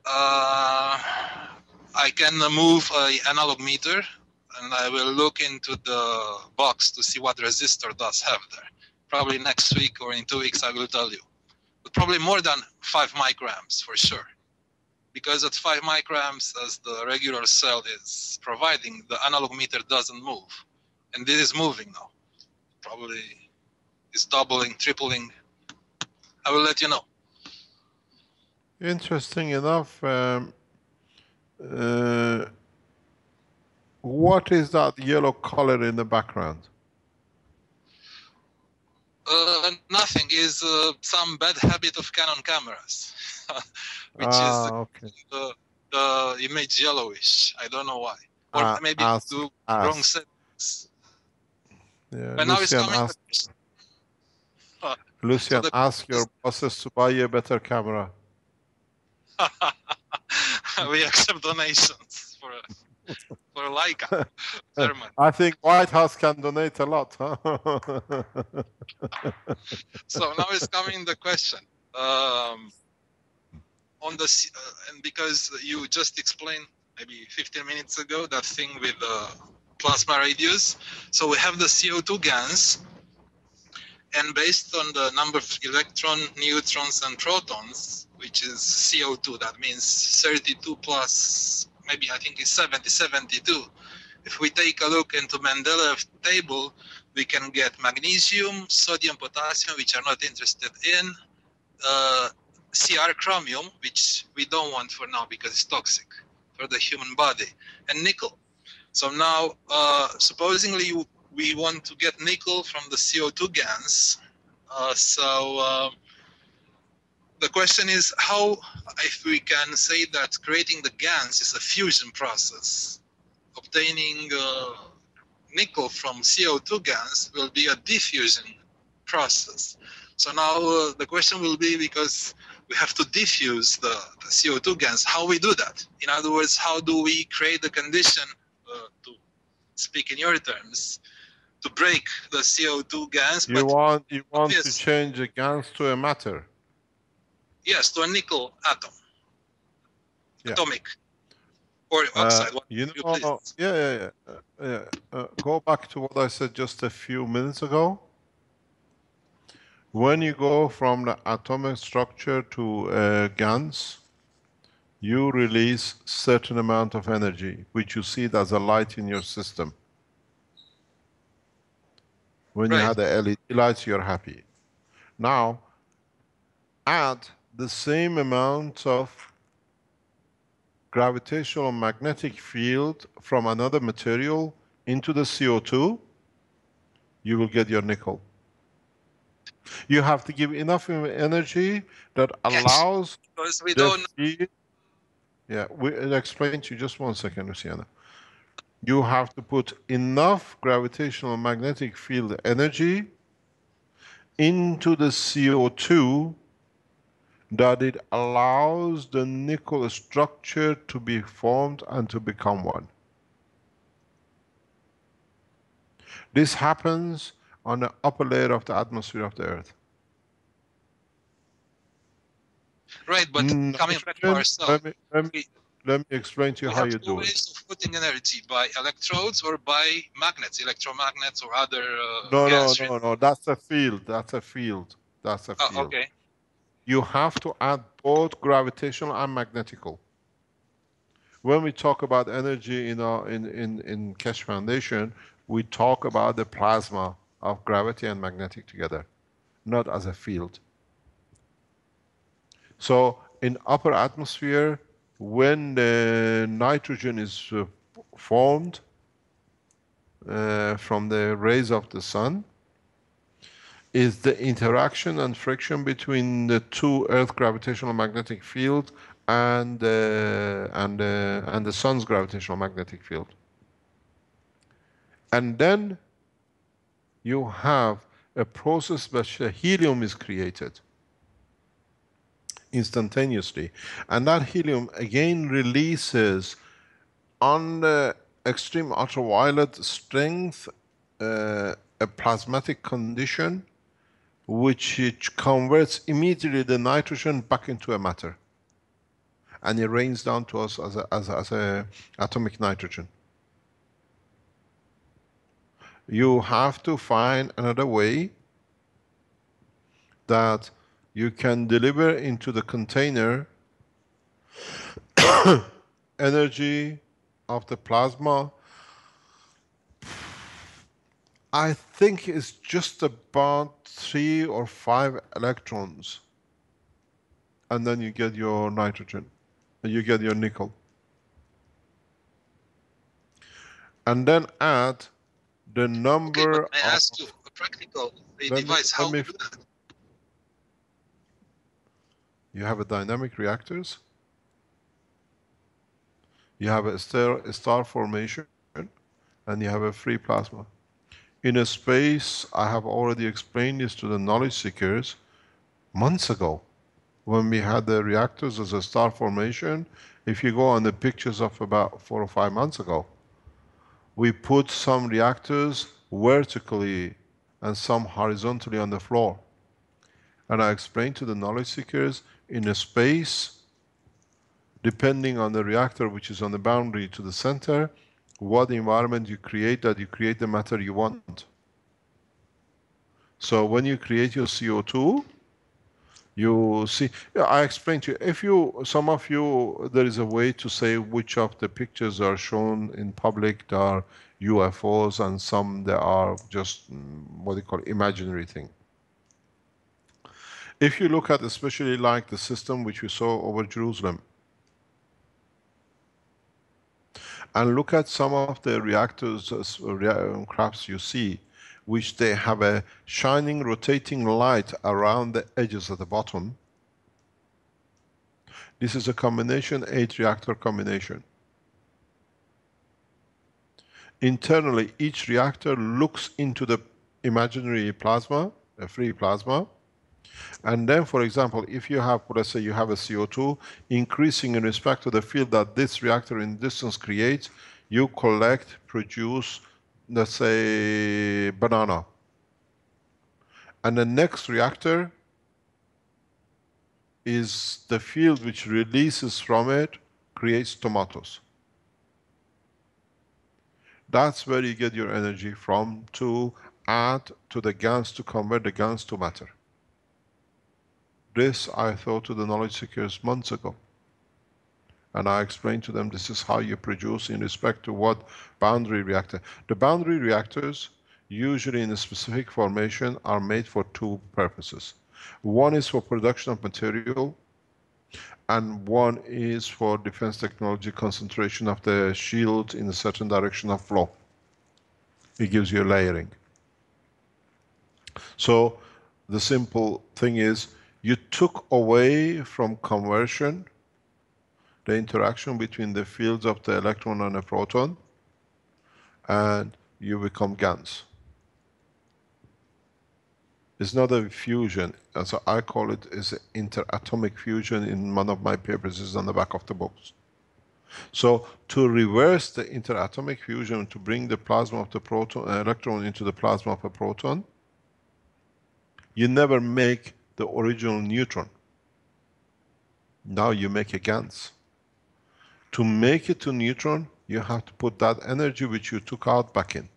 F: I can move an analog meter, and I will look into the box to see what resistor does have there. Probably next week or in 2 weeks, I will tell you. But probably more than 5 micrograms for sure. Because at 5 micrograms, as the regular cell is providing, the analog meter doesn't move. And this is moving now. Probably is doubling, tripling. I will let you know.
B: Interesting enough. What is that yellow color in the background?
F: Nothing. Is some bad habit of Canon cameras, which is the image yellowish. I don't know why. Or maybe do wrong settings.
B: Yeah,
F: but now it's coming.
B: Lucian, ask your bosses to buy you a better camera.
F: We accept donations for Leica.
B: I think White House can donate a lot. Huh?
F: So now is coming the question. On the and because you just explained maybe 15 minutes ago that thing with the plasma radius, so we have the CO2 GaNs, and based on the number of electron, neutrons, and protons, which is CO2, that means 32 plus, maybe I think it's 70, 72. If we take a look into Mendeleev table, we can get magnesium, sodium, potassium, which are not interested in, Cr chromium, which we don't want for now because it's toxic for the human body, and nickel. So now, supposedly we want to get nickel from the CO2 GaNs. the question is how, if we can say that creating the GANs is a fusion process, obtaining nickel from CO2 GANs will be a diffusion process. So now the question will be, because we have to diffuse the CO2 GANs, how we do that? In other words, how do we create the condition, to speak in your terms, to break the CO2 GANs?
B: You want to
F: obvious,
B: change the GANs to a matter.
F: yes, to a nickel atom,
B: Yeah.
F: atomic or oxide.
B: You know, go back to what I said just a few minutes ago. When you go from the atomic structure to GANs, you release certain amount of energy, which you see it as a light in your system. When you have the LED lights, you're happy. Now, add the same amount of gravitational magnetic field from another material into the CO2, you will get your nickel. You have to give enough energy that allows the field. Yeah, we'll explain to you just 1 second, Luciana. You have to put enough gravitational magnetic field energy into the CO2 that it allows the nickel structure to be formed and to become one. This happens on the upper layer of the atmosphere of the Earth.
F: Right, but coming back to ourselves,
B: let me explain to you how you do it.
F: We have two ways of putting energy, by electrodes or by magnets, electromagnets or other
B: No, that's a field. That's a field. That's a field.
F: Okay.
B: You have to add both gravitational and magnetical. When we talk about energy in Keshe Foundation, we talk about the plasma of gravity and magnetic together, not as a field. So in upper atmosphere, when the nitrogen is formed from the rays of the sun, is the interaction and friction between the two Earth gravitational magnetic field and the sun's gravitational magnetic field. And then you have a process by which helium is created instantaneously. And that helium again releases on the extreme ultraviolet strength a plasmatic condition which it converts immediately the nitrogen back into a matter. And it rains down to us as a atomic nitrogen. You have to find another way that you can deliver into the container energy of the plasma. I think it's just about 3 or 5 electrons. And then you get your nitrogen. And you get your nickel. And then add the number
F: but may I ask you a practical device, how to do that?
B: You have a dynamic reactors. You have a star formation, and you have a free plasma. In a space, I have already explained this to the knowledge seekers months ago, when we had the reactors as a star formation. If you go on the pictures of about 4 or 5 months ago, we put some reactors vertically and some horizontally on the floor. And I explained to the knowledge seekers, in a space, depending on the reactor which is on the boundary to the center, what environment you create, that you create the matter you want. So when you create your CO2, you see, I explained to you, if some of you, there is a way to say which of the pictures are shown in public, there are UFOs, and some there are just, what they call imaginary thing. If you look at especially like the system which we saw over Jerusalem, and look at some of the reactors, crafts you see, which they have a shining rotating light around the edges at the bottom, This is a combination, 8 reactor combination. Internally, each reactor looks into the imaginary plasma, a free plasma, and then, for example, if you have, let's say you have a CO2 increasing in respect to the field that this reactor in distance creates, you collect, produce, let's say, banana. And the next reactor is the field which releases from it, creates tomatoes. That's where you get your energy from to add to the GANs, to convert the GANs to matter. This I thought to the knowledge seekers months ago. And I explained to them this is how you produce in respect to what boundary reactor. The boundary reactors, usually in a specific formation, are made for 2 purposes. One is for production of material, and one is for defense technology, concentration of the shield in a certain direction of flow. It gives you layering. So the simple thing is, you took away from conversion the interaction between the fields of the electron and a proton, and you become GANs. It's not a fusion, as I call it, is an interatomic fusion. In one of my papers is on the back of the books. So to reverse the interatomic fusion, to bring the plasma of the proton, electron into the plasma of a proton, you never make the original neutron. Now you make a GANs. To make it to neutron, you have to put that energy which you took out back in.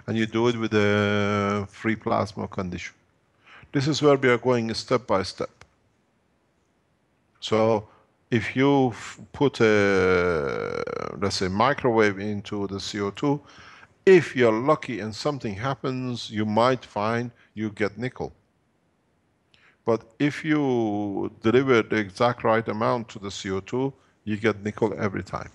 B: And you do it with a free plasma condition. This is where we are going step by step. So if you put a, let's say, microwave into the CO2, if you're lucky and something happens, you might find you get nickel. But if you deliver the exact right amount to the CO2, you get nickel every time.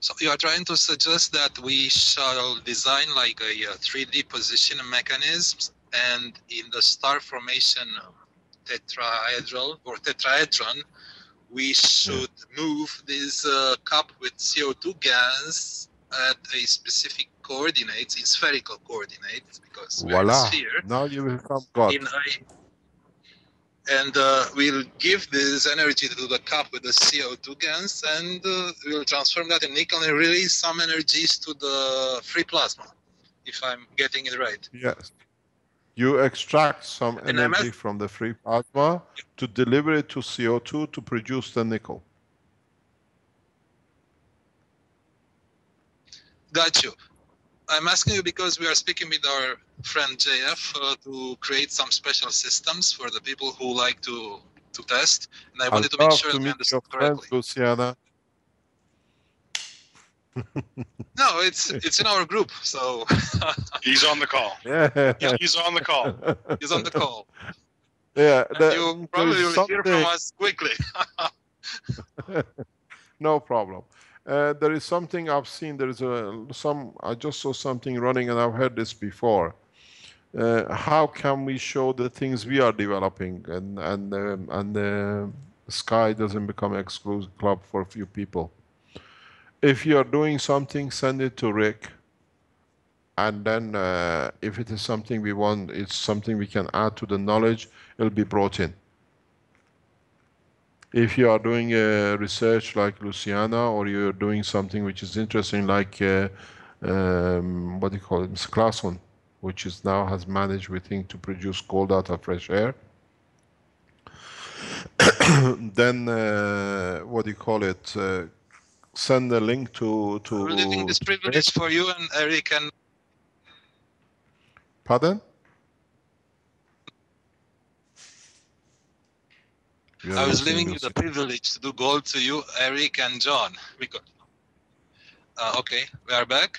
F: So you are trying to suggest that we shall design like a 3D position mechanisms, and in the star formation tetrahedral or tetrahedron, we should move this cup with CO2 gas at a specific coordinates, in spherical coordinates, because we are a sphere.
B: Now you become God.
F: And we'll give this energy to the cup with the CO2 gas, and we'll transform that in nickel and release some energies to the free plasma, if I'm getting it right.
B: Yes. You extract some energy from the free plasma to deliver it to CO2 to produce the nickel.
F: Got you. I'm asking you because we are speaking with our friend JF to create some special systems for the people who like to test, and I wanted to make sure that we understood correctly.
B: Luciana.
F: No, it's in our group, so
E: he's on the call.
B: Yeah,
E: he's on the call.
F: He's on the call.
B: Yeah,
F: you probably will hear from us quickly.
B: No problem. There is something I've seen. There is I just saw something running, and I've heard this before. How can we show the things we are developing, and the sky doesn't become an exclusive club for a few people? If you are doing something, send it to Rick, and then if it is something we want, it's something we can add to the knowledge, it'll be brought in. If you are doing research like Luciana, or you're doing something which is interesting like, what do you call it, Ms. Claesson, which is now has managed, we think, to produce gold out of fresh air, then, what do you call it, send a link to...
F: We're leaving this privilege for you and Eric and...
B: Pardon?
F: I was leaving you the privilege to do gold to you, Eric and John. Okay, we are back.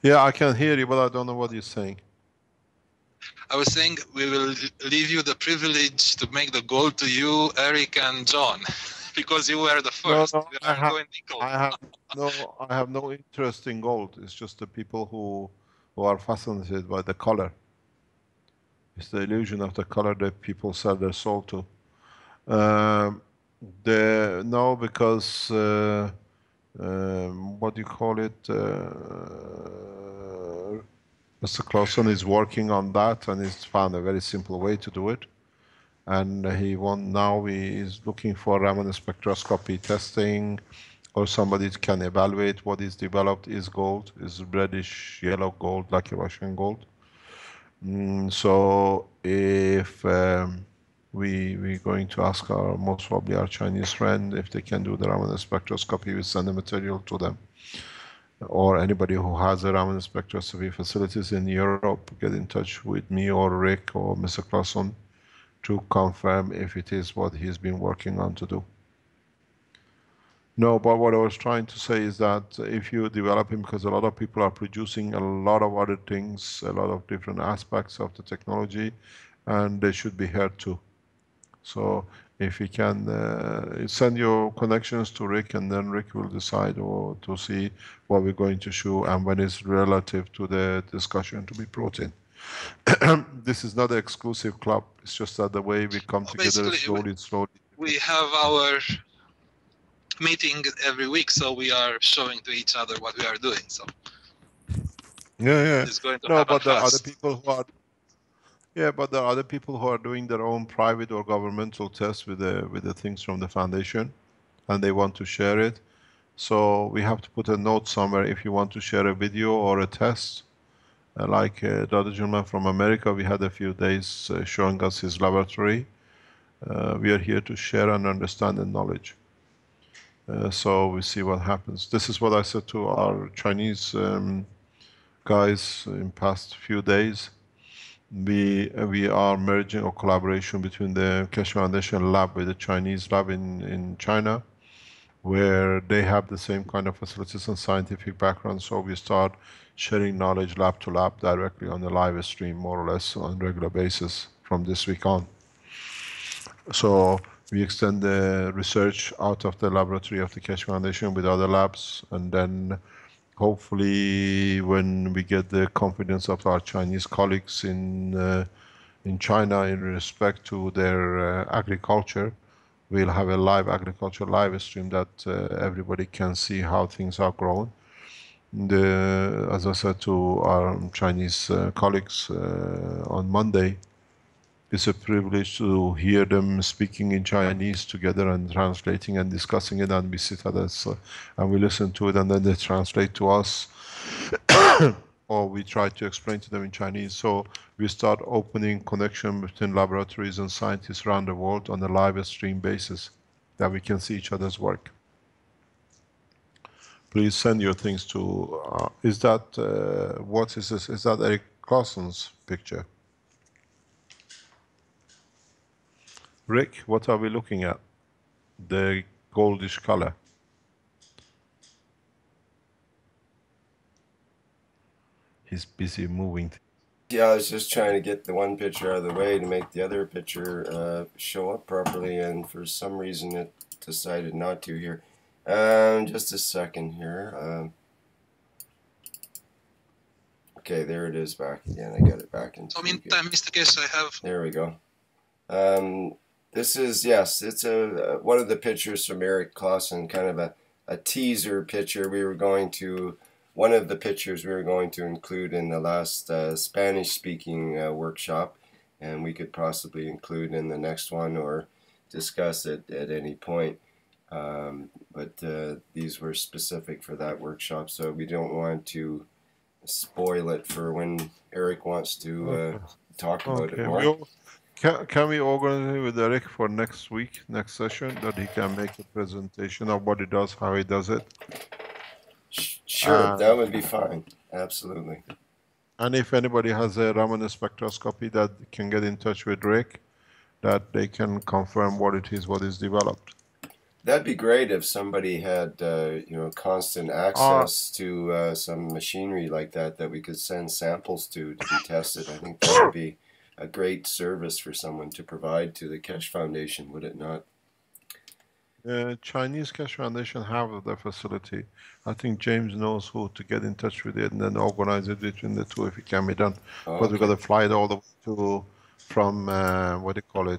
B: Yeah, I can hear you, but I don't know what you're saying.
F: I was saying we will leave you the privilege to make the gold to you, Eric and John, because you were the first.
B: No, I have no interest in gold. It's just the people who are fascinated by the color. It's the illusion of the color that people sell their soul to. No, because what do you call it? Mr. Clausen is working on that and he's found a very simple way to do it. And he is looking for Raman spectroscopy testing, or somebody can evaluate what is developed is gold, is reddish yellow gold, like a Russian gold. So if we're going to ask our, most probably our Chinese friend, if they can do the Raman spectroscopy, we send the material to them. Or anybody who has a Raman spectroscopy facilities in Europe, get in touch with me or Rick or Mr. Clausen to confirm if it is what he's been working on to do. No, but what I was trying to say is that if you develop him, because a lot of people are producing a lot of other things, a lot of different aspects of the technology, and they should be heard too. So if you can send your connections to Rick, and then Rick will decide or to see what we're going to show and when it's relative to the discussion to be brought in. This is not an exclusive club. It's just that the way we come together slowly.
F: We have our meeting every week, so we are showing to each other what we are doing. So
B: yeah.
F: It's going to
B: no,
F: happen
B: but there are other
F: fast.
B: people who are. Yeah, but there are other people who are doing their own private or governmental tests with the things from the foundation, and they want to share it. So we have to put a note somewhere if you want to share a video or a test. Like the other gentleman from America, we had a few days showing us his laboratory. We are here to share and understand the knowledge. So we see what happens. This is what I said to our Chinese guys in past few days. We are merging a collaboration between the Keshe Foundation lab with the Chinese lab in China, where they have the same kind of facilities and scientific background. So we start sharing knowledge lab to lab directly on the live stream, more or less on a regular basis from this week on. So we extend the research out of the laboratory of the Keshe Foundation with other labs, and then hopefully when we get the confidence of our Chinese colleagues in China in respect to their agriculture, we'll have a live agriculture live stream that everybody can see how things are grown. As I said to our Chinese colleagues on Monday, it's a privilege to hear them speaking in Chinese together and translating and discussing it, and we sit at this and we listen to it, and then they translate to us or we try to explain to them in Chinese. So we start opening connection between laboratories and scientists around the world on a live stream basis, that we can see each other's work. Please send your things to, is that, what is this? Is that Eric Clausen's picture? Rick, what are we looking at? The goldish color. He's busy moving.
A: Yeah, I was just trying to get the one picture out of the way to make the other picture show up properly, and for some reason it decided not to here. Just a second here. Okay, there it is back again. I got it back in.
F: So meantime, Mr. Keshe, I have...
A: There we go. This is, yes, it's one of the pictures from Eric Clausen, kind of a teaser picture. One of the pictures we were going to include in the last Spanish-speaking workshop, and we could possibly include in the next one or discuss it at any point. But these were specific for that workshop, so we don't want to spoil it for when Eric wants to talk about it more.
B: Can we organize it with Eric for next week, next session, that he can make a presentation of what he does, how he does it?
A: Sure, that would be fine. Absolutely.
B: And if anybody has a Raman spectroscopy, that can get in touch with Rick, that they can confirm what it is, what is developed.
A: That'd be great if somebody had, constant access to some machinery like that we could send samples to be tested. I think that would be a great service for someone to provide to the Keshe Foundation, would it not?
B: Chinese Keshe Foundation have the facility. I think James knows who to get in touch with it and then organize it between the two if it can be done.
A: Oh,
B: but we've got to fly it all the way from,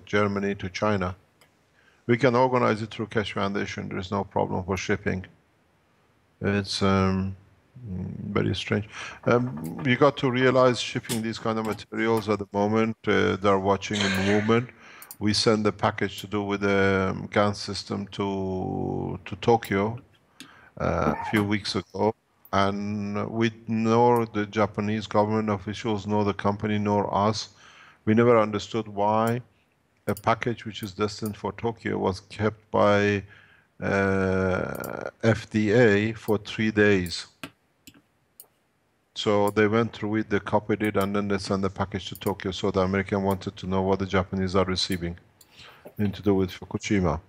B: Germany to China. We can organize it through Keshe Foundation. There is no problem for shipping. It's very strange. You got to realize shipping these kind of materials at the moment, they're watching a movement. We send a package to do with the GAN system to Tokyo a few weeks ago. And we nor the Japanese government officials, nor the company, nor us, we never understood why a package which is destined for Tokyo was kept by FDA for 3 days. So they went through it, they copied it, and then they sent the package to Tokyo. So the American wanted to know what the Japanese are receiving, and to do with Fukushima,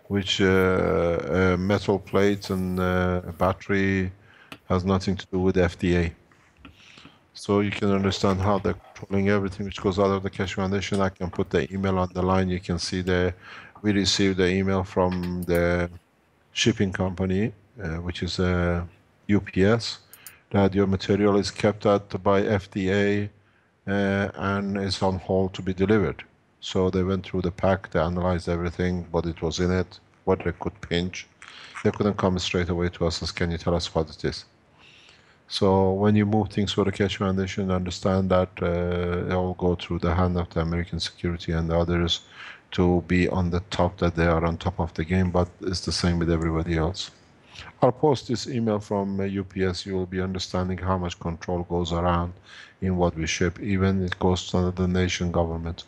B: which metal plates and a battery has nothing to do with FDA. So you can understand how they're controlling everything which goes out of the Keshe Foundation. I can put the email on the line. You can see we received the email from the shipping company, which is UPS, that your material is kept by FDA and is on hold to be delivered. So they went through the pack, they analyzed everything, what it was in it, what they could pinch. They couldn't come straight away to us and can you tell us what it is? So when you move things for the Keshe Foundation, understand that it all go through the hand of the American security and the others to be on the top, that they are on top of the game, but it's the same with everybody else. I'll post this email from UPS. You will be understanding how much control goes around in what we ship, even it goes to the nation government.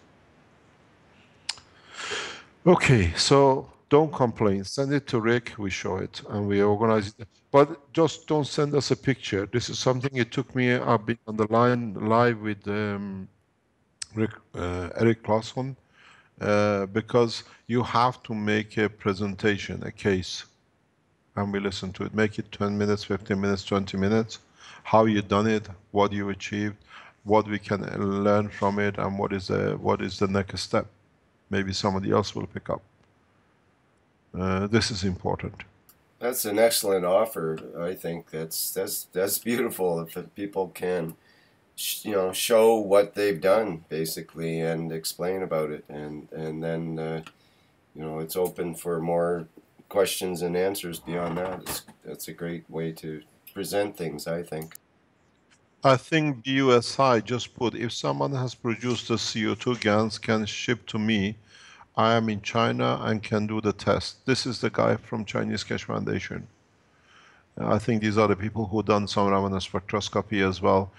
B: Okay, so don't complain. Send it to Rick, we show it, and we organize it. But just don't send us a picture. This is something it took me, I've been on the line live with Eric Clausen, because you have to make a presentation, a case, and we listen to it. Make it 10 minutes, 15 minutes, 20 minutes, how you done it, what you achieved, what we can learn from it, and what is the next step. Maybe somebody else will pick up. This is important.
A: That's an excellent offer. I think that's beautiful if people can, show what they've done basically and explain about it, and then it's open for more questions and answers beyond that. That's a great way to present things, I think.
B: I think BUSI just put, if someone has produced the CO2 GANs, can ship to me. I am in China and can do the test. This is the guy from Chinese Keshe Foundation. I think these are the people who done some Raman spectroscopy as well.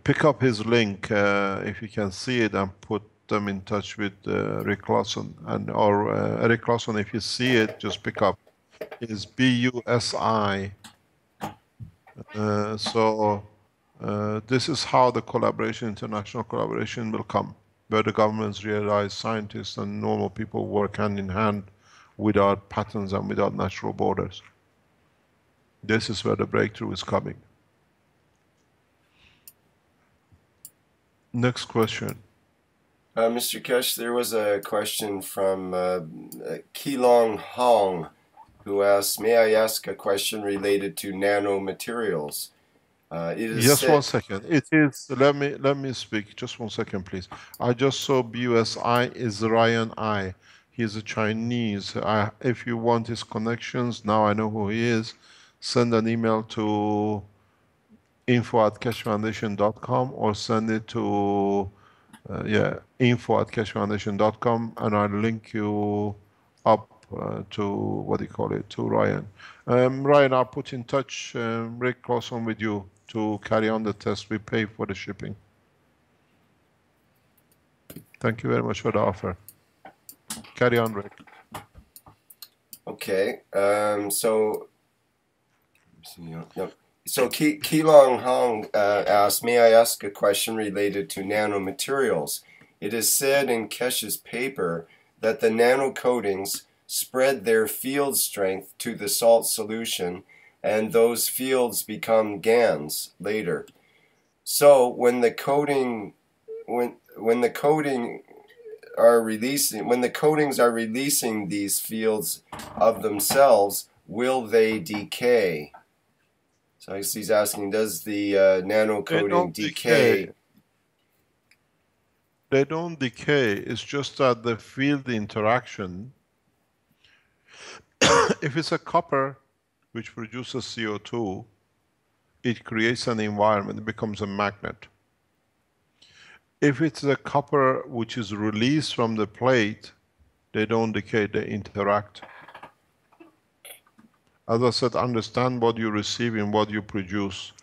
B: Pick up his link if you can see it, and put them in touch with Rick Clausen, or Eric Clausen. If you see it, just pick up. It's BUSI. This is how the collaboration, international collaboration, will come, where the governments realize scientists and normal people work hand in hand without patterns and without natural borders. This is where the breakthrough is coming. Next question.
A: Mr. Keshe, there was a question from Keelong Hong, who asked, may I ask a question related to nanomaterials?
B: Just 1 second. It is, let me speak. Just 1 second, please. I just saw BUSI is Ryan I. He's a Chinese. If you want his connections, now I know who he is. Send an email to info@keshefoundation.com or send it to info@keshefoundation.com, and I'll link you up to Ryan. Ryan, I'll put in touch Rick Clausen with you to carry on the test. We pay for the shipping. Thank you very much for the offer. Carry on, Rick.
A: Okay, So Keelong Hong asked, may I ask a question related to nanomaterials? It is said in Keshe's paper that the nanocoatings spread their field strength to the salt solution, and those fields become GANs later. So when the coatings are releasing these fields of themselves, will they decay? So he's asking, does the nanocoating decay?
B: They don't decay. It's just that the field interaction If it's a copper which produces CO2, it creates an environment, it becomes a magnet. If it's a copper which is released from the plate, they don't decay, they interact. As I said, understand what you receive and what you produce.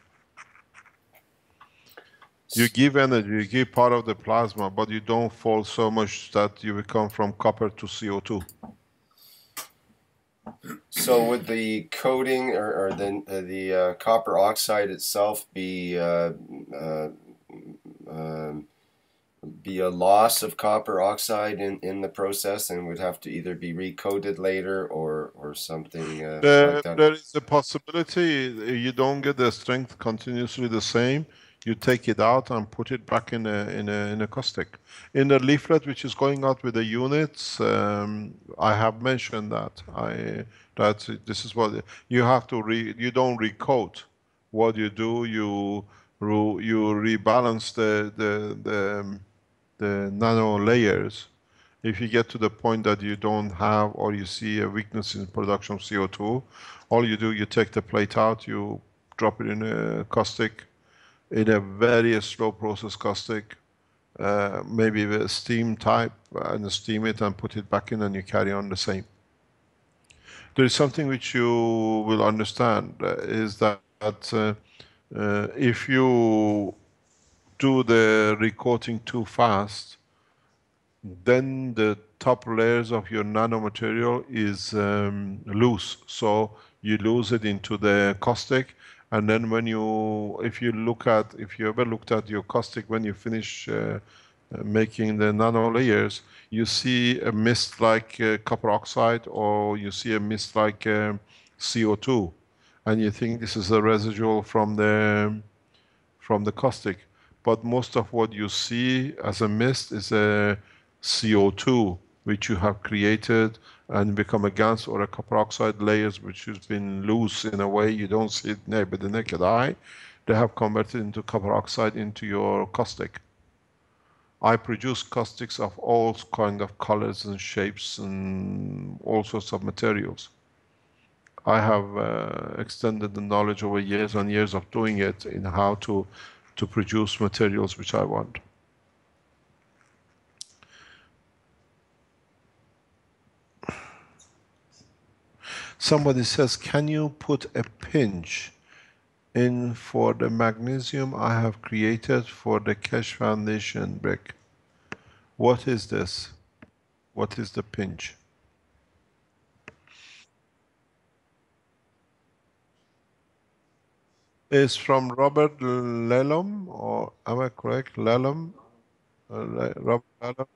B: You give energy, you give part of the plasma, but you don't fall so much that you become from copper to CO2.
A: So would the coating or the copper oxide itself be a loss of copper oxide in the process, and would have to either be recoated later or something like that?
B: There is a possibility you don't get the strength continuously the same. You take it out and put it back in a caustic. In the leaflet which is going out with the units, I have mentioned that this is what you have to you don't recoat. What you do, you rebalance the nano layers. If you get to the point that you don't have, or you see a weakness in production of CO2, all you do, you take the plate out, you drop it in a caustic, in a very slow process caustic, maybe with a steam type, and steam it and put it back in, and you carry on the same. There is something which you will understand, is that if you do the recoating too fast, then the top layers of your nanomaterial is loose. So you lose it into the caustic, and then when if you ever looked at your caustic when you finish making the nano layers, you see a mist like copper oxide, or you see a mist like CO2, and you think this is a residual from the caustic. But most of what you see as a mist is a CO2 which you have created and become a gas or a copper oxide layers which has been loose in a way you don't see it with the naked eye. They have converted into copper oxide into your caustic. I produce caustics of all kind of colors and shapes and all sorts of materials. I have extended the knowledge over years and years of doing it in how to produce materials which I want. Somebody says, can you put a pinch in for the magnesium I have created for the Keshe Foundation brick? What is this? What is the pinch? It's from Robert Lelum, or am I correct? Lelum? Robert Lelum?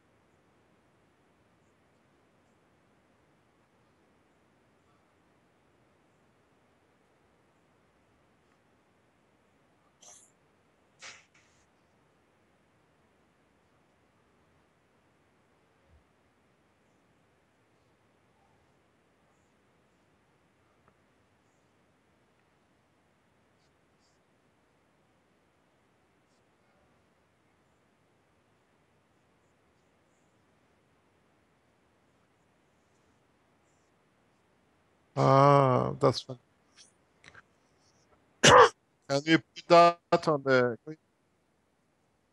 B: Ah, that's fine. Can we put that on the...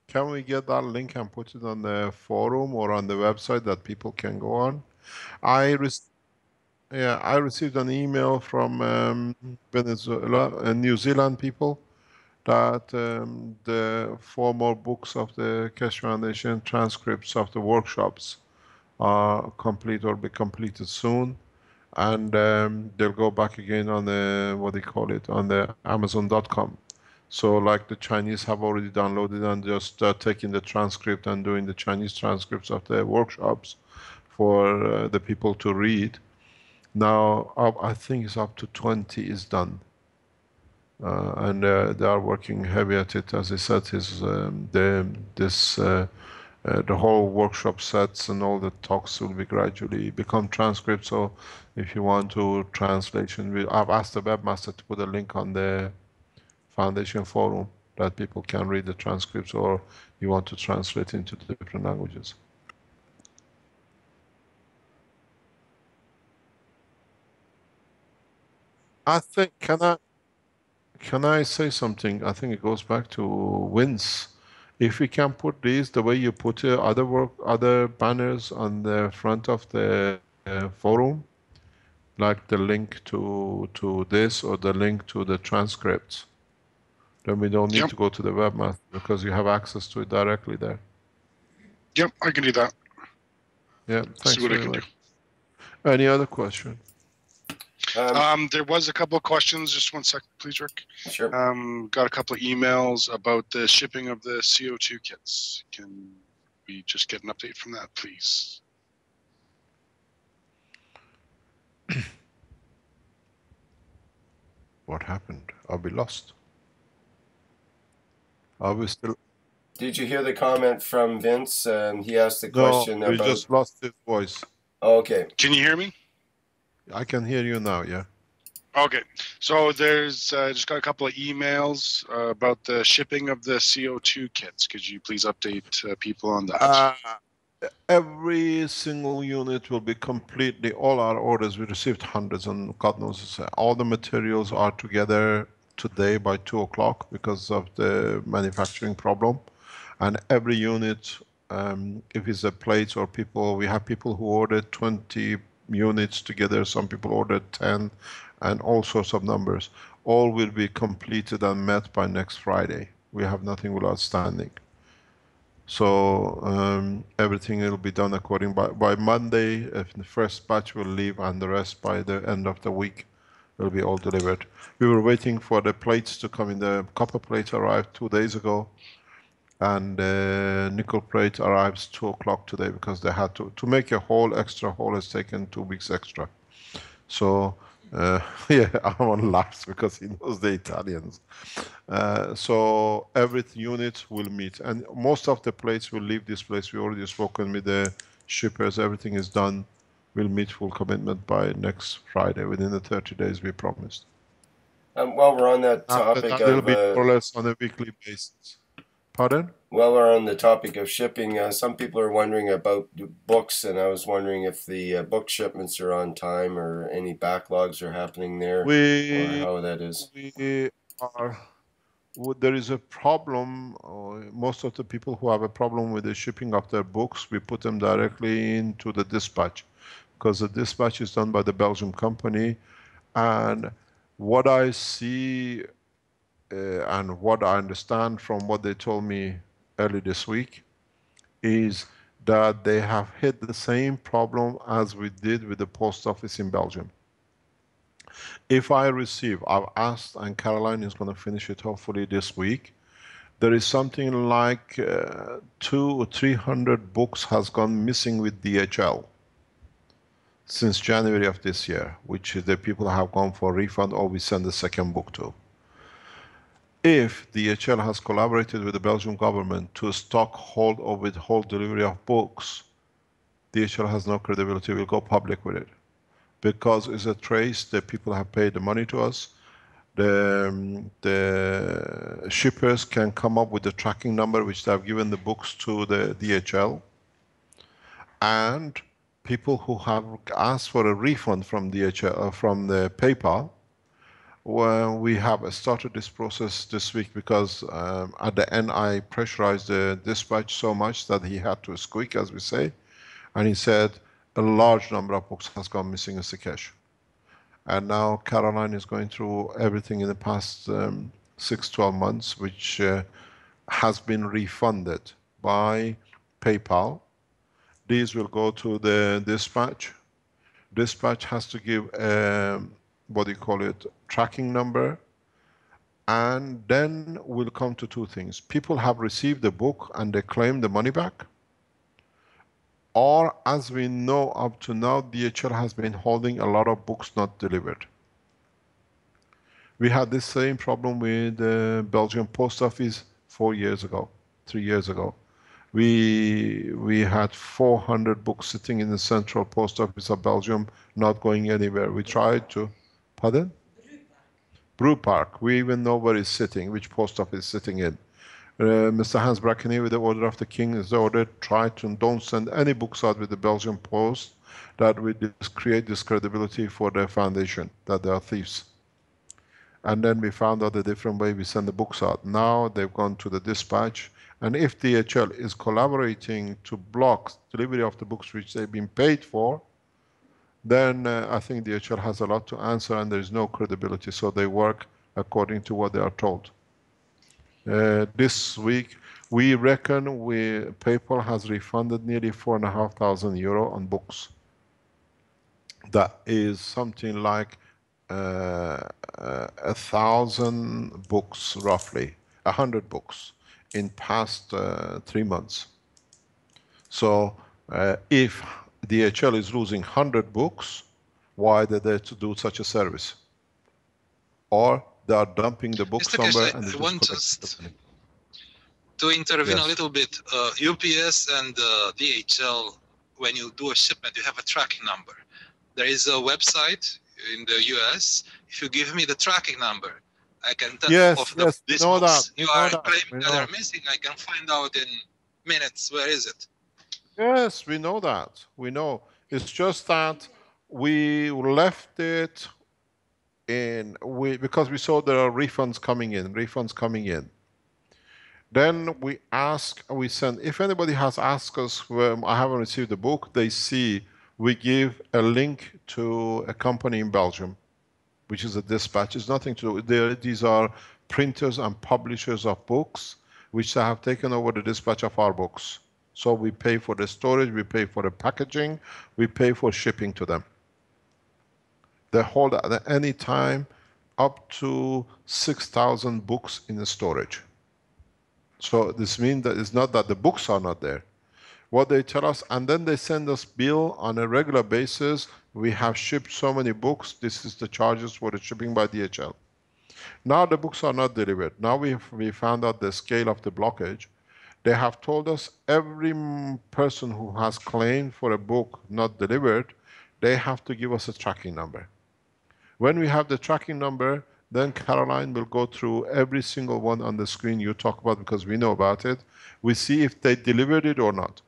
B: Can we get that link and put it on the forum or on the website that people can go on? I received an email from Venezuela and New Zealand people that the 4 more books of the Keshe Foundation transcripts of the workshops are complete or be completed soon, and they'll go back again on the on the Amazon.com. So like the Chinese have already downloaded and just taking the transcript and doing the Chinese transcripts of the workshops for the people to read. Now I think it's up to 20 is done, and they are working heavy at it. As I said, the whole workshop sets and all the talks will be gradually become transcripts. So if you want to translation, I've asked the webmaster to put a link on the Foundation forum that people can read the transcripts, or you want to translate into the different languages. I think, can I say something? I think it goes back to Vince. If we can put these the way you put other banners on the front of the forum, like the link to this or the link to the transcripts, then we don't need
E: Yep.
B: to go to the webmaster because you have access to it directly there.
E: Yep, I can do that.
B: Yeah, thanks
E: See what I
B: very
E: can
B: much. Any other question?
E: There was a couple of questions. Just one second, please, Rick.
A: Sure.
E: Got a couple of emails about the shipping of the CO2 kits. Can we just get an update from that, please?
B: What happened? Are we lost? Are we still?
A: Did you hear the comment from Vince? He asked the question
B: No, we
A: about.
B: just lost his voice.
A: Okay.
E: Can you hear me?
B: I can hear you now, yeah.
E: Okay, so there's just got a couple of emails about the shipping of the CO2 kits. Could you please update people on that?
B: Every single unit will be completely, all our orders, we received hundreds and God knows, all the materials are together today by 2 o'clock because of the manufacturing problem. And every unit, if it's a plate or people, we have people who ordered 20 units together, some people ordered 10, and all sorts of numbers. All will be completed and met by next Friday. We have nothing outstanding. So everything will be done according by Monday. If the first batch will leave, and the rest by the end of the week will be all delivered. We were waiting for the plates to come in. The copper plate arrived 2 days ago, and the nickel plate arrives 2 o'clock today because they had to make a whole extra hole has taken 2 weeks extra. So yeah, Armand laughs because he knows the Italians. So every unit will meet, and most of the plates will leave this place. We already spoken with the shippers. Everything is done. We'll meet full commitment by next Friday within the 30 days we promised.
A: While we're on that topic
B: It'll be more or less on a weekly basis. Pardon?
A: While we're on the topic of shipping, some people are wondering about the books, and I was wondering if the book shipments are on time or any backlogs are happening there, or how that is.
B: There is a problem. Most of the people who have a problem with the shipping of their books, we put them directly into the dispatch, because the dispatch is done by the Belgian company. And what I see and what I understand from what they told me early this week is that they have hit the same problem as we did with the post office in Belgium. If I receive, I've asked, and Caroline is going to finish it hopefully this week, there is something like 200 or 300 books has gone missing with DHL since January of this year, which the people have gone for refund or we send the second book to. If DHL has collaborated with the Belgian government to stock, hold or withhold delivery of books, DHL has no credibility, we'll go public with it. Because it's a trace that people have paid the money to us. The shippers can come up with the tracking number which they have given the books to the DHL. And people who have asked for a refund from DHL, from the PayPal, well, we have started this process this week because at the end I pressurized the dispatch so much that he had to squeak, as we say, and he said a large number of books has gone missing as a cash. And now Caroline is going through everything in the past 6-12 months, which has been refunded by PayPal. These will go to the dispatch. Dispatch has to give what do you call it, tracking number, and then we'll come to two things. People have received the book and they claim the money back, or as we know up to now, DHL has been holding a lot of books not delivered. We had this same problem with the Belgian post office 4 years ago, 3 years ago. We had 400 books sitting in the central post office of Belgium, not going anywhere. We tried to, pardon? Brew Park. We even know where it's sitting, which post office it's sitting in. Mr. Hans Brackeny, with the order of the king, is ordered, try to don't send any books out with the Belgian post. That will create this credibility for the foundation, that they are thieves. And then we found out a different way we send the books out. Now they've gone to the dispatch. And if DHL is collaborating to block delivery of the books which they've been paid for, then I think DHL has a lot to answer and there's no credibility. So they work according to what they are told. This week, we reckon PayPal has refunded nearly €4,500 on books. That is something like 1,000 books, roughly 100 books in past 3 months. So if DHL is losing 100 books, why did they to do such a service? Or they are dumping the book
F: Mr.
B: somewhere
F: Keshe,
B: and they
F: I want to intervene a little bit. UPS and DHL, when you do a shipment, you have a tracking number. There is a website in the US. If you give me the tracking number, I can tell these books you are claiming that are missing. I can find out in minutes where is it.
B: Yes, we know that. We know. It's just that we left it because we saw there are refunds coming in. Then we send, if anybody has asked us, I haven't received the book, they see we give a link to a company in Belgium, which is a dispatch. It's nothing to do. These are printers and publishers of books, which have taken over the dispatch of our books. So we pay for the storage, we pay for the packaging, we pay for shipping to them. They hold at any time up to 6,000 books in the storage. So this means that it's not that the books are not there. What they tell us, and then they send us bill on a regular basis. We have shipped so many books. This is the charges for the shipping by DHL. Now the books are not delivered. Now we found out the scale of the blockage. They have told us every person who has claimed for a book not delivered, they have to give us a tracking number. When we have the tracking number, then Caroline will go through every single one on the screen you talk about because we know about it. We see if they delivered it or not.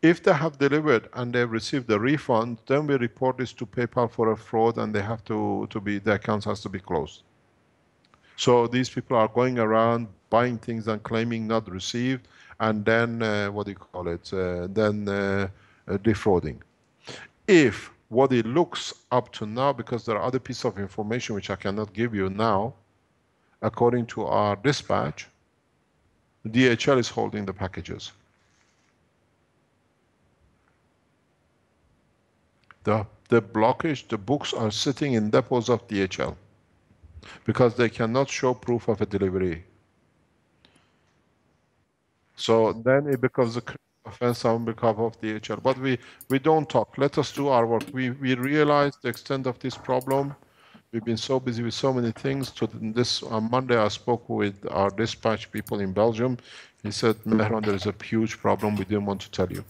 B: If they have delivered and they've received the refund, then we report this to PayPal for a fraud and they have the accounts has to be closed. So these people are going around buying things and claiming not received and then, defrauding. If what it looks up to now, because there are other pieces of information which I cannot give you now, according to our dispatch, DHL is holding the packages. The blockage, the books are sitting in depots of DHL because they cannot show proof of a delivery. So then it becomes a offense on behalf of DHL. But we don't talk. Let us do our work. We realize the extent of this problem. We've been so busy with so many things. On Monday, I spoke with our dispatch people in Belgium. He said, Mehran, there is a huge problem. We didn't want to tell you.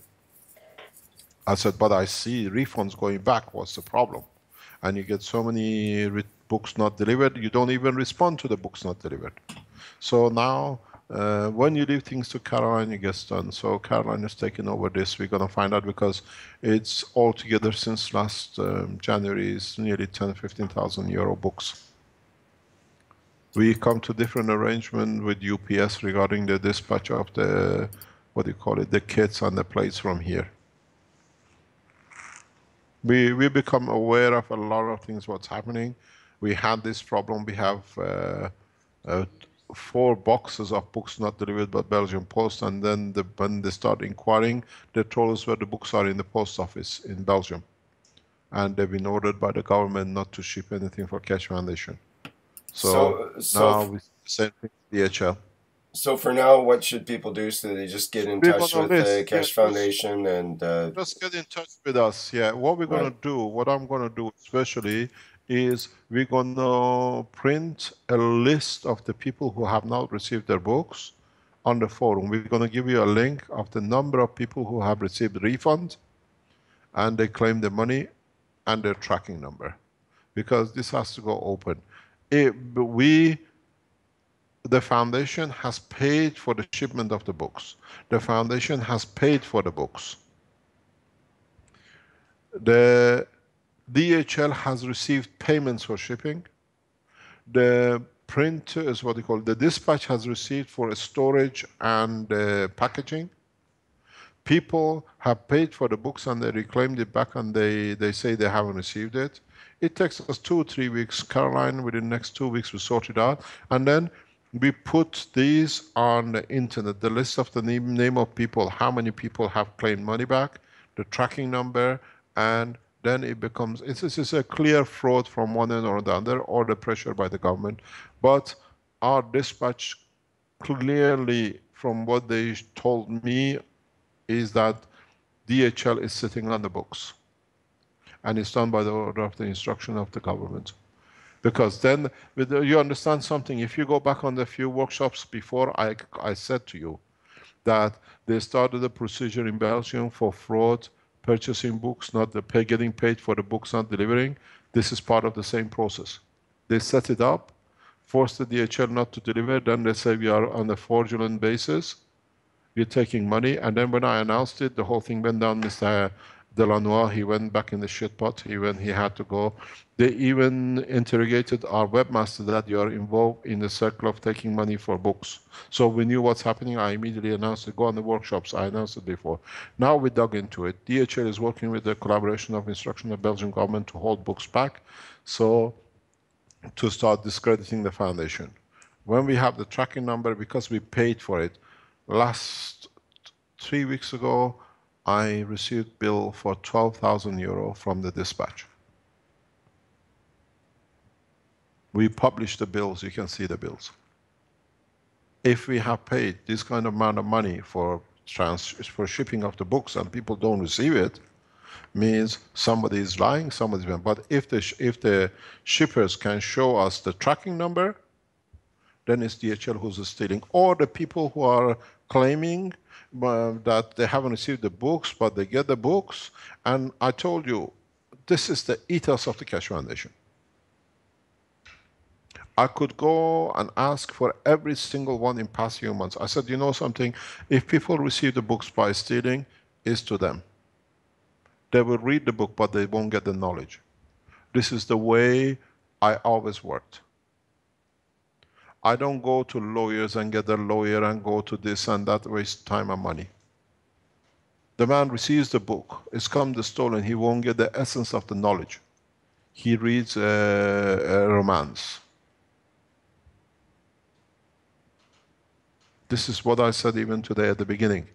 B: I said, but I see refunds going back. What's the problem? And you get so many books not delivered. You don't even respond to the books not delivered. So now, when you leave things to Caroline, it gets done. So Caroline is taking over this. We're going to find out because it's all together since last January is nearly 10,000-15,000 euro books. We come to different arrangement with UPS regarding the dispatch of the, the kits and the plates from here. We become aware of a lot of things what's happening. We had this problem. We have 4 boxes of books not delivered by Belgian Post, and then when they start inquiring, they told us where the books are in the post office in Belgium. And they've been ordered by the government not to ship anything for Keshe Foundation. So now we send things to DHL.
A: So for now, what should people do? So they just get in touch with the Keshe Foundation and...
B: just get in touch with us, yeah. What we're going to do, what I'm going to do especially, is we're going to print a list of the people who have not received their books on the forum. We're going to give you a link of the number of people who have received refunds and they claim the money and their tracking number, because this has to go open. The foundation has paid for the shipment of the books. The foundation has paid for the books. The DHL has received payments for shipping. The print is what they call, the dispatch has received for storage and packaging. People have paid for the books and they reclaimed it back and they say they haven't received it. It takes us 2 or 3 weeks. Caroline, within the next 2 weeks, we sort it out. And then we put these on the internet, the list of the name of people, how many people have claimed money back, the tracking number, and then it becomes, it's a clear fraud from one end or the other, or the pressure by the government. But our dispatch clearly, from what they told me, is that DHL is sitting on the books. And it's done by the order of the instruction of the government. Because then, you understand something, if you go back on the few workshops before, I said to you that they started a procedure in Belgium for fraud, purchasing books, not getting paid for the books not delivering. This is part of the same process. They set it up, forced the DHL not to deliver, then they say we are on a fraudulent basis, we're taking money, and then when I announced it, the whole thing went down. Mr. Delanois, he went back in the shit pot, he had to go. They even interrogated our webmaster that you are involved in the circle of taking money for books. So we knew what's happening. I immediately announced it. Go on the workshops. I announced it before. Now we dug into it. DHL is working with the collaboration of instruction of Belgian government to hold books back, so to start discrediting the foundation. When we have the tracking number, because we paid for it, last 3 weeks ago, I received bill for 12,000 euro from the dispatch. We publish the bills, you can see the bills. If we have paid this kind of amount of money for shipping of the books and people don't receive it, means somebody is lying, somebody's been. But if the shippers can show us the tracking number, then it's DHL who's stealing. Or the people who are claiming that they haven't received the books, but they get the books. And I told you, this is the ethos of the Keshe Foundation. I could go and ask for every single one in past few months. I said, you know something? If people receive the books by stealing, it's to them. They will read the book, but they won't get the knowledge. This is the way I always worked. I don't go to lawyers and get a lawyer and go to this and that, waste time and money. The man receives the book, it's come the stolen, he won't get the essence of the knowledge. He reads a romance. This is what I said even today at the beginning.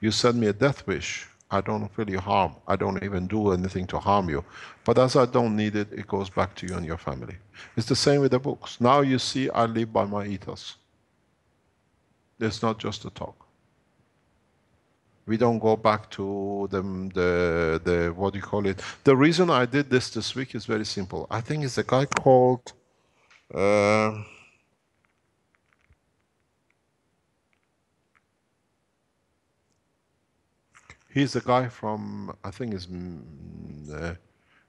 B: You send me a death wish, I don't feel you harm. I don't even do anything to harm you. But as I don't need it, it goes back to you and your family. It's the same with the books. Now you see I live by my ethos. It's not just a talk. We don't go back to the what do you call it? The reason I did this week is very simple. I think it's a guy called he's a guy from, I think is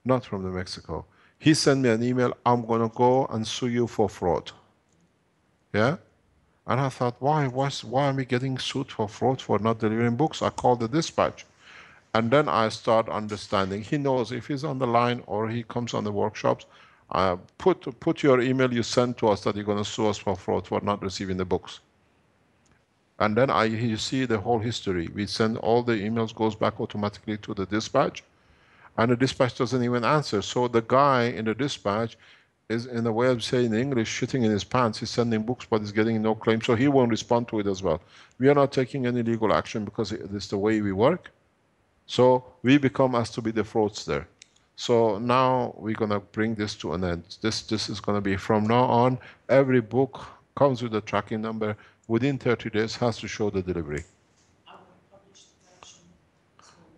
B: not from the Mexico. He sent me an email, I'm going to go and sue you for fraud. Yeah? And I thought, why am I getting sued for fraud for not delivering books? I called the dispatch. And then I start understanding. He knows if he's on the line or he comes on the workshops, put your email you sent to us that you're going to sue us for fraud for not receiving the books. And then you see the whole history. We send all the emails, goes back automatically to the dispatch, and the dispatch doesn't even answer. So the guy in the dispatch is, in a way of saying in English, shitting in his pants. He's sending books, but he's getting no claim, so he won't respond to it as well. We are not taking any legal action because it is the way we work. So we become as to be the fraudster. So now we're going to bring this to an end. This is going to be from now on, every book comes with a tracking number. Within 30 days has to show the delivery.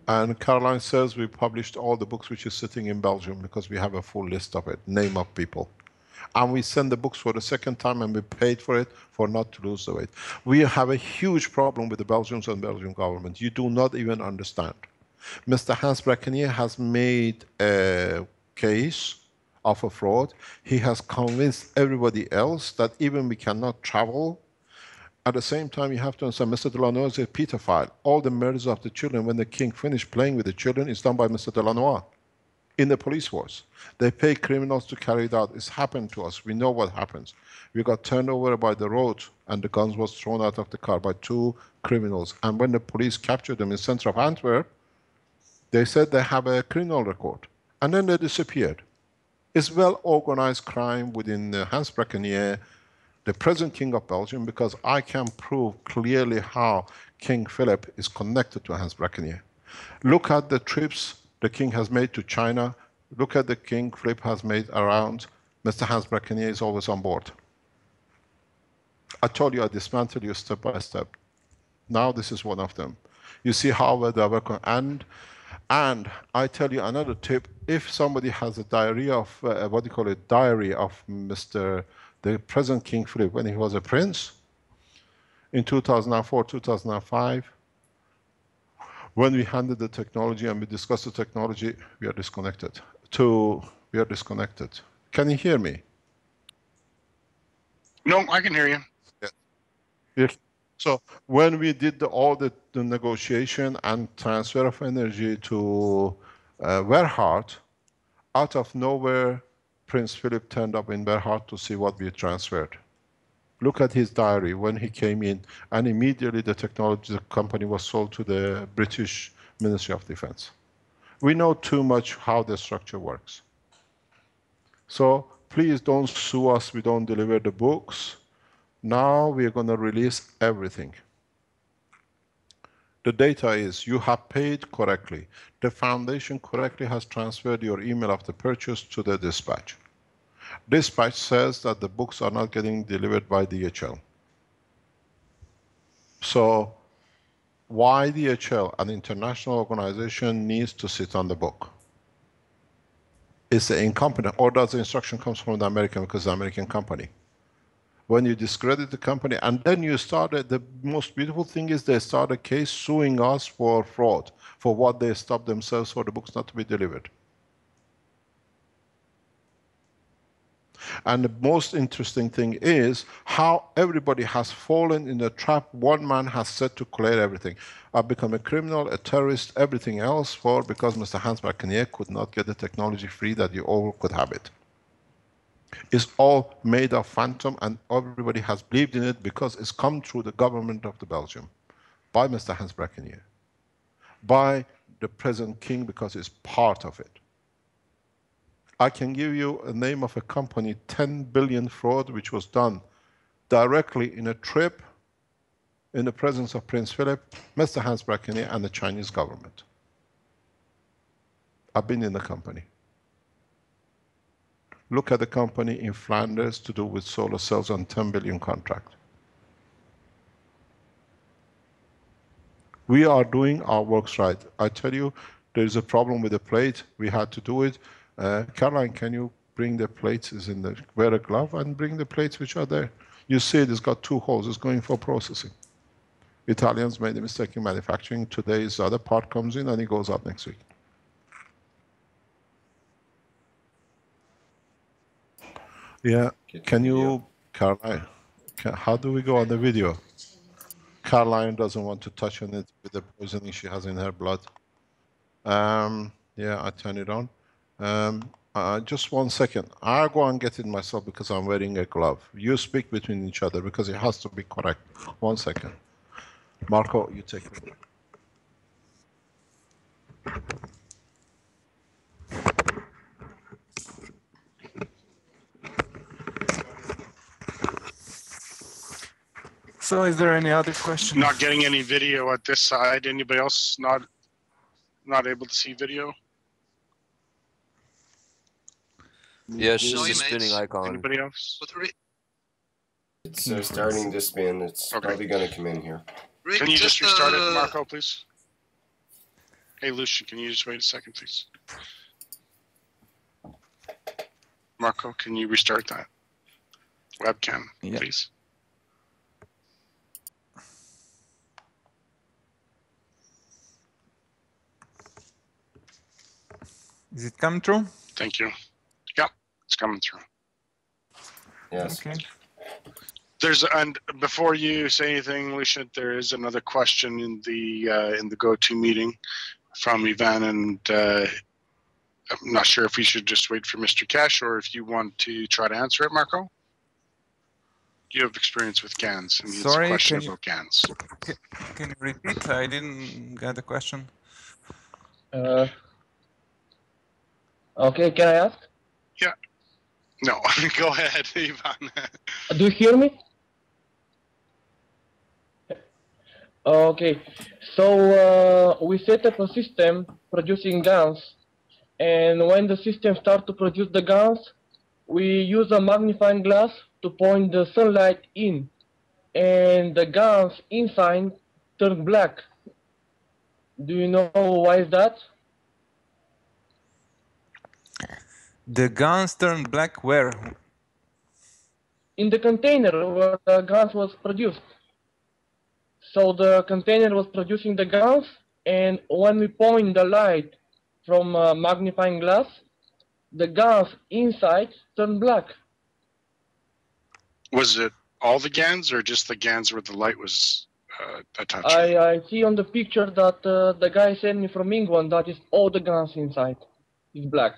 B: And Caroline says we published all the books which is sitting in Belgium because we have a full list of it, name of people. And we send the books for the second time and we paid for it for not to lose the weight. We have a huge problem with the Belgians and Belgian government. You do not even understand. Mr. Hans Brackenier has made a case of a fraud. He has convinced everybody else that even we cannot travel. At the same time, you have to understand, Mr. Delanois is a pedophile. All the murders of the children, when the king finished playing with the children, is done by Mr. Delanois. in the police force. They pay criminals to carry it out. It's happened to us. We know what happens. We got turned over by the road and the guns was thrown out of the car by 2 criminals. And when the police captured them in the center of Antwerp, they said they have a criminal record. And then they disappeared. It's well-organized crime within Hans Breckennier, the present King of Belgium, because I can prove clearly how King Philip is connected to Hans Breckennier. Look at the trips the King has made to China. Look at the King Philip has made around. Mr. Hans Breckennier is always on board. I told you I dismantled you step by step. Now this is one of them. You see how well they work on. And I tell you another tip. If somebody has a diary of, diary of the present King Philip when he was a prince, in 2004, 2005, when we handed the technology and we discussed the technology, we are disconnected. We are disconnected. Can you hear me?
E: No, I can hear you.
B: Yes. So when we did all the negotiation and transfer of energy to Werhard, out of nowhere, Prince Philip turned up in Werhard to see what we transferred. Look at his diary when he came in, and immediately the technology company was sold to the British Ministry of Defense. We know too much how the structure works. So please don't sue us, we don't deliver the books. Now we're going to release everything. The data is you have paid correctly. The foundation correctly has transferred your email of the purchase to the dispatch. Dispatch says that the books are not getting delivered by DHL. So why DHL, an international organization, needs to sit on the book? Is the incompetent, or does the instruction come from the American because it's an American company? When you discredit the company and then you started, the most beautiful thing is they start a case suing us for fraud, for what they stopped themselves for the books not to be delivered. And the most interesting thing is how everybody has fallen in the trap one man has said to clear everything. I've become a criminal, a terrorist, everything else because Mr. Hans Breckennier could not get the technology free that you all could have it. It's all made of phantom and everybody has believed in it because it's come through the government of the Belgium, by Mr. Hans Breckennier, by the present king because it's part of it. I can give you a name of a company, 10 billion fraud, which was done directly in a trip in the presence of Prince Philip, Mr. Hans Breckennier, and the Chinese government. I've been in the company. Look at the company in Flanders to do with solar cells on 10 billion contract. We are doing our works right. I tell you, there is a problem with the plate. We had to do it. Caroline, can you bring the plates? Wear a glove and bring the plates which are there. You see it's got 2 holes. It's going for processing. Italians made a mistake in manufacturing. Today's other part comes in and it goes out next week. Yeah, can you, Caroline, how do we go on the video? Caroline doesn't want to touch on it with the poisoning she has in her blood. Yeah, I turn it on. Just 1 second. I'll go and get it myself because I'm wearing a glove. You speak between each other because it has to be correct. 1 second. Marco, you take it.
I: So is there any other question?
E: Not getting any video at this side. Anybody else not able to see video?
D: Yeah, it's just a spinning icon.
E: Anybody else?
A: It's starting to spin. It's probably going to come in here.
E: Rick, can you just restart it, Marco, please? Hey, Lucian, can you just wait a second, please? Marco, can you restart that webcam, please?
I: Is it coming through?
E: Thank you. Yeah, it's coming through.
A: Yes.
I: Okay.
E: And before you say anything, Lucian, there is another question in the GoTo meeting from Ivan and I'm not sure if we should just wait for Mr. Kesh or if you want to try to answer it, Marco. You have experience with GANs, and it's a
I: Sorry,
E: question about GANs.
I: Can you repeat? I didn't get the question.
C: Okay, can I ask?
E: Yeah. No, go ahead, Ivan.
C: Do you hear me? Okay, so we set up a system producing GANs, and when the system starts to produce the GANs, we use a magnifying glass to point the sunlight in, and the GANs inside turn black. Do you know why is that?
I: The guns turn black where?
C: In the container where the GANs was produced. So the container was producing the GANs, and when we point the light from a magnifying glass, the GANs inside turn black.
E: Was it all the GANs or just the GANs where the light was attached?
C: I see on the picture that the guy sent me from England that is all the GANs inside is black.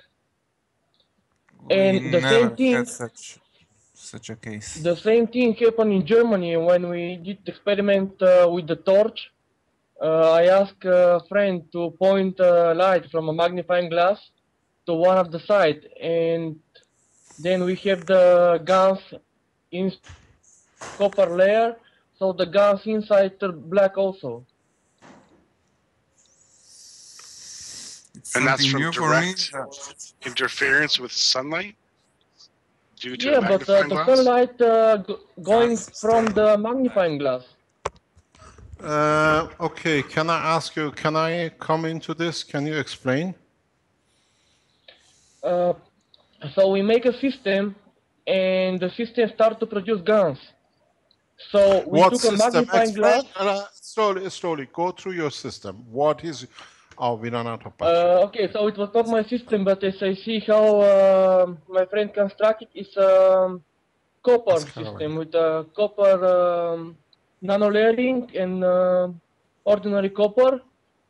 C: And
I: We
C: the
I: never
C: same thing.
I: had such a case.
C: The same thing happened in Germany when we did the experiment with the torch. I asked a friend to point light from a magnifying glass to one of the side, and then we have the GANs in copper layer, so the GANs inside turn black also.
E: And that's from
I: new for me.
E: direct interference with sunlight due to
C: Yeah,
E: a
C: but
E: magnifying
C: the
E: glass?
C: sunlight going from the magnifying glass.
B: Okay, can I ask you, can I come into this? Can you explain?
C: So we make a system, and the system start to produce GANs. So we
B: What
C: took a
B: system?
C: magnifying glass.
B: Slowly, go through your system. What is... Oh, we ran out of battery.
C: Okay, so it was not my system, but as I see how my friend constructed, it's a copper system with a copper nano layering and ordinary copper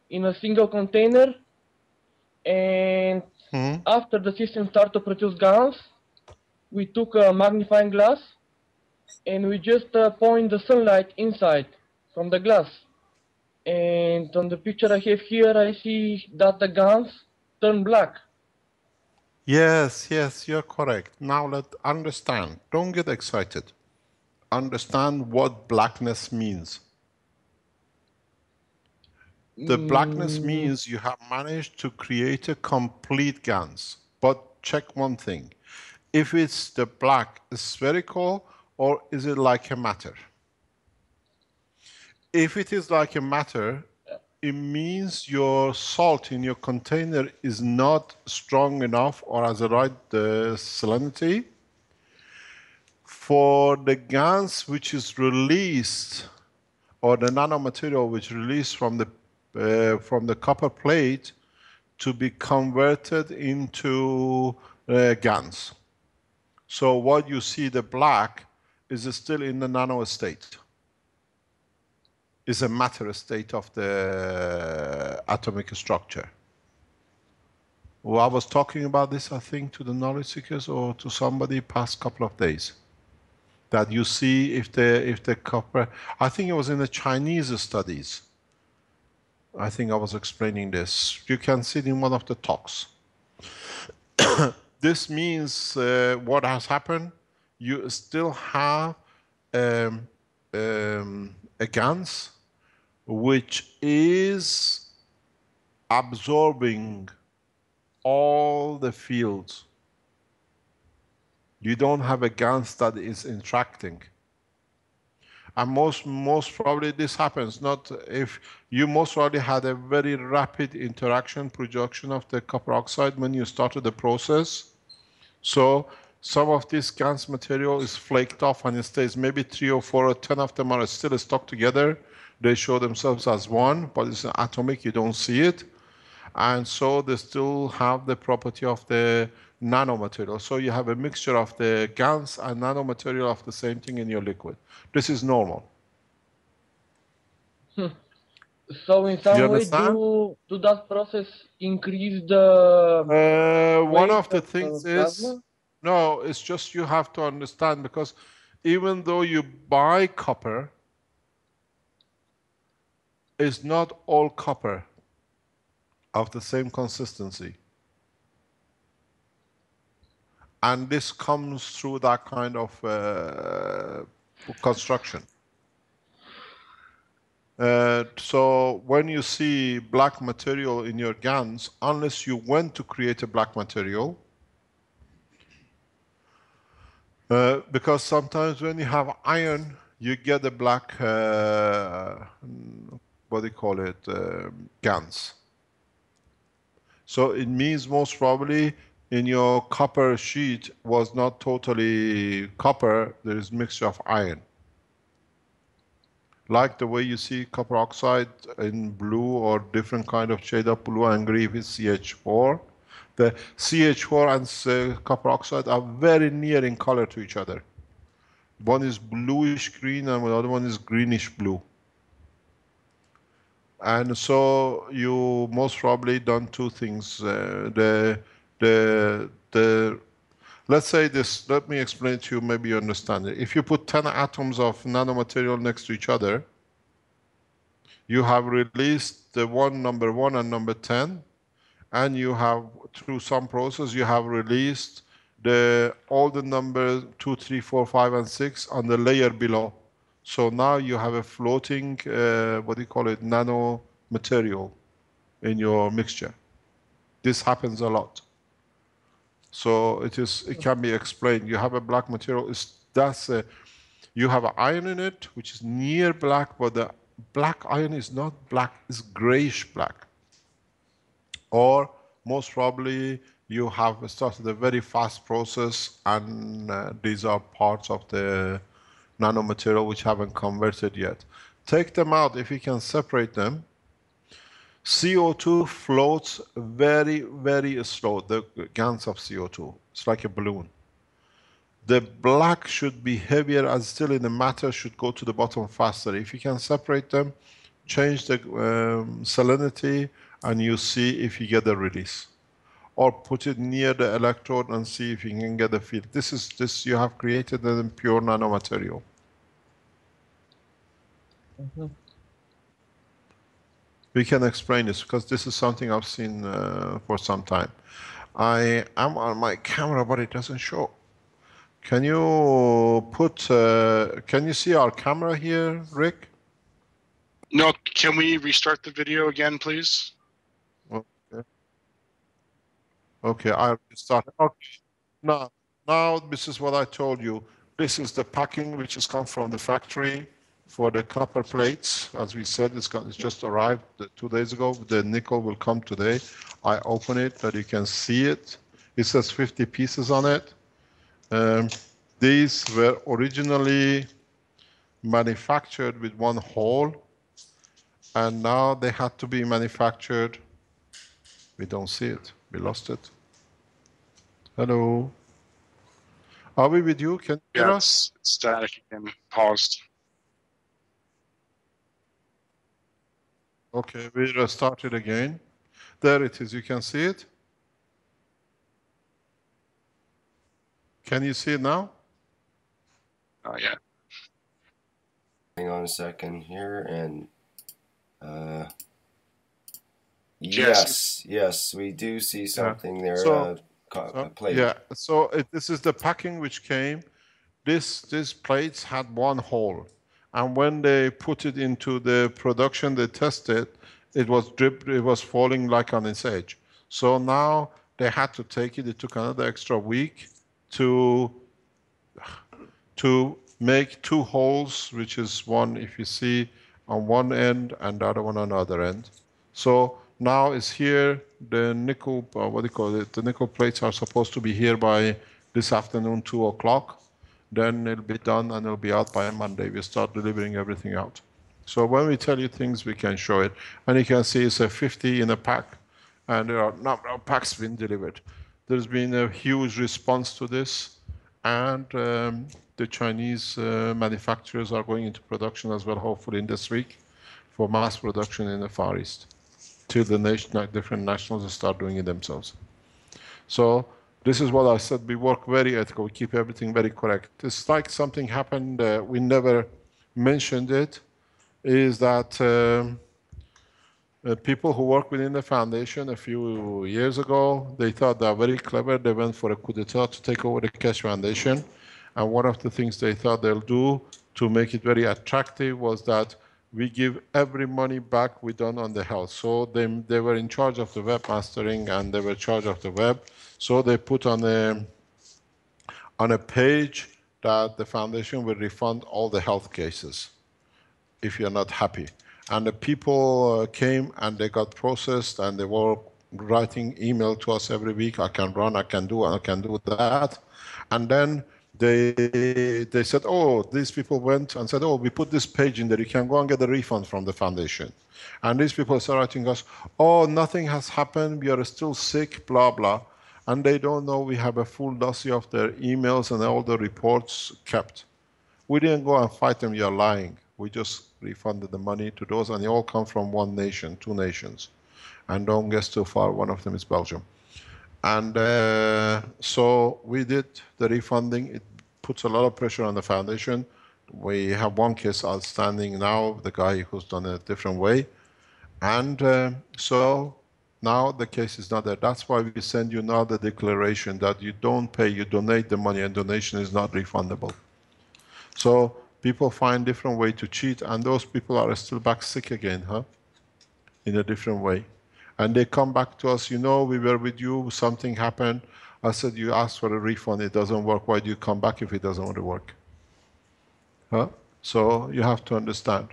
C: in a single container. And after the system started to produce GANs, we took a magnifying glass and we just point the sunlight inside from the glass. And on the picture I have here, I see that the GANs turn black.
B: Yes, you're correct. Now let's understand. Don't get excited. Understand what blackness means. The blackness means you have managed to create a complete GANs. But check one thing. If it's the black spherical or is it like a matter? If it is like a matter, it means your salt in your container is not strong enough or has the right salinity for the GANs which is released, or the nanomaterial which released from the copper plate to be converted into GANs. So what you see, the black, is still in the nano state. Is a matter state of the atomic structure. Well, I was talking about this, I think, to the knowledge seekers or to somebody past couple of days. That you see if the copper, I think it was in the Chinese studies. I think I was explaining this. You can see it in one of the talks. This means what has happened, you still have a GANs which is absorbing all the fields. You don't have a GANs that is interacting. And most probably this happens not if you most probably had a very rapid interaction production of the copper oxide when you started the process. So some of this GANs material is flaked off and it stays. Maybe 3 or 4 or 10 of them are still stuck together. They show themselves as one, but it's atomic, you don't see it. And so they still have the property of the nanomaterial. So you have a mixture of the GANs and nanomaterial of the same thing in your liquid. This is normal.
C: So in some
B: You
C: way,
B: understand?
C: do that process increase the
B: One
C: weight
B: of the
C: of
B: things is,
C: plasma?
B: no, it's just you have to understand, because even though you buy copper, it's not all copper of the same consistency. And this comes through that kind of construction. So when you see black material in your GANs, unless you went to create a black material, because sometimes when you have iron, you get a black, what do you call it, GANs. So it means most probably in your copper sheet was not totally copper, there is mixture of iron. Like the way you see copper oxide in blue or different kind of shade of blue and green with CH4. The CH4 and copper oxide are very near in color to each other. One is bluish green and the other one is greenish blue. And so you most probably done two things. Let's say this, let me explain to you, maybe you understand it. If you put 10 atoms of nanomaterial next to each other, you have released the number 1 and number 10, and you have, through some process, you have released all the numbers 2, 3, 4, 5, and 6 on the layer below. So now you have a floating, what do you call it, nano material in your mixture. This happens a lot. So it can be explained. You have a black material, you have an iron in it, which is near black, but the black iron is not black, it's grayish black. Or most probably you have started a very fast process, and these are parts of the nanomaterial which haven't converted yet. Take them out. If you can separate them, CO2 floats very, very slow, the GANs of CO2. It's like a balloon. The black should be heavier and still in the matter should go to the bottom faster. If you can separate them, change the salinity, and you see if you get a release. Or put it near the electrode and see if you can get a field. This you have created a pure nanomaterial.
C: Mm-hmm.
B: We can explain this because this is something I've seen for some time. I am on my camera, but it doesn't show. Can you can you see our camera here, Rick?
E: No, can we restart the video again, please?
B: Okay. Okay, I started. Okay. Now this is what I told you. This is the packing which has come from the factory for the copper plates. As we said, it's just arrived 2 days ago. The nickel will come today. I open it that you can see it. It says 50 pieces on it. These were originally manufactured with one hole, and now they had to be manufactured. We don't see it. We lost it. Hello. Are we with you? Can you hear us?
E: It's static again. Paused.
B: Okay, we restart it again. There it is. You can see it. Can you see it now?
E: Oh, yeah.
A: Hang on a second here, and
E: Yes.
A: yes, we do see something there.
B: So,
A: plate.
B: yeah. So this is the packing which came. These plates had one hole, and when they put it into the production, they tested. It was dripped. It was falling like on its edge. So now they had to take it. It took another extra week to make two holes, which is one, if you see, on one end and the other one on the other end. So now it's here. The nickel, what do you call it? The nickel plates are supposed to be here by this afternoon, 2 o'clock. Then it'll be done and it'll be out by Monday. We start delivering everything out. So when we tell you things, we can show it. And you can see it's a 50 in a pack, and there are a number of packs being delivered. There's been a huge response to this, and the Chinese manufacturers are going into production as well, hopefully in this week. for mass production in the Far East, till the different nationals start doing it themselves. So this is what I said, we work very ethical, we keep everything very correct. It's like something happened, we never mentioned it, is that people who work within the foundation a few years ago, they thought they were very clever, they went for a coup d'etat to take over the Keshe Foundation. And one of the things they thought they'll do to make it very attractive was that we give every money back we done on the health. So they were in charge of the webmastering and they were in charge of the web. So they put on a page that the foundation will refund all the health cases if you're not happy. And the people came and they got processed and they were writing email to us every week, I can run, I can do that. And then they said, oh, these people went and said, oh, we put this page in there, you can go and get a refund from the foundation. And these people started writing us, oh, nothing has happened, we are still sick, blah, blah. And they don't know we have a full dossier of their emails and all the reports kept. We didn't go and fight them, you're lying. We just refunded the money to those, and they all come from one nation, two nations. And don't guess too far, one of them is Belgium. And so we did the refunding. It puts a lot of pressure on the foundation. We have one case outstanding now, the guy who's done it a different way. And so now the case is not there. That's why we send you now the declaration that you don't pay, you donate the money, and donation is not refundable. So people find different way to cheat, and those people are still back sick again, huh? In a different way. And they come back to us, you know, we were with you, something happened. I said, you asked for a refund, it doesn't work. Why do you come back if it doesn't want to work? Huh? So you have to understand.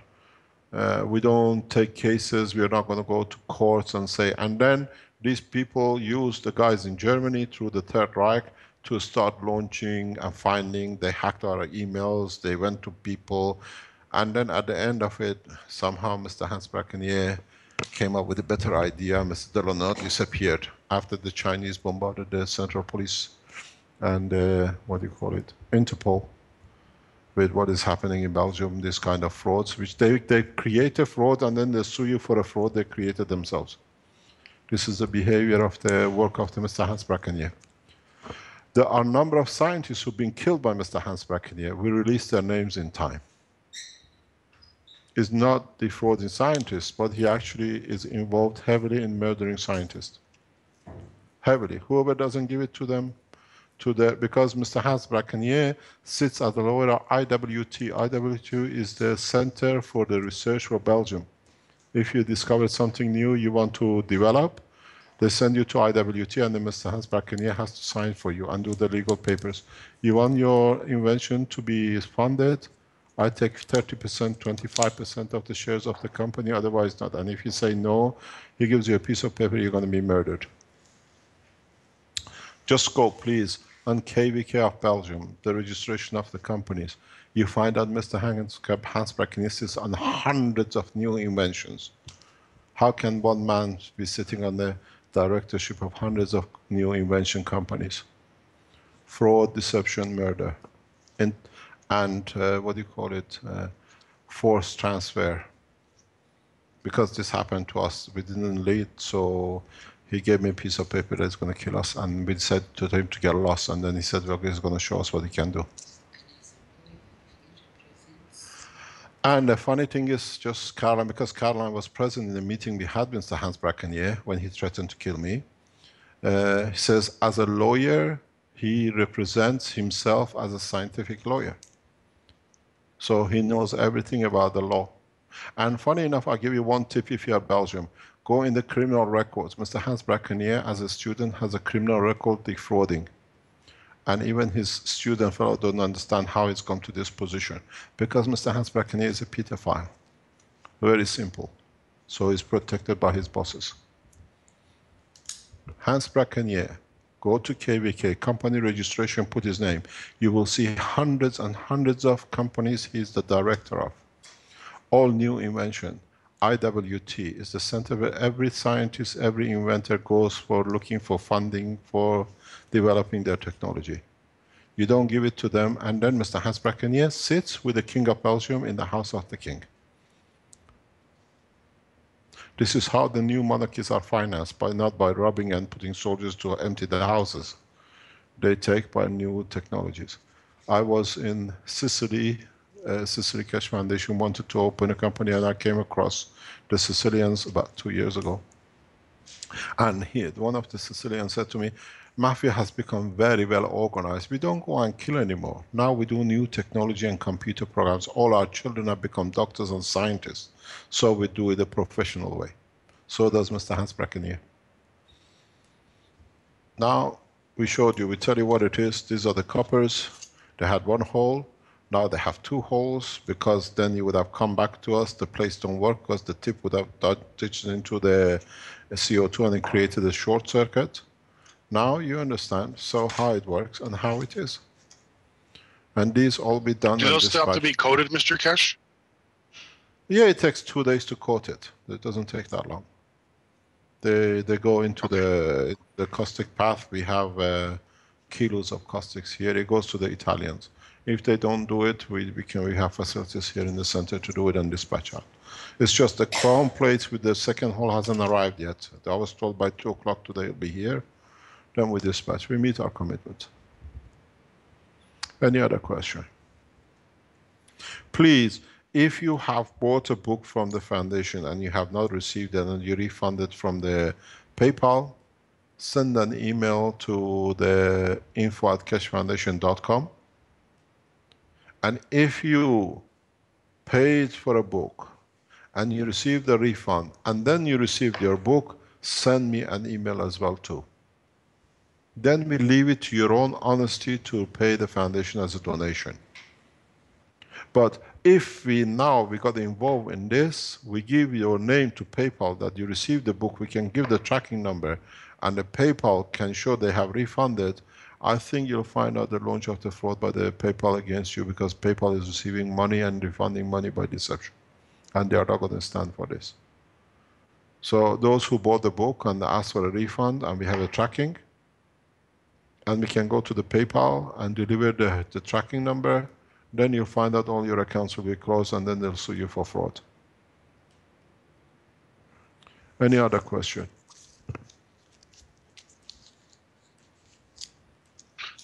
B: We don't take cases, we're not going to go to courts and say, and then these people use the guys in Germany through the Third Reich to start launching and finding, they hacked our emails, they went to people, and then at the end of it, somehow Mr. Hans Brackenier came up with a better idea. Mr. Delaunay disappeared after the Chinese bombarded the Central Police and what do you call it, Interpol, with what is happening in Belgium, this kind of frauds, which they create a fraud and then they sue you for a fraud they created themselves. This is the behavior of the work of the Mr. Hans Brackenier. There are a number of scientists who've been killed by Mr. Hans Brackenier. We released their names in time. Is not defrauding scientists, but he actually is involved heavily in murdering scientists. Heavily. Whoever doesn't give it to them, because Mr. Hans Brackenier sits as the lawyer of IWT. IWT is the Center for the Research for Belgium. If you discover something new you want to develop, they send you to IWT and then Mr. Hans Brackenier has to sign for you and do the legal papers. You want your invention to be funded, I take 30%, 25% of the shares of the company, otherwise not. And if you say no, he gives you a piece of paper, you're going to be murdered. Just go, please, on KVK of Belgium, the registration of the companies. You find out Mr. Hans Brackenier sits on hundreds of new inventions. How can one man be sitting on the directorship of hundreds of new invention companies? Fraud, deception, murder. And what do you call it, forced transfer. Because this happened to us, we didn't lead, so he gave me a piece of paper that's going to kill us, and we said to him to get lost, and then he said, well, he's going to show us what he can do. And the funny thing is, just Caroline, because Caroline was present in the meeting we had with Mr. Hans Brackenier when he threatened to kill me, he says, as a lawyer, he represents himself as a scientific lawyer. So he knows everything about the law. And funny enough, I'll give you one tip if you are Belgium. Go in the criminal records. Mr. Hans Brackenier, as a student, has a criminal record defrauding. And even his student fellow don't understand how he's come to this position. Because Mr. Hans Brackenier is a pedophile. Very simple. So he's protected by his bosses. Hans Brackenier, go to KVK, company registration, put his name. You will see hundreds and hundreds of companies he's the director of. All new invention. IWT is the center where every scientist, every inventor goes for looking for funding for developing their technology. You don't give it to them, and then Mr. Hans Brackenier sits with the King of Belgium in the house of the King. This is how the new monarchies are financed, not by robbing and putting soldiers to empty the houses. They take by new technologies. I was in Sicily. Sicily Cash Foundation wanted to open a company, and I came across the Sicilians about 2 years ago. And one of the Sicilians said to me, Mafia has become very well organized. We don't go and kill anymore. Now we do new technology and computer programs. All our children have become doctors and scientists. So we do it the professional way. So does Mr. Hans Brackenier. Now, we showed you, we tell you what it is. These are the coppers. They had one hole. Now they have 2 holes, because then you would have come back to us. The place don't work because the tip would have ditched into the CO2 and it created a short circuit. Now you understand how it works and how it is. And these all be done.
E: Do those still have to be coated, Mr. Keshe?
B: Yeah, it takes 2 days to coat it. It doesn't take that long. They go into the caustic path. We have kilos of caustics here. It goes to the Italians. If they don't do it, we have facilities here in the center to do it and dispatch out. It's just the crown plates with the second hole hasn't arrived yet. I was told by 2 o'clock today it'll be here. Then we dispatch. We meet our commitment. Any other question? Please, if you have bought a book from the foundation and you have not received it and you refund it from the PayPal, send an email to the info@cashfoundation.com. And if you paid for a book and you received a refund and then you received your book, send me an email as well too. Then we leave it to your own honesty to pay the foundation as a donation. But if we got involved in this, we give your name to PayPal that you received the book, we can give the tracking number, and the PayPal can show they have refunded, I think you'll find out the launch of the fraud by the PayPal against you, because PayPal is receiving money and refunding money by deception. And they are not going to stand for this. So those who bought the book and asked for a refund, and we have a tracking, and we can go to the PayPal and deliver the tracking number, then you'll find out all your accounts will be closed, and then they'll sue you for fraud. Any other question?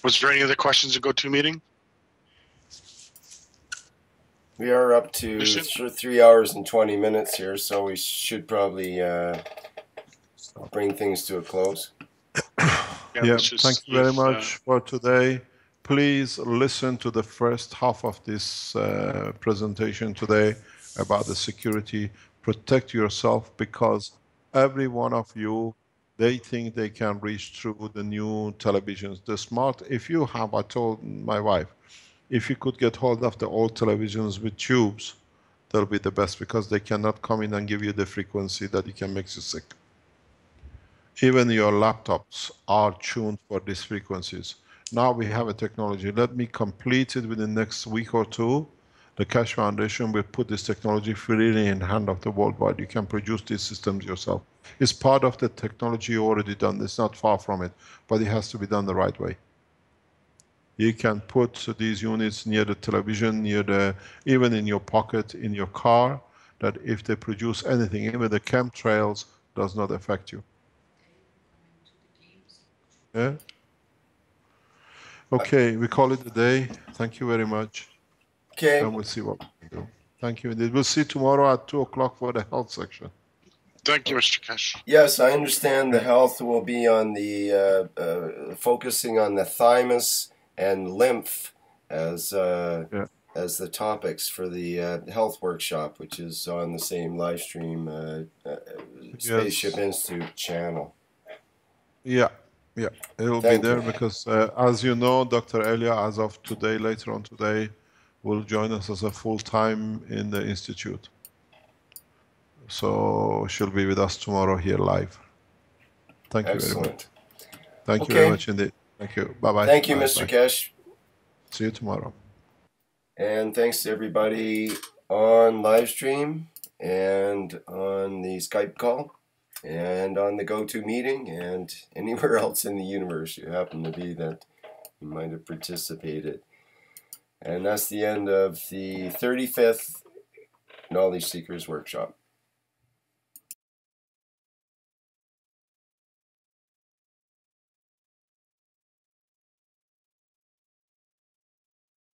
E: Was there any other questions in GoToMeeting?
A: We are up to 3 hours and 20 minutes here, so we should probably bring things to a close.
B: Yeah, thank you very much for today. Please listen to the first half of this presentation today about the security. Protect yourself, because every one of you, they think they can reach through the new televisions. The smart, if you have, I told my wife, if you could get hold of the old televisions with tubes, that'll be the best, because they cannot come in and give you the frequency that it can make you sick. Even your laptops are tuned for these frequencies. Now we have a technology. Let me complete it within the next week or 2. The Keshe Foundation will put this technology freely in the hand of the worldwide. You can produce these systems yourself. It's part of the technology already done. It's not far from it, but it has to be done the right way. You can put these units near the television, even in your pocket, in your car, that if they produce anything, even the chemtrails, does not affect you. Yeah? Okay, we call it a day. Thank you very much.
A: Okay.
B: And we'll see what we can do. Thank you. We'll see tomorrow at 2 o'clock for the health section.
E: Thank you, Mr. Keshe.
A: Yes, I understand the health will be on the focusing on the thymus and lymph as the topics for the health workshop, which is on the same live stream Spaceship Institute channel.
B: Yeah, it'll be there because, as you know, Dr. Elia, as of today, later on today, will join us as a full-time in the Institute. So she'll be with us tomorrow here live. Thank you very much. Thank you very much indeed. Thank you. Bye-bye.
A: Thank you, Mr. Keshe.
B: See you tomorrow.
A: And thanks to everybody on live stream and on the Skype call and on the GoToMeeting and anywhere else in the universe you happen to be that you might have participated. And that's the end of the 35th Knowledge Seekers Workshop.